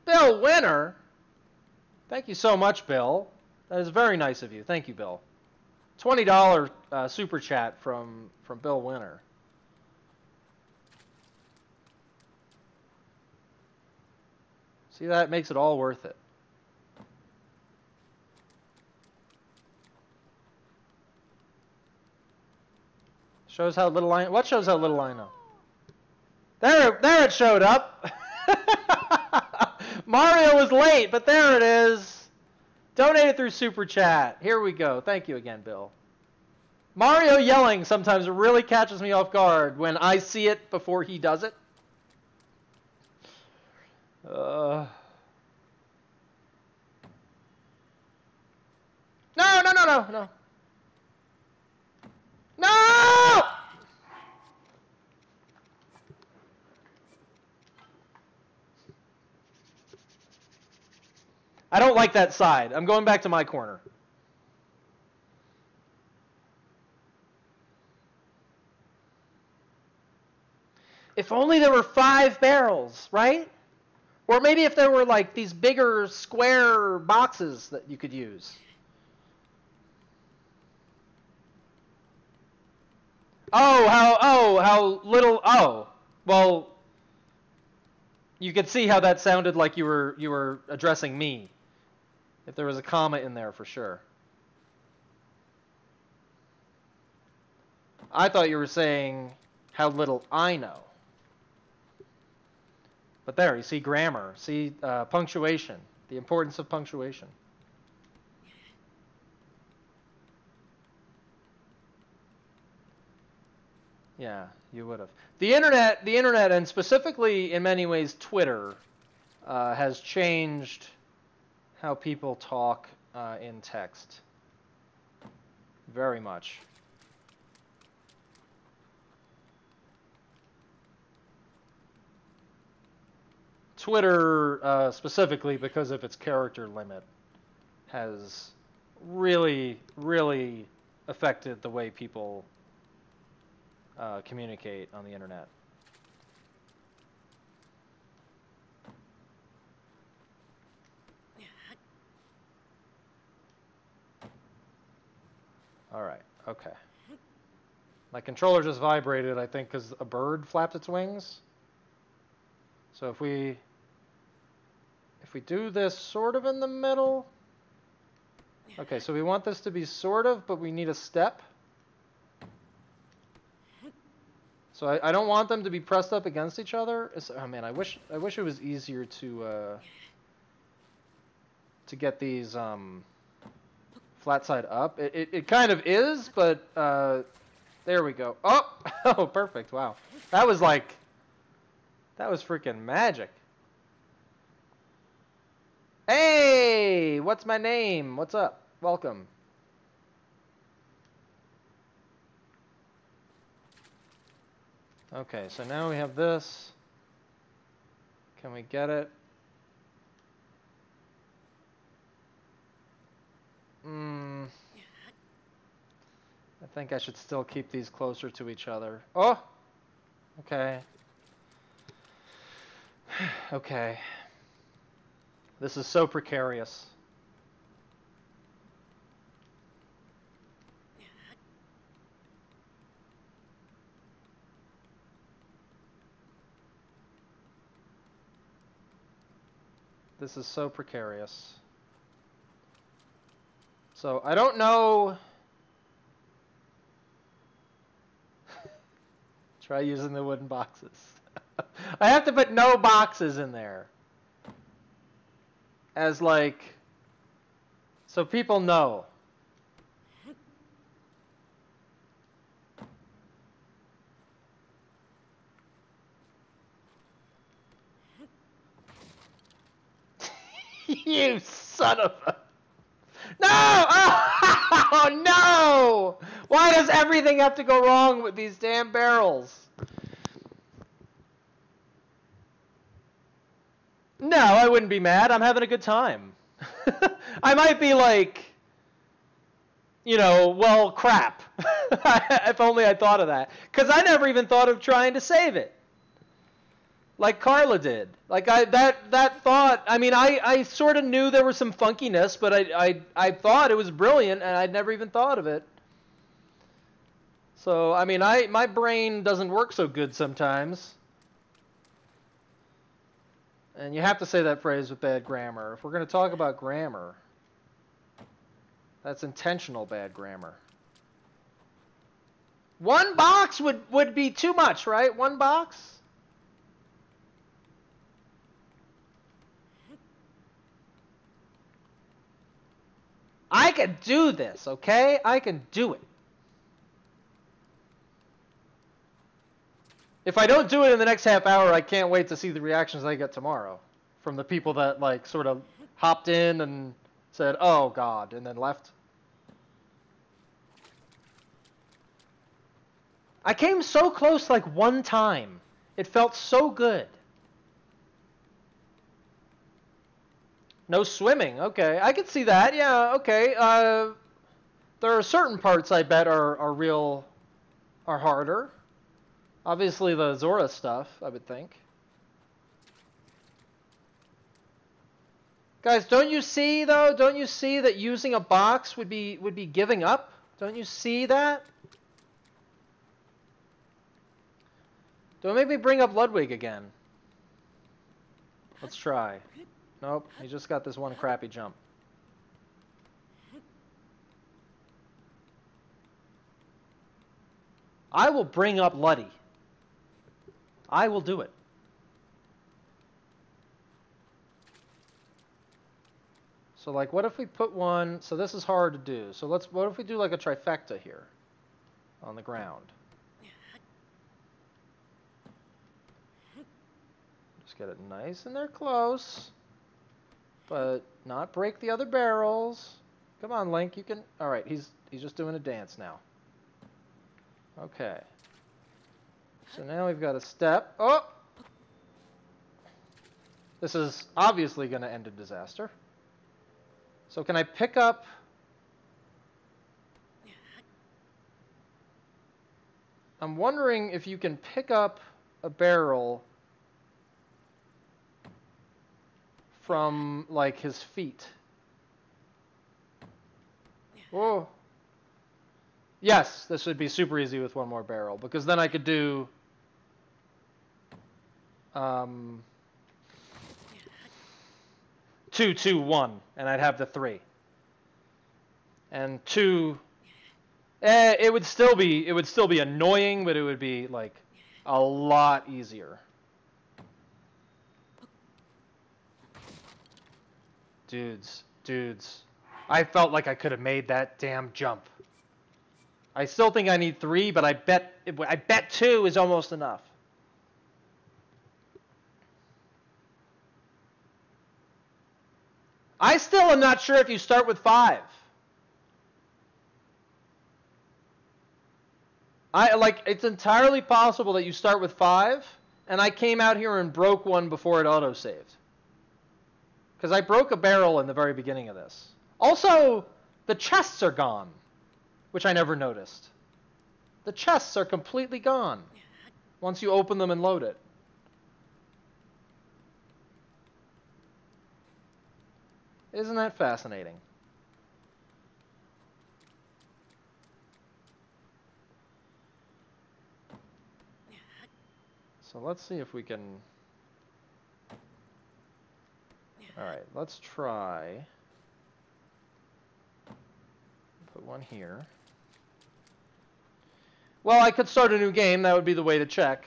Bill Winner, thank you so much, Bill. That is very nice of you. Thank you, Bill. $20 super chat from Bill Winner. See, that makes it all worth it. Shows how little I know. What shows how little I know? There it showed up. Mario was late, but there it is. Donated through Super Chat. Here we go. Thank you again, Bill. Mario yelling sometimes really catches me off guard when I see it before he does it. No, no, no, no, no. No! I don't like that side. I'm going back to my corner. If only there were 5 barrels, right? Or maybe if there were like these bigger square boxes that you could use. How little, well, you could see how that sounded like you were addressing me. If there was a comma in there for sure. I thought you were saying how little I know. But there, you see grammar, see punctuation, the importance of punctuation. Yeah, you would have. The internet, and specifically in many ways Twitter, has changed how people talk in text. Very much. Twitter, specifically because of its character limit, has really, really affected the way people communicate on the internet. All right, okay. My controller just vibrated, I think, because a bird flapped its wings. So if we do this sort of in the middle. Okay, so we want this to be sort of, but we need a step. So I don't want them to be pressed up against each other. Oh man, I wish it was easier to get these flat side up. It kind of is, but there we go. Oh, oh, perfect. Wow, that was freaking magic. Hey, what's my name? What's up? Welcome. Okay, so now we have this. Can we get it? I think I should still keep these closer to each other. Oh! Okay. Okay. This is so precarious. This is so precarious. So I don't know. Try using the wooden boxes. I have to put no boxes in there. As like, so people know. You son of a... No! Oh, no! Why does everything have to go wrong with these damn barrels? No, I wouldn't be mad. I'm having a good time. I might be like, you know, well, crap. If only I thought of that. Because I never even thought of trying to save it. Like Carla did. Like that thought, I mean, I sort of knew there was some funkiness, but I thought it was brilliant, and I'd never even thought of it. So, I mean, my brain doesn't work so good sometimes. And you have to say that phrase with bad grammar. If we're going to talk about grammar, that's intentional bad grammar. One box would be too much, right? One box? I can do this, okay? I can do it. If I don't do it in the next half hour, I can't wait to see the reactions I get tomorrow from the people that like sort of hopped in and said, "Oh God," and then left. I came so close like one time. It felt so good. No swimming. Okay, I could see that. Yeah, okay. There are certain parts I bet are harder. Obviously the Zora stuff, I would think. Guys, don't you see though? Don't you see that using a box would be giving up? Don't you see that? Don't make me bring up Ludwig again. Let's try. Nope, he just got this one crappy jump. I will bring up Luddy. I will do it. So like, what if we put one, so this is hard to do. So what if we do like a trifecta here on the ground? Just get it nice and they're close, but not break the other barrels. Come on, Link, you can, all right, he's just doing a dance now. Okay. So now we've got a step. Oh! This is obviously going to end in disaster. So can I pick up... I'm wondering if you can pick up a barrel from, like, his feet. Whoa. Yes, this would be super easy with one more barrel, because then I could do... 2, 2, 1, and I'd have the 3. And 2, it would still be annoying, but it would be like a lot easier. Dudes, I felt like I could have made that damn jump. I still think I need 3, but I bet 2 is almost enough. I still am not sure if you start with 5. It's entirely possible that you start with 5, and I came out here and broke one before it auto-saved. Because I broke a barrel in the very beginning of this. Also, the chests are gone, which I never noticed. The chests are completely gone once you open them and load it. Isn't that fascinating? So let's see if we can... Alright, let's try... Put one here. Well, I could start a new game. That would be the way to check.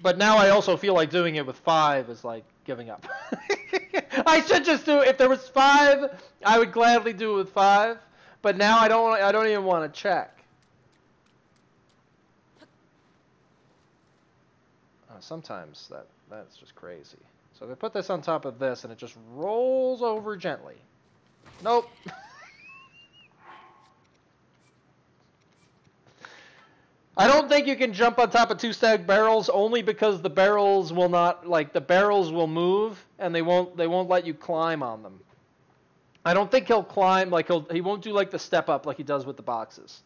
But now I also feel like doing it with 5 is like giving up. I should just do it. If there was 5, I would gladly do it with 5. But now I don't even want to check. Sometimes that's just crazy. So if I put this on top of this and it just rolls over gently. Nope. I don't think you can jump on top of 2 stacked barrels only because the barrels will not, like, the barrels will move and they won't let you climb on them. I don't think he'll climb, like he won't do like the step up like he does with the boxes.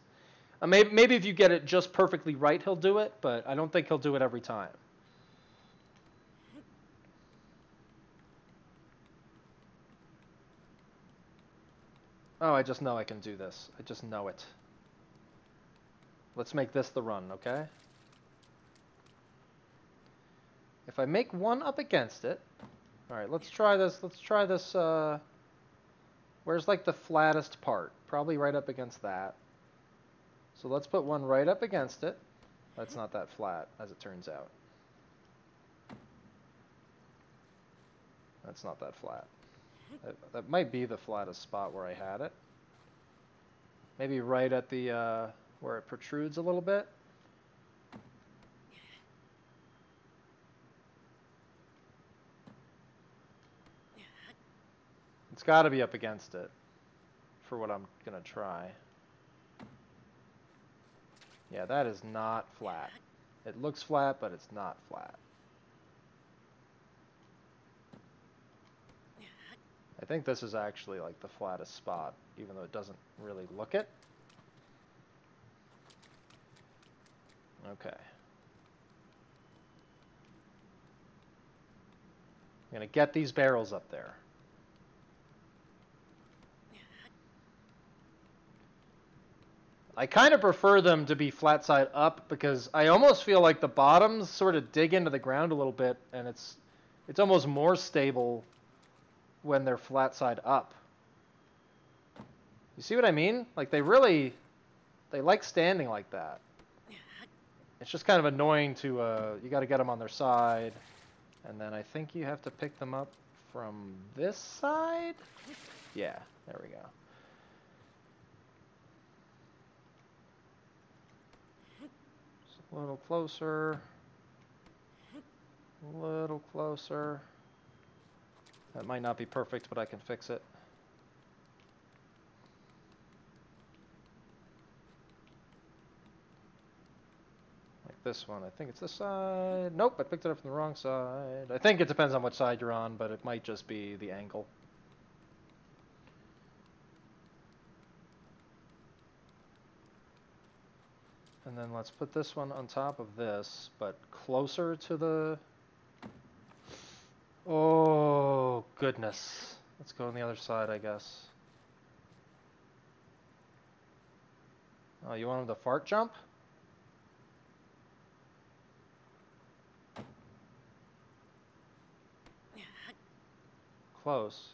Maybe if you get it just perfectly right he'll do it, but I don't think he'll do it every time. Oh, I just know I can do this. I just know it. Let's make this the run, okay? If I make one up against it... Alright, let's try this. Let's try this, where's like the flattest part? Probably right up against that. So let's put one right up against it. That's not that flat, as it turns out. That's not that flat. That might be the flattest spot where I had it. Maybe right at the, where it protrudes a little bit. It's got to be up against it for what I'm going to try. Yeah, that is not flat. It looks flat, but it's not flat. I think this is actually like the flattest spot, even though it doesn't really look it. Okay. I'm gonna get these barrels up there. I kind of prefer them to be flat side up because I almost feel like the bottoms sort of dig into the ground a little bit, and it's almost more stable when they're flat side up. You see what I mean? Like they like standing like that. It's just kind of annoying to, you got to get them on their side, and then I think you have to pick them up from this side? Yeah, there we go. Just a little closer. A little closer. That might not be perfect, but I can fix it. Like this one. I think it's this side. Nope, I picked it up from the wrong side. I think it depends on which side you're on, but it might just be the angle. And then let's put this one on top of this, but closer to the... Oh, goodness. Let's go on the other side, I guess. Oh, you want him to fart jump? Close.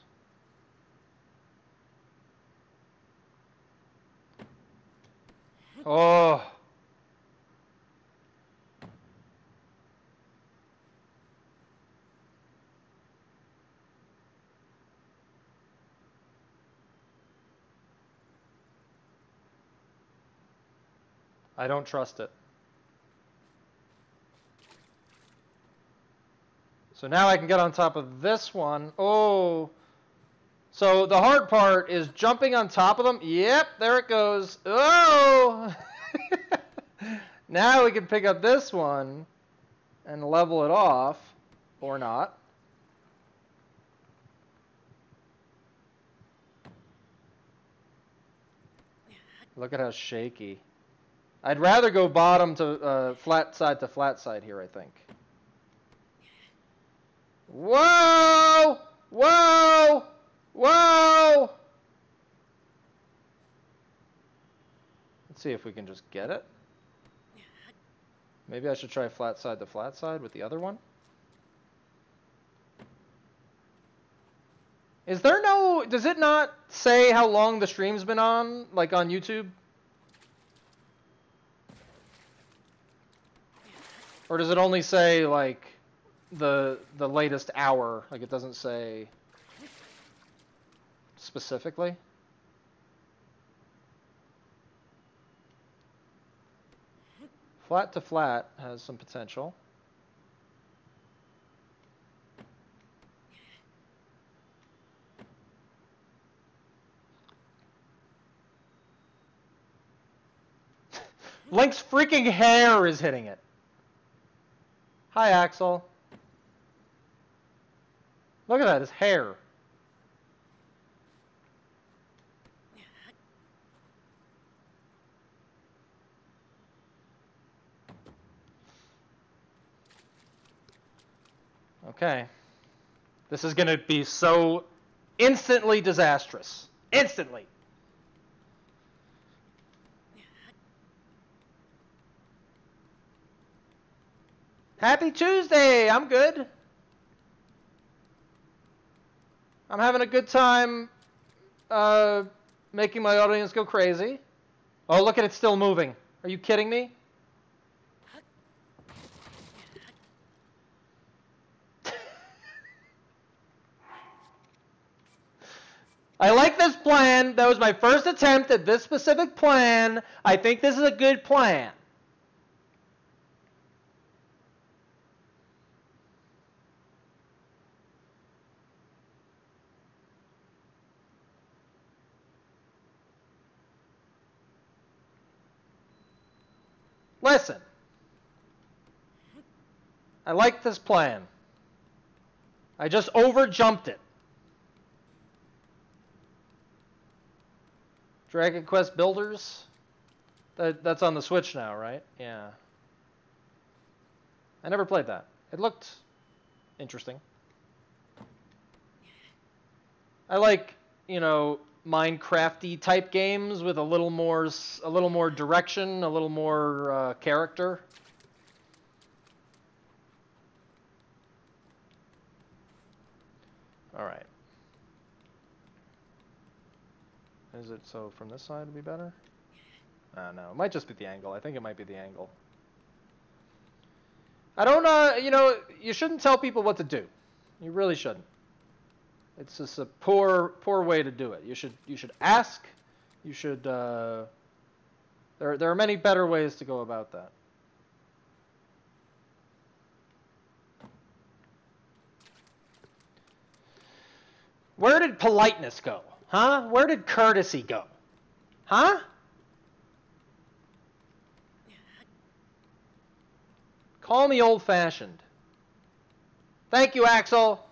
Oh! I don't trust it. So now I can get on top of this one. Oh! So the hard part is jumping on top of them. Yep, there it goes. Oh! Now we can pick up this one and level it off, or not. Look at how shaky. I'd rather go bottom to flat side here, I think. Whoa! Whoa! Whoa! Let's see if we can just get it. Maybe I should try flat side with the other one. Is there no... Does it not say how long the stream's been on, like on YouTube? Or does it only say, like, the latest hour? Like, it doesn't say specifically? Flat to flat has some potential. Link's freaking hair is hitting it. Hi, Axel. Look at that, his hair. Okay. This is going to be so instantly disastrous. Instantly. Happy Tuesday! I'm good. I'm having a good time making my audience go crazy. Oh, look at it still moving. Are you kidding me? I like this plan. That was my first attempt at this specific plan. I think this is a good plan. Listen. I like this plan. I just over-jumped it. Dragon Quest Builders? That's on the Switch now, right? Yeah. I never played that. It looked interesting. I like, you know, Minecrafty type games with a little more direction, a little more character. All right. Is it so from this side would be better? No, it might just be the angle. I think it might be the angle. I don't, you know, you shouldn't tell people what to do. You really shouldn't. It's just a poor way to do it. You should ask. You should. There are many better ways to go about that. Where did politeness go? Huh? Where did courtesy go? Huh? Call me old-fashioned. Thank you, Axel.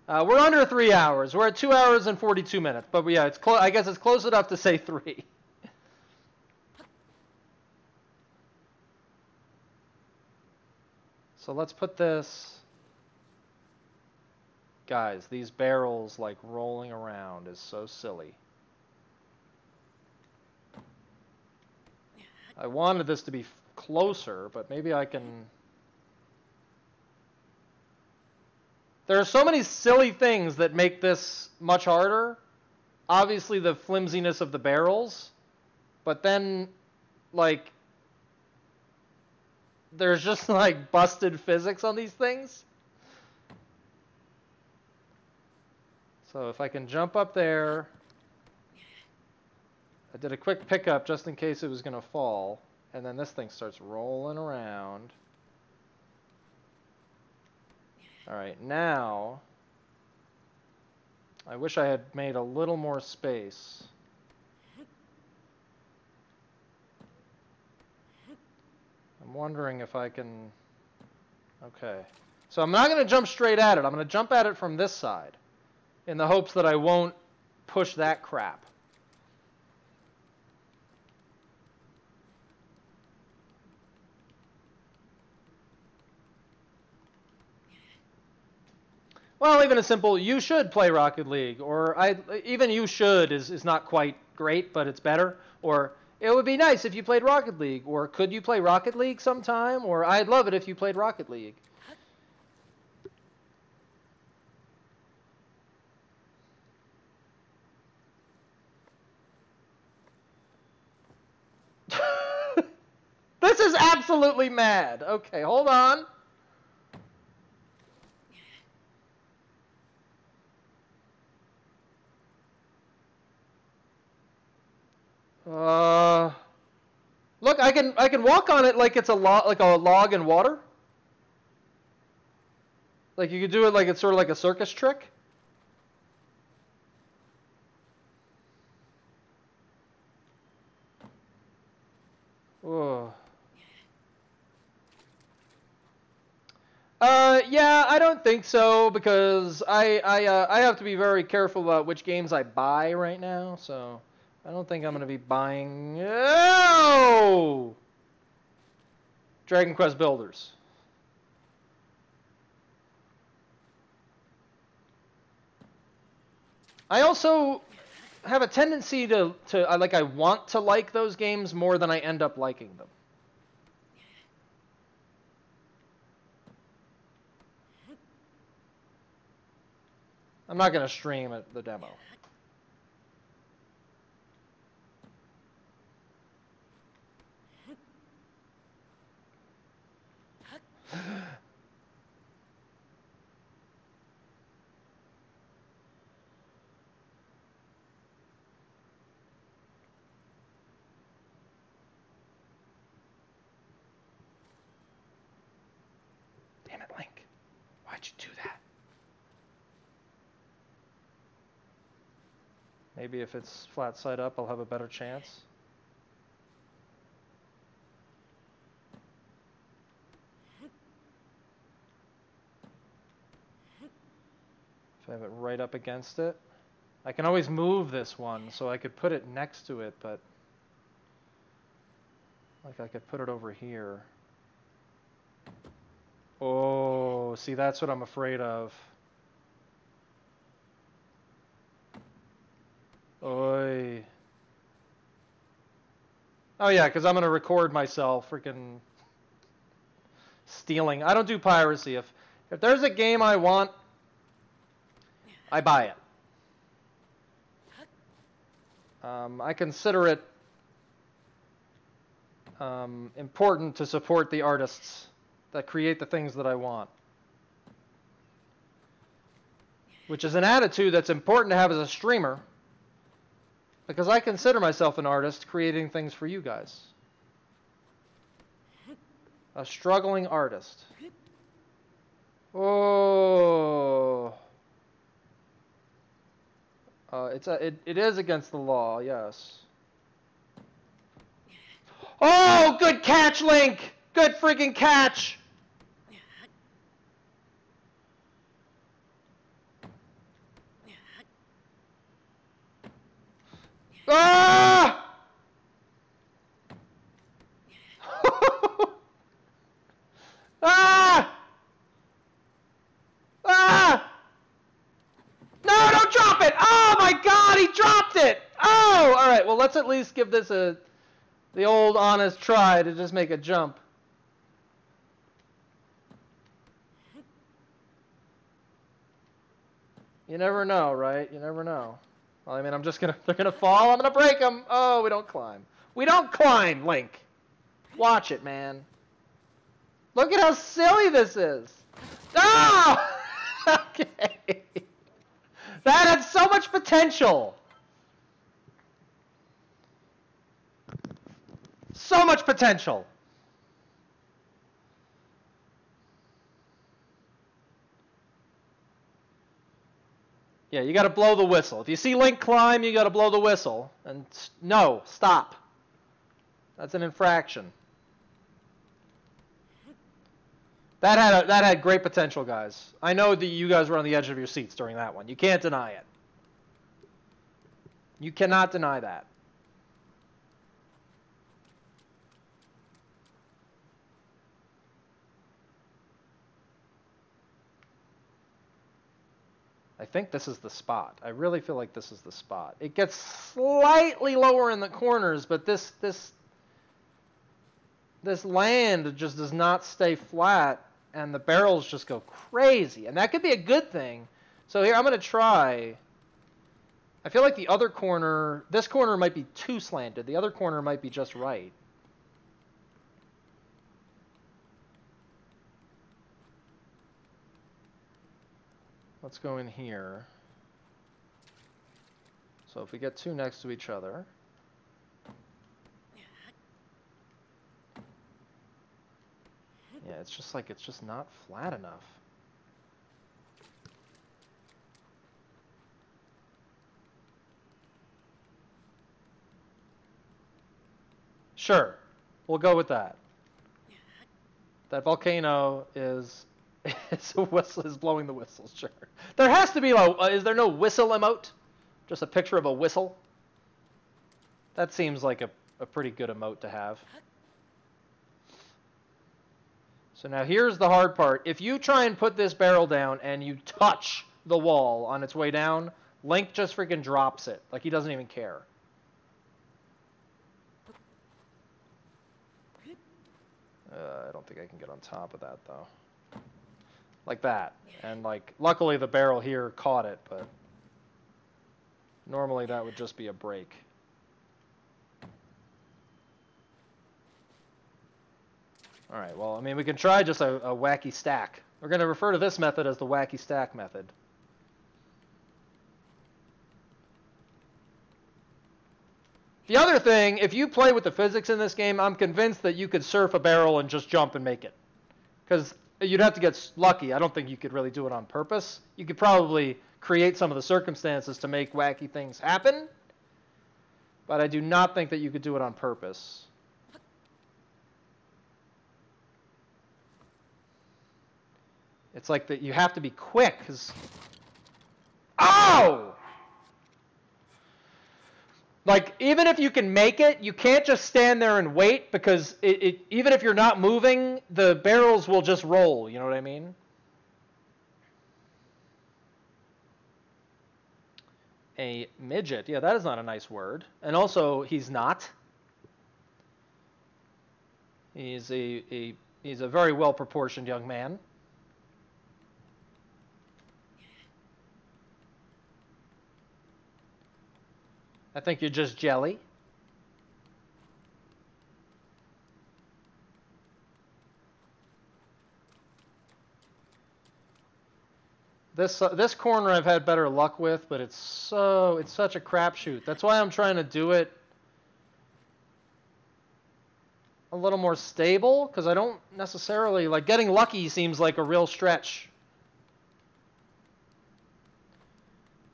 We're under 3 hours. We're at 2 hours and 42 minutes. But yeah, it's I guess it's close enough to say 3. So let's put this... Guys, these barrels like rolling around is so silly. I wanted this to be closer, but maybe I can... There are so many silly things that make this much harder. Obviously the flimsiness of the barrels, but then like there's just like busted physics on these things. So if I can jump up there, I did a quick pickup just in case it was going to fall, and then this thing starts rolling around. All right, now I wish I had made a little more space. I'm wondering if I can... Okay. So I'm not going to jump straight at it. I'm going to jump at it from this side in the hopes that I won't push that crap. Well, even a simple, you should play Rocket League, or even you should is not quite great, but it's better. Or, it would be nice if you played Rocket League, or could you play Rocket League sometime? Or, I'd love it if you played Rocket League. This is absolutely mad. Okay, hold on. Look, I can walk on it like it's like a log in water. Like you could do it like it's sort of like a circus trick. Oh. Yeah, I don't think so because I have to be very careful about which games I buy right now. So I don't think I'm gonna be buying. Oh! Dragon Quest Builders. I also have a tendency to I want to like those games more than I end up liking them. I'm not going to stream the demo. Damn it, Link. Why'd you do that? Maybe if it's flat side up, I'll have a better chance. If I have it right up against it. I can always move this one, so I could put it next to it, but like I could put it over here. Oh, see, that's what I'm afraid of. Oy. Oh yeah, because I'm gonna record myself freaking stealing. I don't do piracy. If there's a game I want, I buy it. I consider it important to support the artists that create the things that I want. Which is an attitude that's important to have as a streamer, because I consider myself an artist creating things for you guys. A struggling artist. Oh. It is against the law, yes. Oh, good catch, Link! Good freaking catch! Ah! Ah! Ah! No, don't drop it! Oh my God, he dropped it! Oh, all right. Well, let's at least give this the old honest try to just make a jump. You never know, right? You never know. Well, I mean, they're gonna fall. I'm gonna break them. Oh, we don't climb. We don't climb, Link. Watch it, man. Look at how silly this is. Oh! Okay. That had so much potential. So much potential. Yeah, you got to blow the whistle. If you see Link climb, you got to blow the whistle. And no, stop. That's an infraction. That had great potential, guys. I know that you guys were on the edge of your seats during that one. You can't deny it. You cannot deny that. I think this is the spot. I really feel like this is the spot. It gets slightly lower in the corners, but this land just does not stay flat, and the barrels just go crazy. And that could be a good thing. So here, I'm going to try. I feel like the other corner, this corner might be too slanted. The other corner might be just right. Let's go in here. So if we get two next to each other. Yeah, it's just not flat enough. Sure, we'll go with that. That volcano is blowing the whistles, sure. There has to be is there no whistle emote? Just a picture of a whistle? That seems like a pretty good emote to have. So now here's the hard part. If you try and put this barrel down and you touch the wall on its way down, Link just freaking drops it. Like he doesn't even care. I don't think I can get on top of that though. Like that. And like, luckily the barrel here caught it, but normally that would just be a break. All right, well, I mean, we can try just a wacky stack. We're going to refer to this method as the wacky stack method. The other thing, if you play with the physics in this game, I'm convinced that you could surf a barrel and just jump and make it. Because you'd have to get lucky. I don't think you could really do it on purpose. You could probably create some of the circumstances to make wacky things happen. But I do not think that you could do it on purpose. It's like that you have to be quick, because No! Like, even if you can make it, you can't just stand there and wait, because even if you're not moving, the barrels will just roll, you know what I mean? A midget. Yeah, that is not a nice word. And also, he's not. He's a very well-proportioned young man. I think you're just jelly. This corner I've had better luck with, but it's such a crapshoot. That's why I'm trying to do it a little more stable, because I don't necessarily like getting lucky. Seems like a real stretch.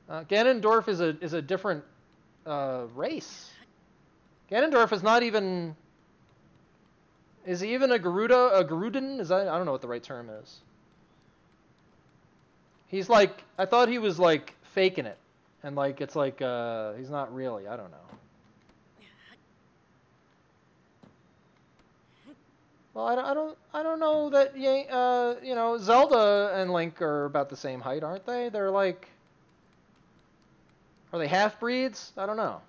Ganondorf is a different race. Ganondorf is not even. Is he even a Gerudan? Is that, I don't know what the right term is. He's like, I thought he was like faking it, and like it's like he's not really. I don't know. Well, I don't know that you know, Zelda and Link are about the same height, aren't they? They're like, are they half-breeds? I don't know.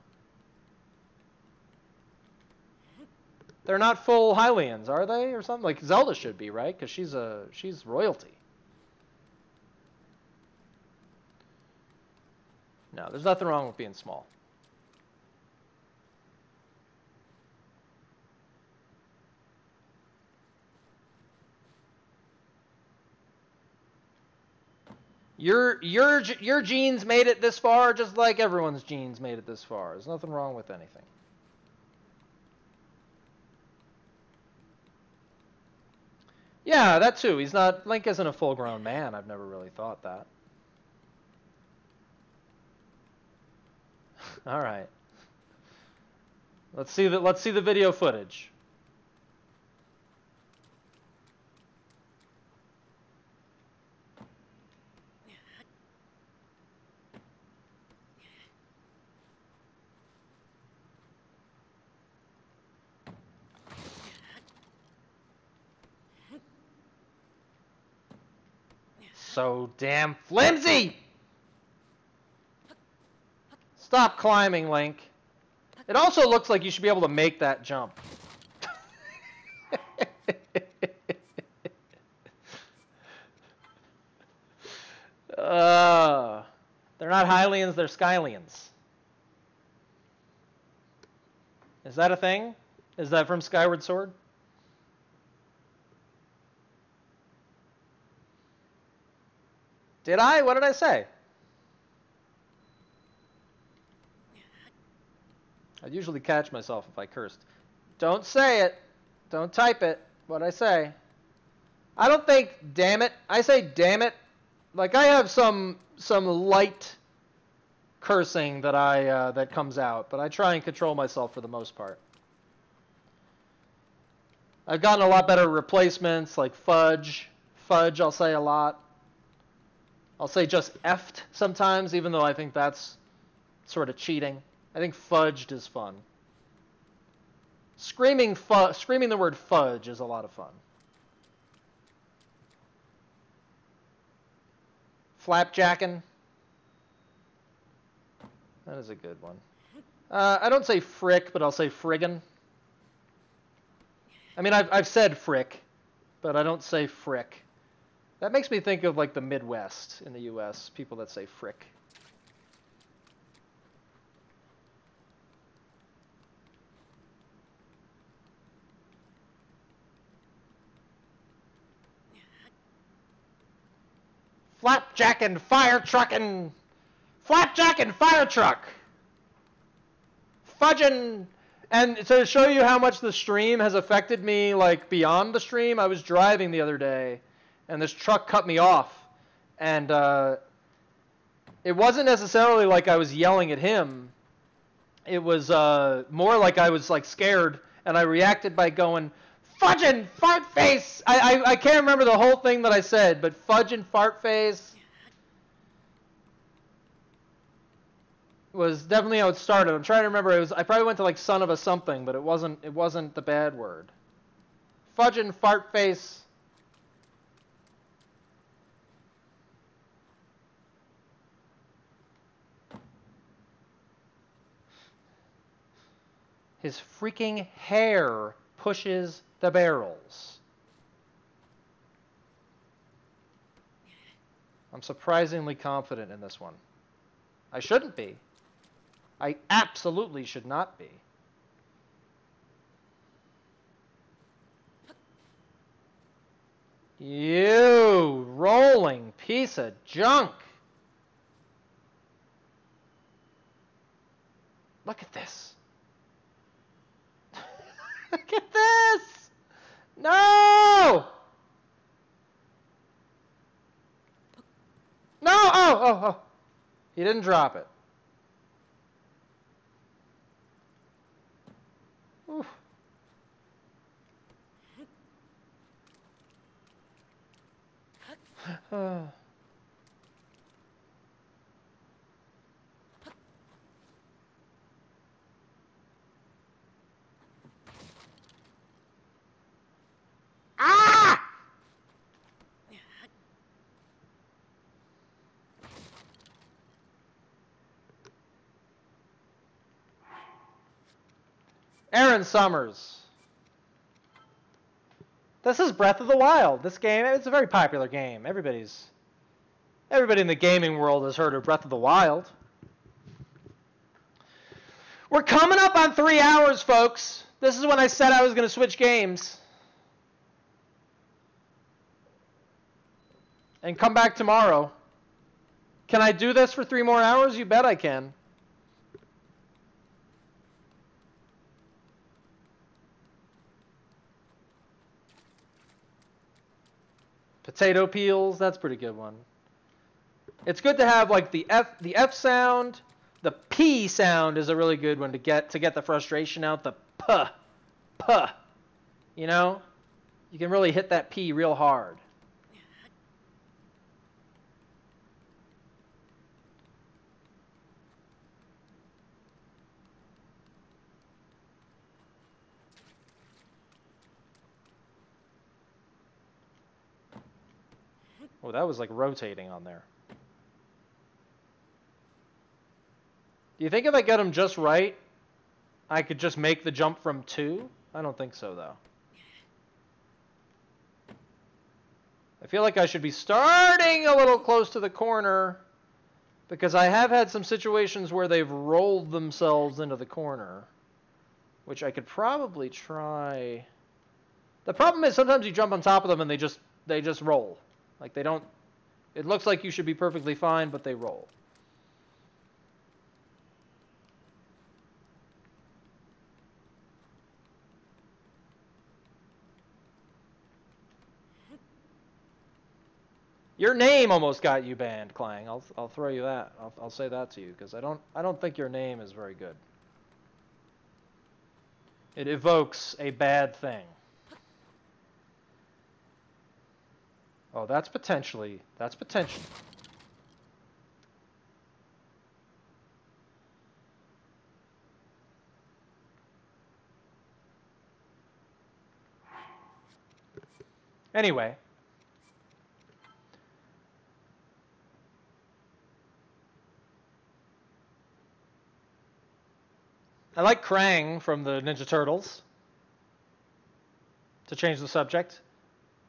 They're not full Hylians, are they, or something? Like Zelda should be, right? Because she's royalty. No, there's nothing wrong with being small. Your genes made it this far, just like everyone's genes made it this far. There's nothing wrong with anything. Yeah, that too. Link isn't a full-grown man. I've never really thought that. All right. Let's see the video footage. So damn flimsy! Stop climbing, Link. It also looks like you should be able to make that jump. They're not Hylians, they're Skylians. Is that a thing? Is that from Skyward Sword? Did I? What did I say? I'd usually catch myself if I cursed. Don't say it. Don't type it. What'd I say? I don't think damn it. I say damn it. Like I have some light cursing that that comes out, but I try and control myself for the most part. I've gotten a lot better replacements, like fudge. Fudge I'll say a lot. I'll say just effed sometimes, even though I think that's sort of cheating. I think fudged is fun. Screaming the word fudge is a lot of fun. Flapjacking. That is a good one. I don't say frick, but I'll say friggin'. I mean, I've said frick, but I don't say frick. That makes me think of like the Midwest in the U.S., people that say frick. Flapjackin', fire truckin', flapjackin', fire truck, fudgin'. And to show you how much the stream has affected me, like beyond the stream, I was driving the other day, and this truck cut me off, and it wasn't necessarily like I was yelling at him. It was more like I was like scared, and I reacted by going, "Fudgin' fart face!" I can't remember the whole thing that I said, but fudgin' fart face. was definitely how it started. I'm trying to remember. I probably went to like son of a something, but it wasn't the bad word. Fudgin' fart face. His freaking hair pushes the barrels. I'm surprisingly confident in this one. I shouldn't be. I absolutely should not be. You rolling piece of junk. Look at this. Look at this. No! No! Oh. He didn't drop it. Oof. Ah! Aaron Summers. This is Breath of the Wild. This game, it's a very popular game. Everybody in the gaming world has heard of Breath of the Wild. We're coming up on 3 hours, folks. This is when I said I was going to switch games. And come back tomorrow. Can I do this for 3 more hours? You bet I can. Potato peels, that's a pretty good one. It's good to have like the F sound. The P sound is a really good one to get the frustration out. The puh. You know? You can really hit that P real hard. Oh, that was like rotating on there. Do you think if I get them just right, I could just make the jump from 2? I don't think so, though. I feel like I should be starting a little close to the corner because I have had some situations where they've rolled themselves into the corner, which I could probably try. The problem is sometimes you jump on top of them and they just roll. Like they don't. It looks like you should be perfectly fine, but they roll. Your name almost got you banned, Clang. I'll throw you that. I'll say that to you because I don't think your name is very good. It evokes a bad thing. Oh, that's potentially. Anyway. I like Krang from the Ninja Turtles. To change the subject.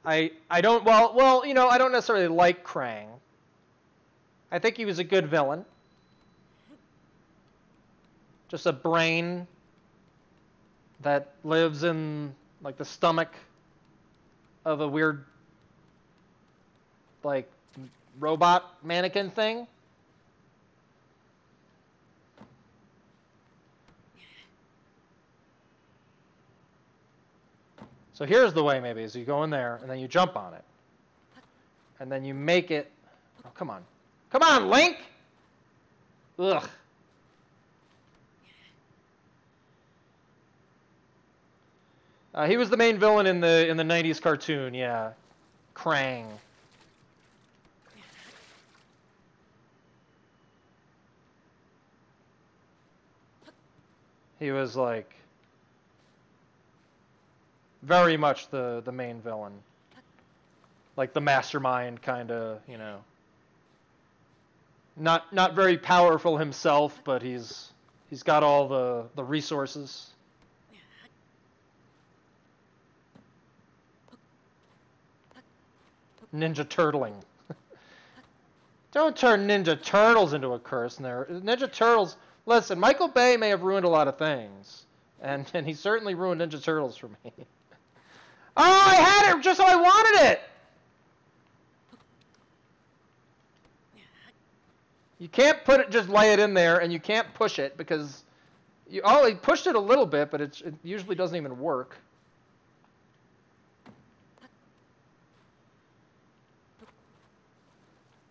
I don't you know, I don't necessarily like Krang. I think he was a good villain. Just a brain that lives in like the stomach of a weird like robot mannequin thing. So here's the way maybe, is you go in there, and then you jump on it. And then you make it... Oh, come on. Come on, Link! Ugh. He was the main villain in the 90s cartoon, yeah. Krang. He was like very much the main villain. Like the mastermind kind of, you know. Not very powerful himself, but he's got all the resources. Ninja turtling. Don't turn Ninja Turtles into a curse. Ninja Turtles. Listen, Michael Bay may have ruined a lot of things, and he certainly ruined Ninja Turtles for me. Oh, I had it just how I wanted it. You can't just lay it in there, and you can't push it because he pushed it a little bit, but it usually doesn't even work.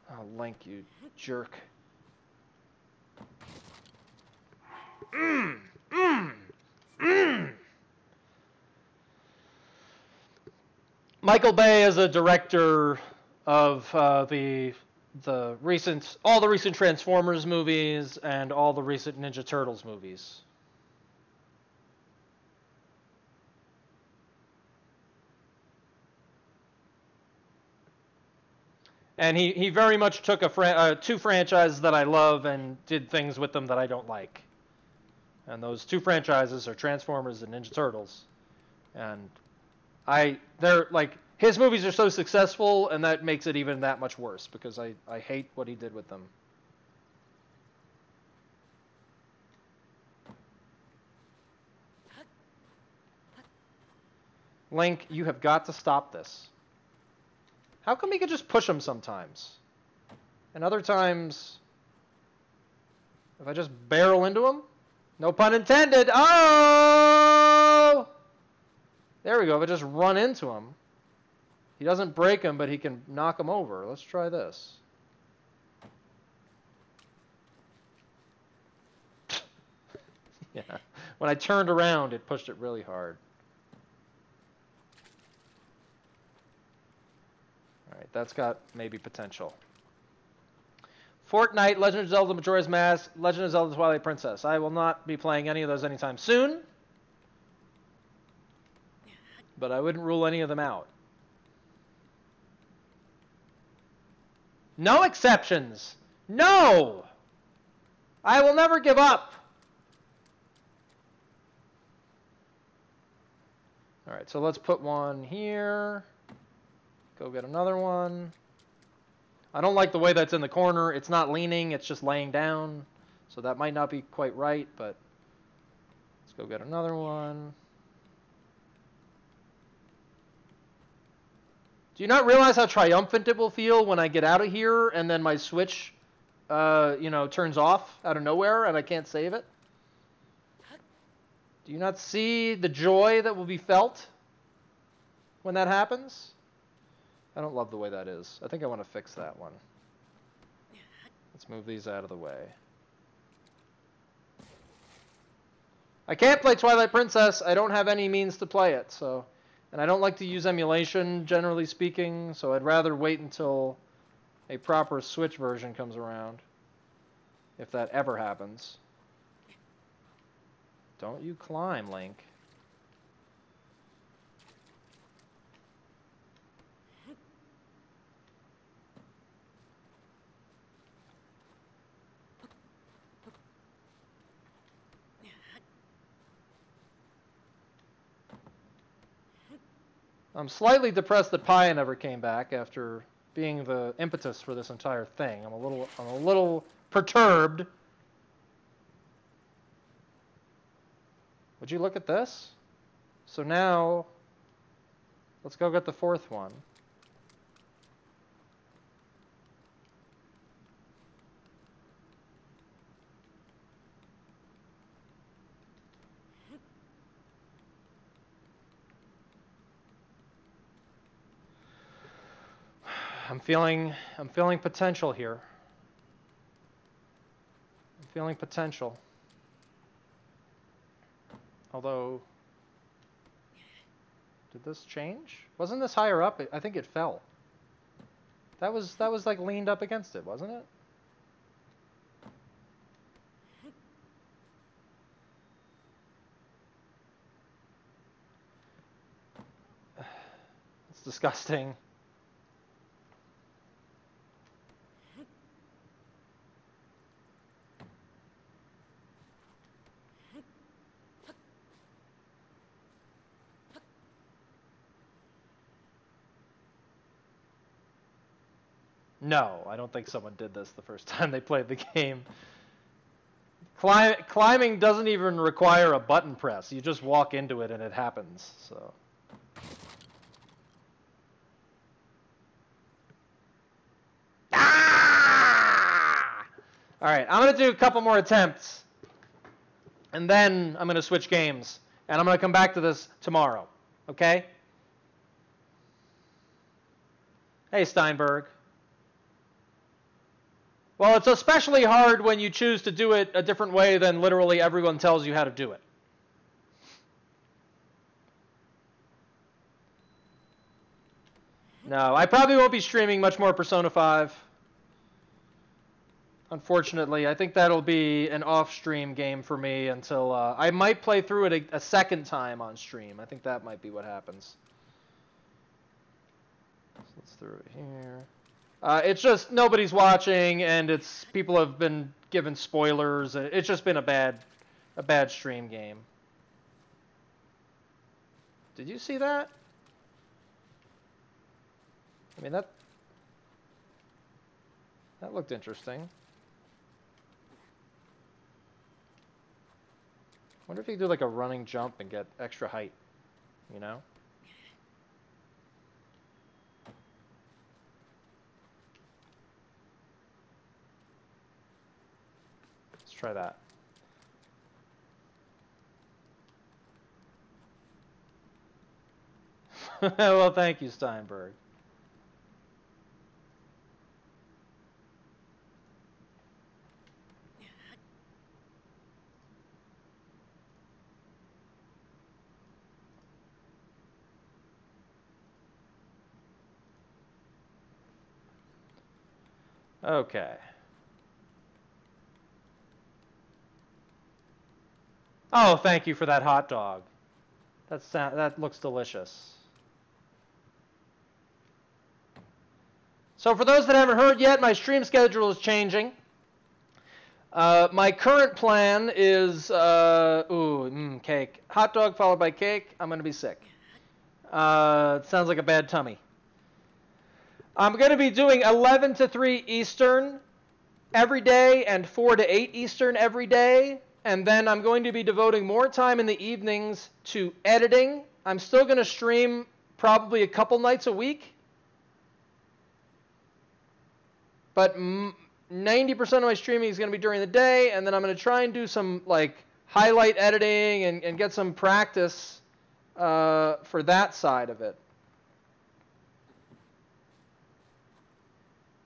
Oh, Link, you jerk. Michael Bay is a director of all the recent Transformers movies and all the recent Ninja Turtles movies. And he very much took two franchises that I love and did things with them that I don't like. And those two franchises are Transformers and Ninja Turtles. And they're like, his movies are so successful, and that makes it even that much worse because I hate what he did with them. Link, you have got to stop this. How come he could just push him sometimes? And other times, if I just barrel into him? No pun intended. Oh! There we go. If I just run into him. He doesn't break him, but he can knock him over. Let's try this. Yeah. When I turned around, it pushed it really hard. Alright, that's got maybe potential. Fortnite, Legend of Zelda Majora's Mask, Legend of Zelda Twilight Princess. I will not be playing any of those anytime soon. But I wouldn't rule any of them out. No exceptions. No! I will never give up. Alright, so let's put one here. Go get another one. I don't like the way that's in the corner. It's not leaning, it's just laying down. So that might not be quite right, but let's go get another one. Do you not realize how triumphant it will feel when I get out of here and then my Switch, turns off out of nowhere and I can't save it? Do you not see the joy that will be felt when that happens? I don't love the way that is. I think I want to fix that one. Let's move these out of the way. I can't play Twilight Princess. I don't have any means to play it, so... And I don't like to use emulation, generally speaking, so I'd rather wait until a proper Switch version comes around. If that ever happens. Don't you climb, Link. I'm slightly depressed that Paya never came back after being the impetus for this entire thing. I'm a little perturbed. Would you look at this? So now, let's go get the fourth one. I'm feeling potential here. I'm feeling potential. Although, did this change? Wasn't this higher up? I think it fell. That was like leaned up against it, wasn't it? disgusting. No, I don't think someone did this the first time they played the game. Climbing doesn't even require a button press. You just walk into it and it happens. So. Ah! All right, I'm gonna do a couple more attempts, and then I'm gonna switch games, and I'm gonna come back to this tomorrow. Okay? Hey, Steinberg. Well, it's especially hard when you choose to do it a different way than literally everyone tells you how to do it. No, I probably won't be streaming much more Persona 5. Unfortunately, I think that'll be an off-stream game for me until I might play through it a second time on stream. I think that might be what happens. So let's throw it here. It's just nobody's watching, and it's people have been given spoilers. It's just been a bad stream game. Did you see that? I mean, that looked interesting. Wonder if you could do like a running jump and get extra height, you know? Let's try that. Well, thank you, Steinberg. Okay. Oh, thank you for that hot dog. That looks delicious. So for those that haven't heard yet, my stream schedule is changing. My current plan is, cake. Hot dog followed by cake. I'm going to be sick. It sounds like a bad tummy. I'm going to be doing 11 to 3 Eastern every day and 4 to 8 Eastern every day. And then I'm going to be devoting more time in the evenings to editing. I'm still going to stream probably a couple nights a week. But 90% of my streaming is going to be during the day, and then I'm going to try and do some like highlight editing and get some practice for that side of it.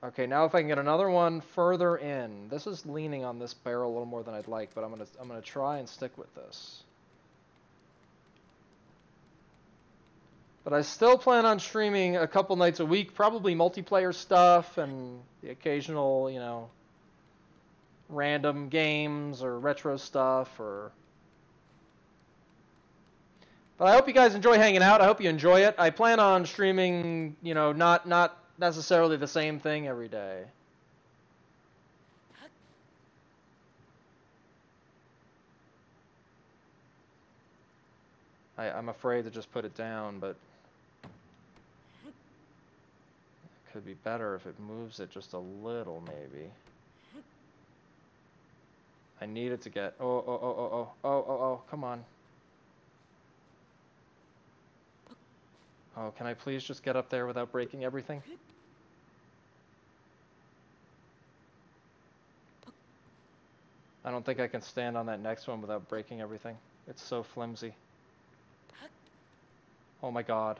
Okay, now if I can get another one further in. This is leaning on this barrel a little more than I'd like, but I'm gonna try and stick with this. But I still plan on streaming a couple nights a week, probably multiplayer stuff and the occasional, you know, random games or retro stuff or... But I hope you guys enjoy hanging out. I hope you enjoy it. I plan on streaming, you know, not necessarily the same thing every day. I'm afraid to just put it down, but it could be better if it moves it just a little, maybe. I need it to get... Oh, come on. Oh, can I please just get up there without breaking everything? I don't think I can stand on that next one without breaking everything. It's so flimsy. Oh my god.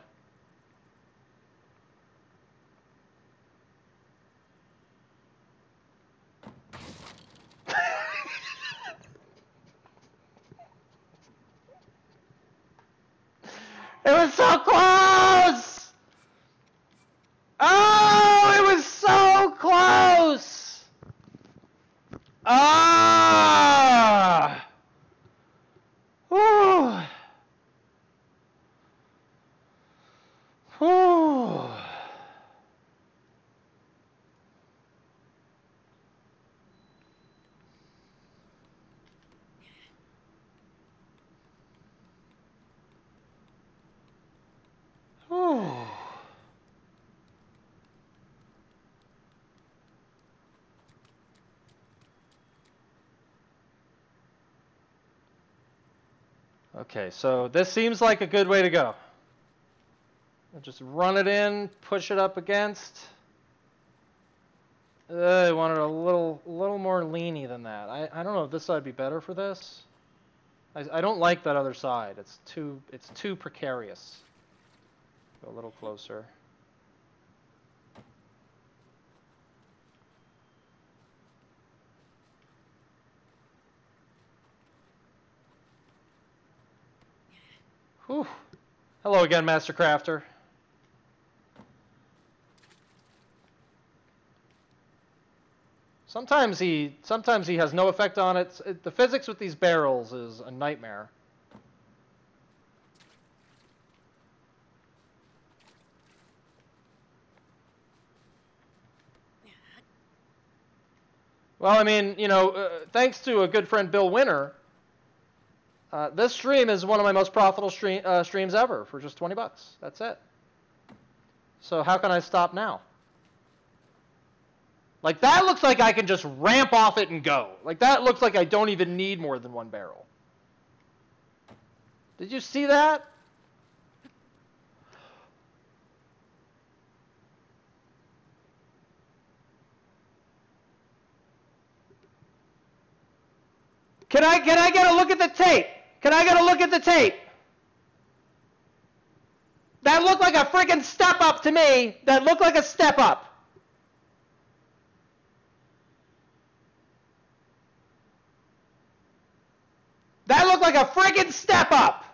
It was so close! Oh, it was so close! Ah! Whew. Whew. Okay, so this seems like a good way to go. I'll just run it in, push it up against. I wanted a little more leany than that. I don't know if this side would be better for this. I don't like that other side. It's too precarious. Go a little closer. Whew. Hello again, Master Crafter. Sometimes he has no effect on it. The physics with these barrels is a nightmare. Well, I mean, you know, thanks to a good friend Bill Winter, this stream is one of my most profitable streams ever for just 20 bucks. That's it. So how can I stop now? Like, that looks like I can just ramp off it and go. Like, that looks like I don't even need more than one barrel. Did you see that? Can I get a look at the tape? Can I get a look at the tape? That looked like a freaking step up to me. That looked like a step up. That looked like a freaking step up.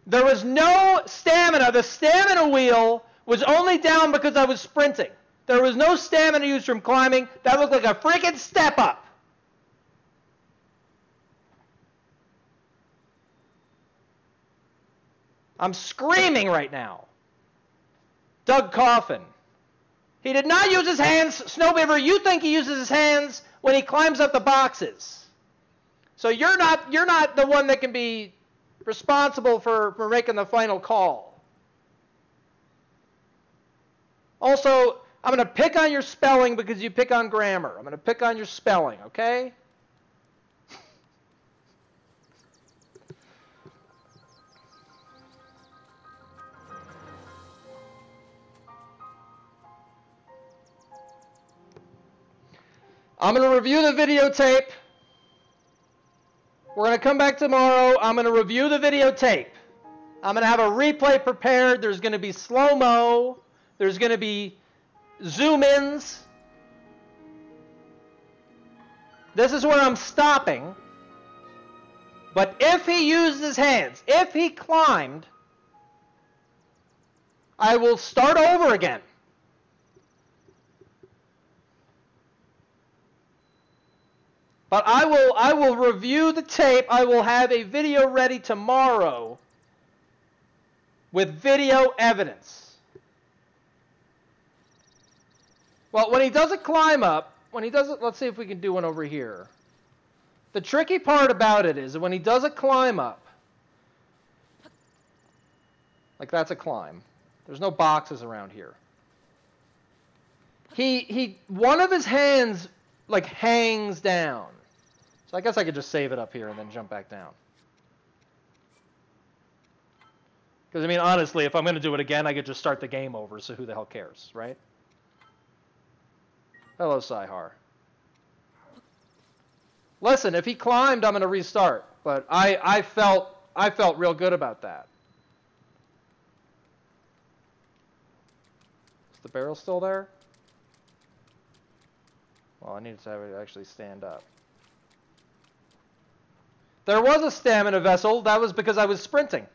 There was no stamina. The stamina wheel was only down because I was sprinting. There was no stamina used from climbing. That looked like a freaking step up. I'm screaming right now. Doug Coffin. He did not use his hands. Snowbeaver, you think he uses his hands when he climbs up the boxes. So you're not the one that can be responsible for making the final call. Also, I'm going to pick on your spelling because you pick on grammar. I'm going to pick on your spelling, okay? I'm going to review the videotape. We're going to come back tomorrow. I'm going to review the videotape. I'm going to have a replay prepared. There's going to be slow-mo. There's going to be zoom-ins. This is where I'm stopping. But if he used his hands, if he climbed, I will start over again. But I will review the tape. I will have a video ready tomorrow with video evidence. Well, when he does a climb up, let's see if we can do one over here. The tricky part about it is that when he does a climb up, like that's a climb. There's no boxes around here. One of his hands like hangs down. So I guess I could just save it up here and then jump back down. Because, I mean, honestly, if I'm going to do it again, I could just start the game over, so who the hell cares, right? Hello, Sihar. Listen, if he climbed, I'm going to restart. But I felt real good about that. Is the barrel still there? Well, I needed to have it actually stand up. There was a stamina vessel. That was because I was sprinting.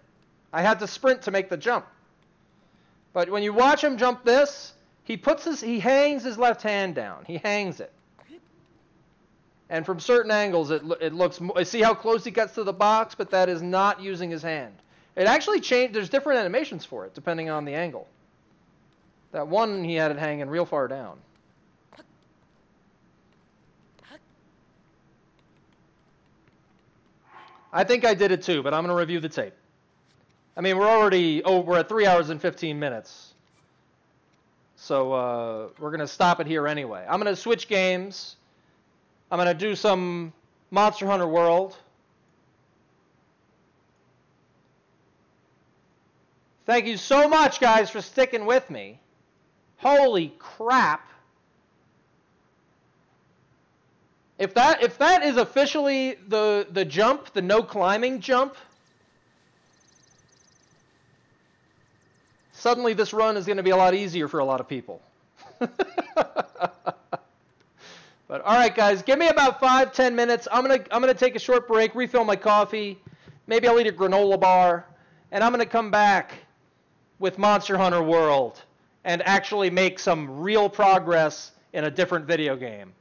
I had to sprint to make the jump. But when you watch him jump this, he hangs his left hand down. He hangs it. And from certain angles, it looks. See how close he gets to the box, but that is not using his hand. It actually changed. There's different animations for it depending on the angle. That one he had it hanging real far down. I think I did it too, but I'm going to review the tape. I mean, we're at 3 hours and 15 minutes. So we're going to stop it here anyway. I'm going to switch games. I'm going to do some Monster Hunter World. Thank you so much, guys, for sticking with me. Holy crap. If that is officially the jump, the no climbing jump, suddenly this run is going to be a lot easier for a lot of people. But all right, guys, give me about 5-10 minutes. I'm gonna take a short break, refill my coffee. Maybe I'll eat a granola bar, and I'm gonna come back with Monster Hunter World and actually make some real progress in a different video game.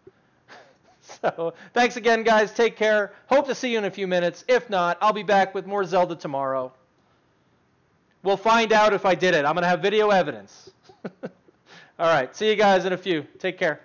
So thanks again, guys. Take care. Hope to see you in a few minutes. If not, I'll be back with more Zelda tomorrow. We'll find out if I did it. I'm gonna have video evidence. All right, see you guys in a few. Take care.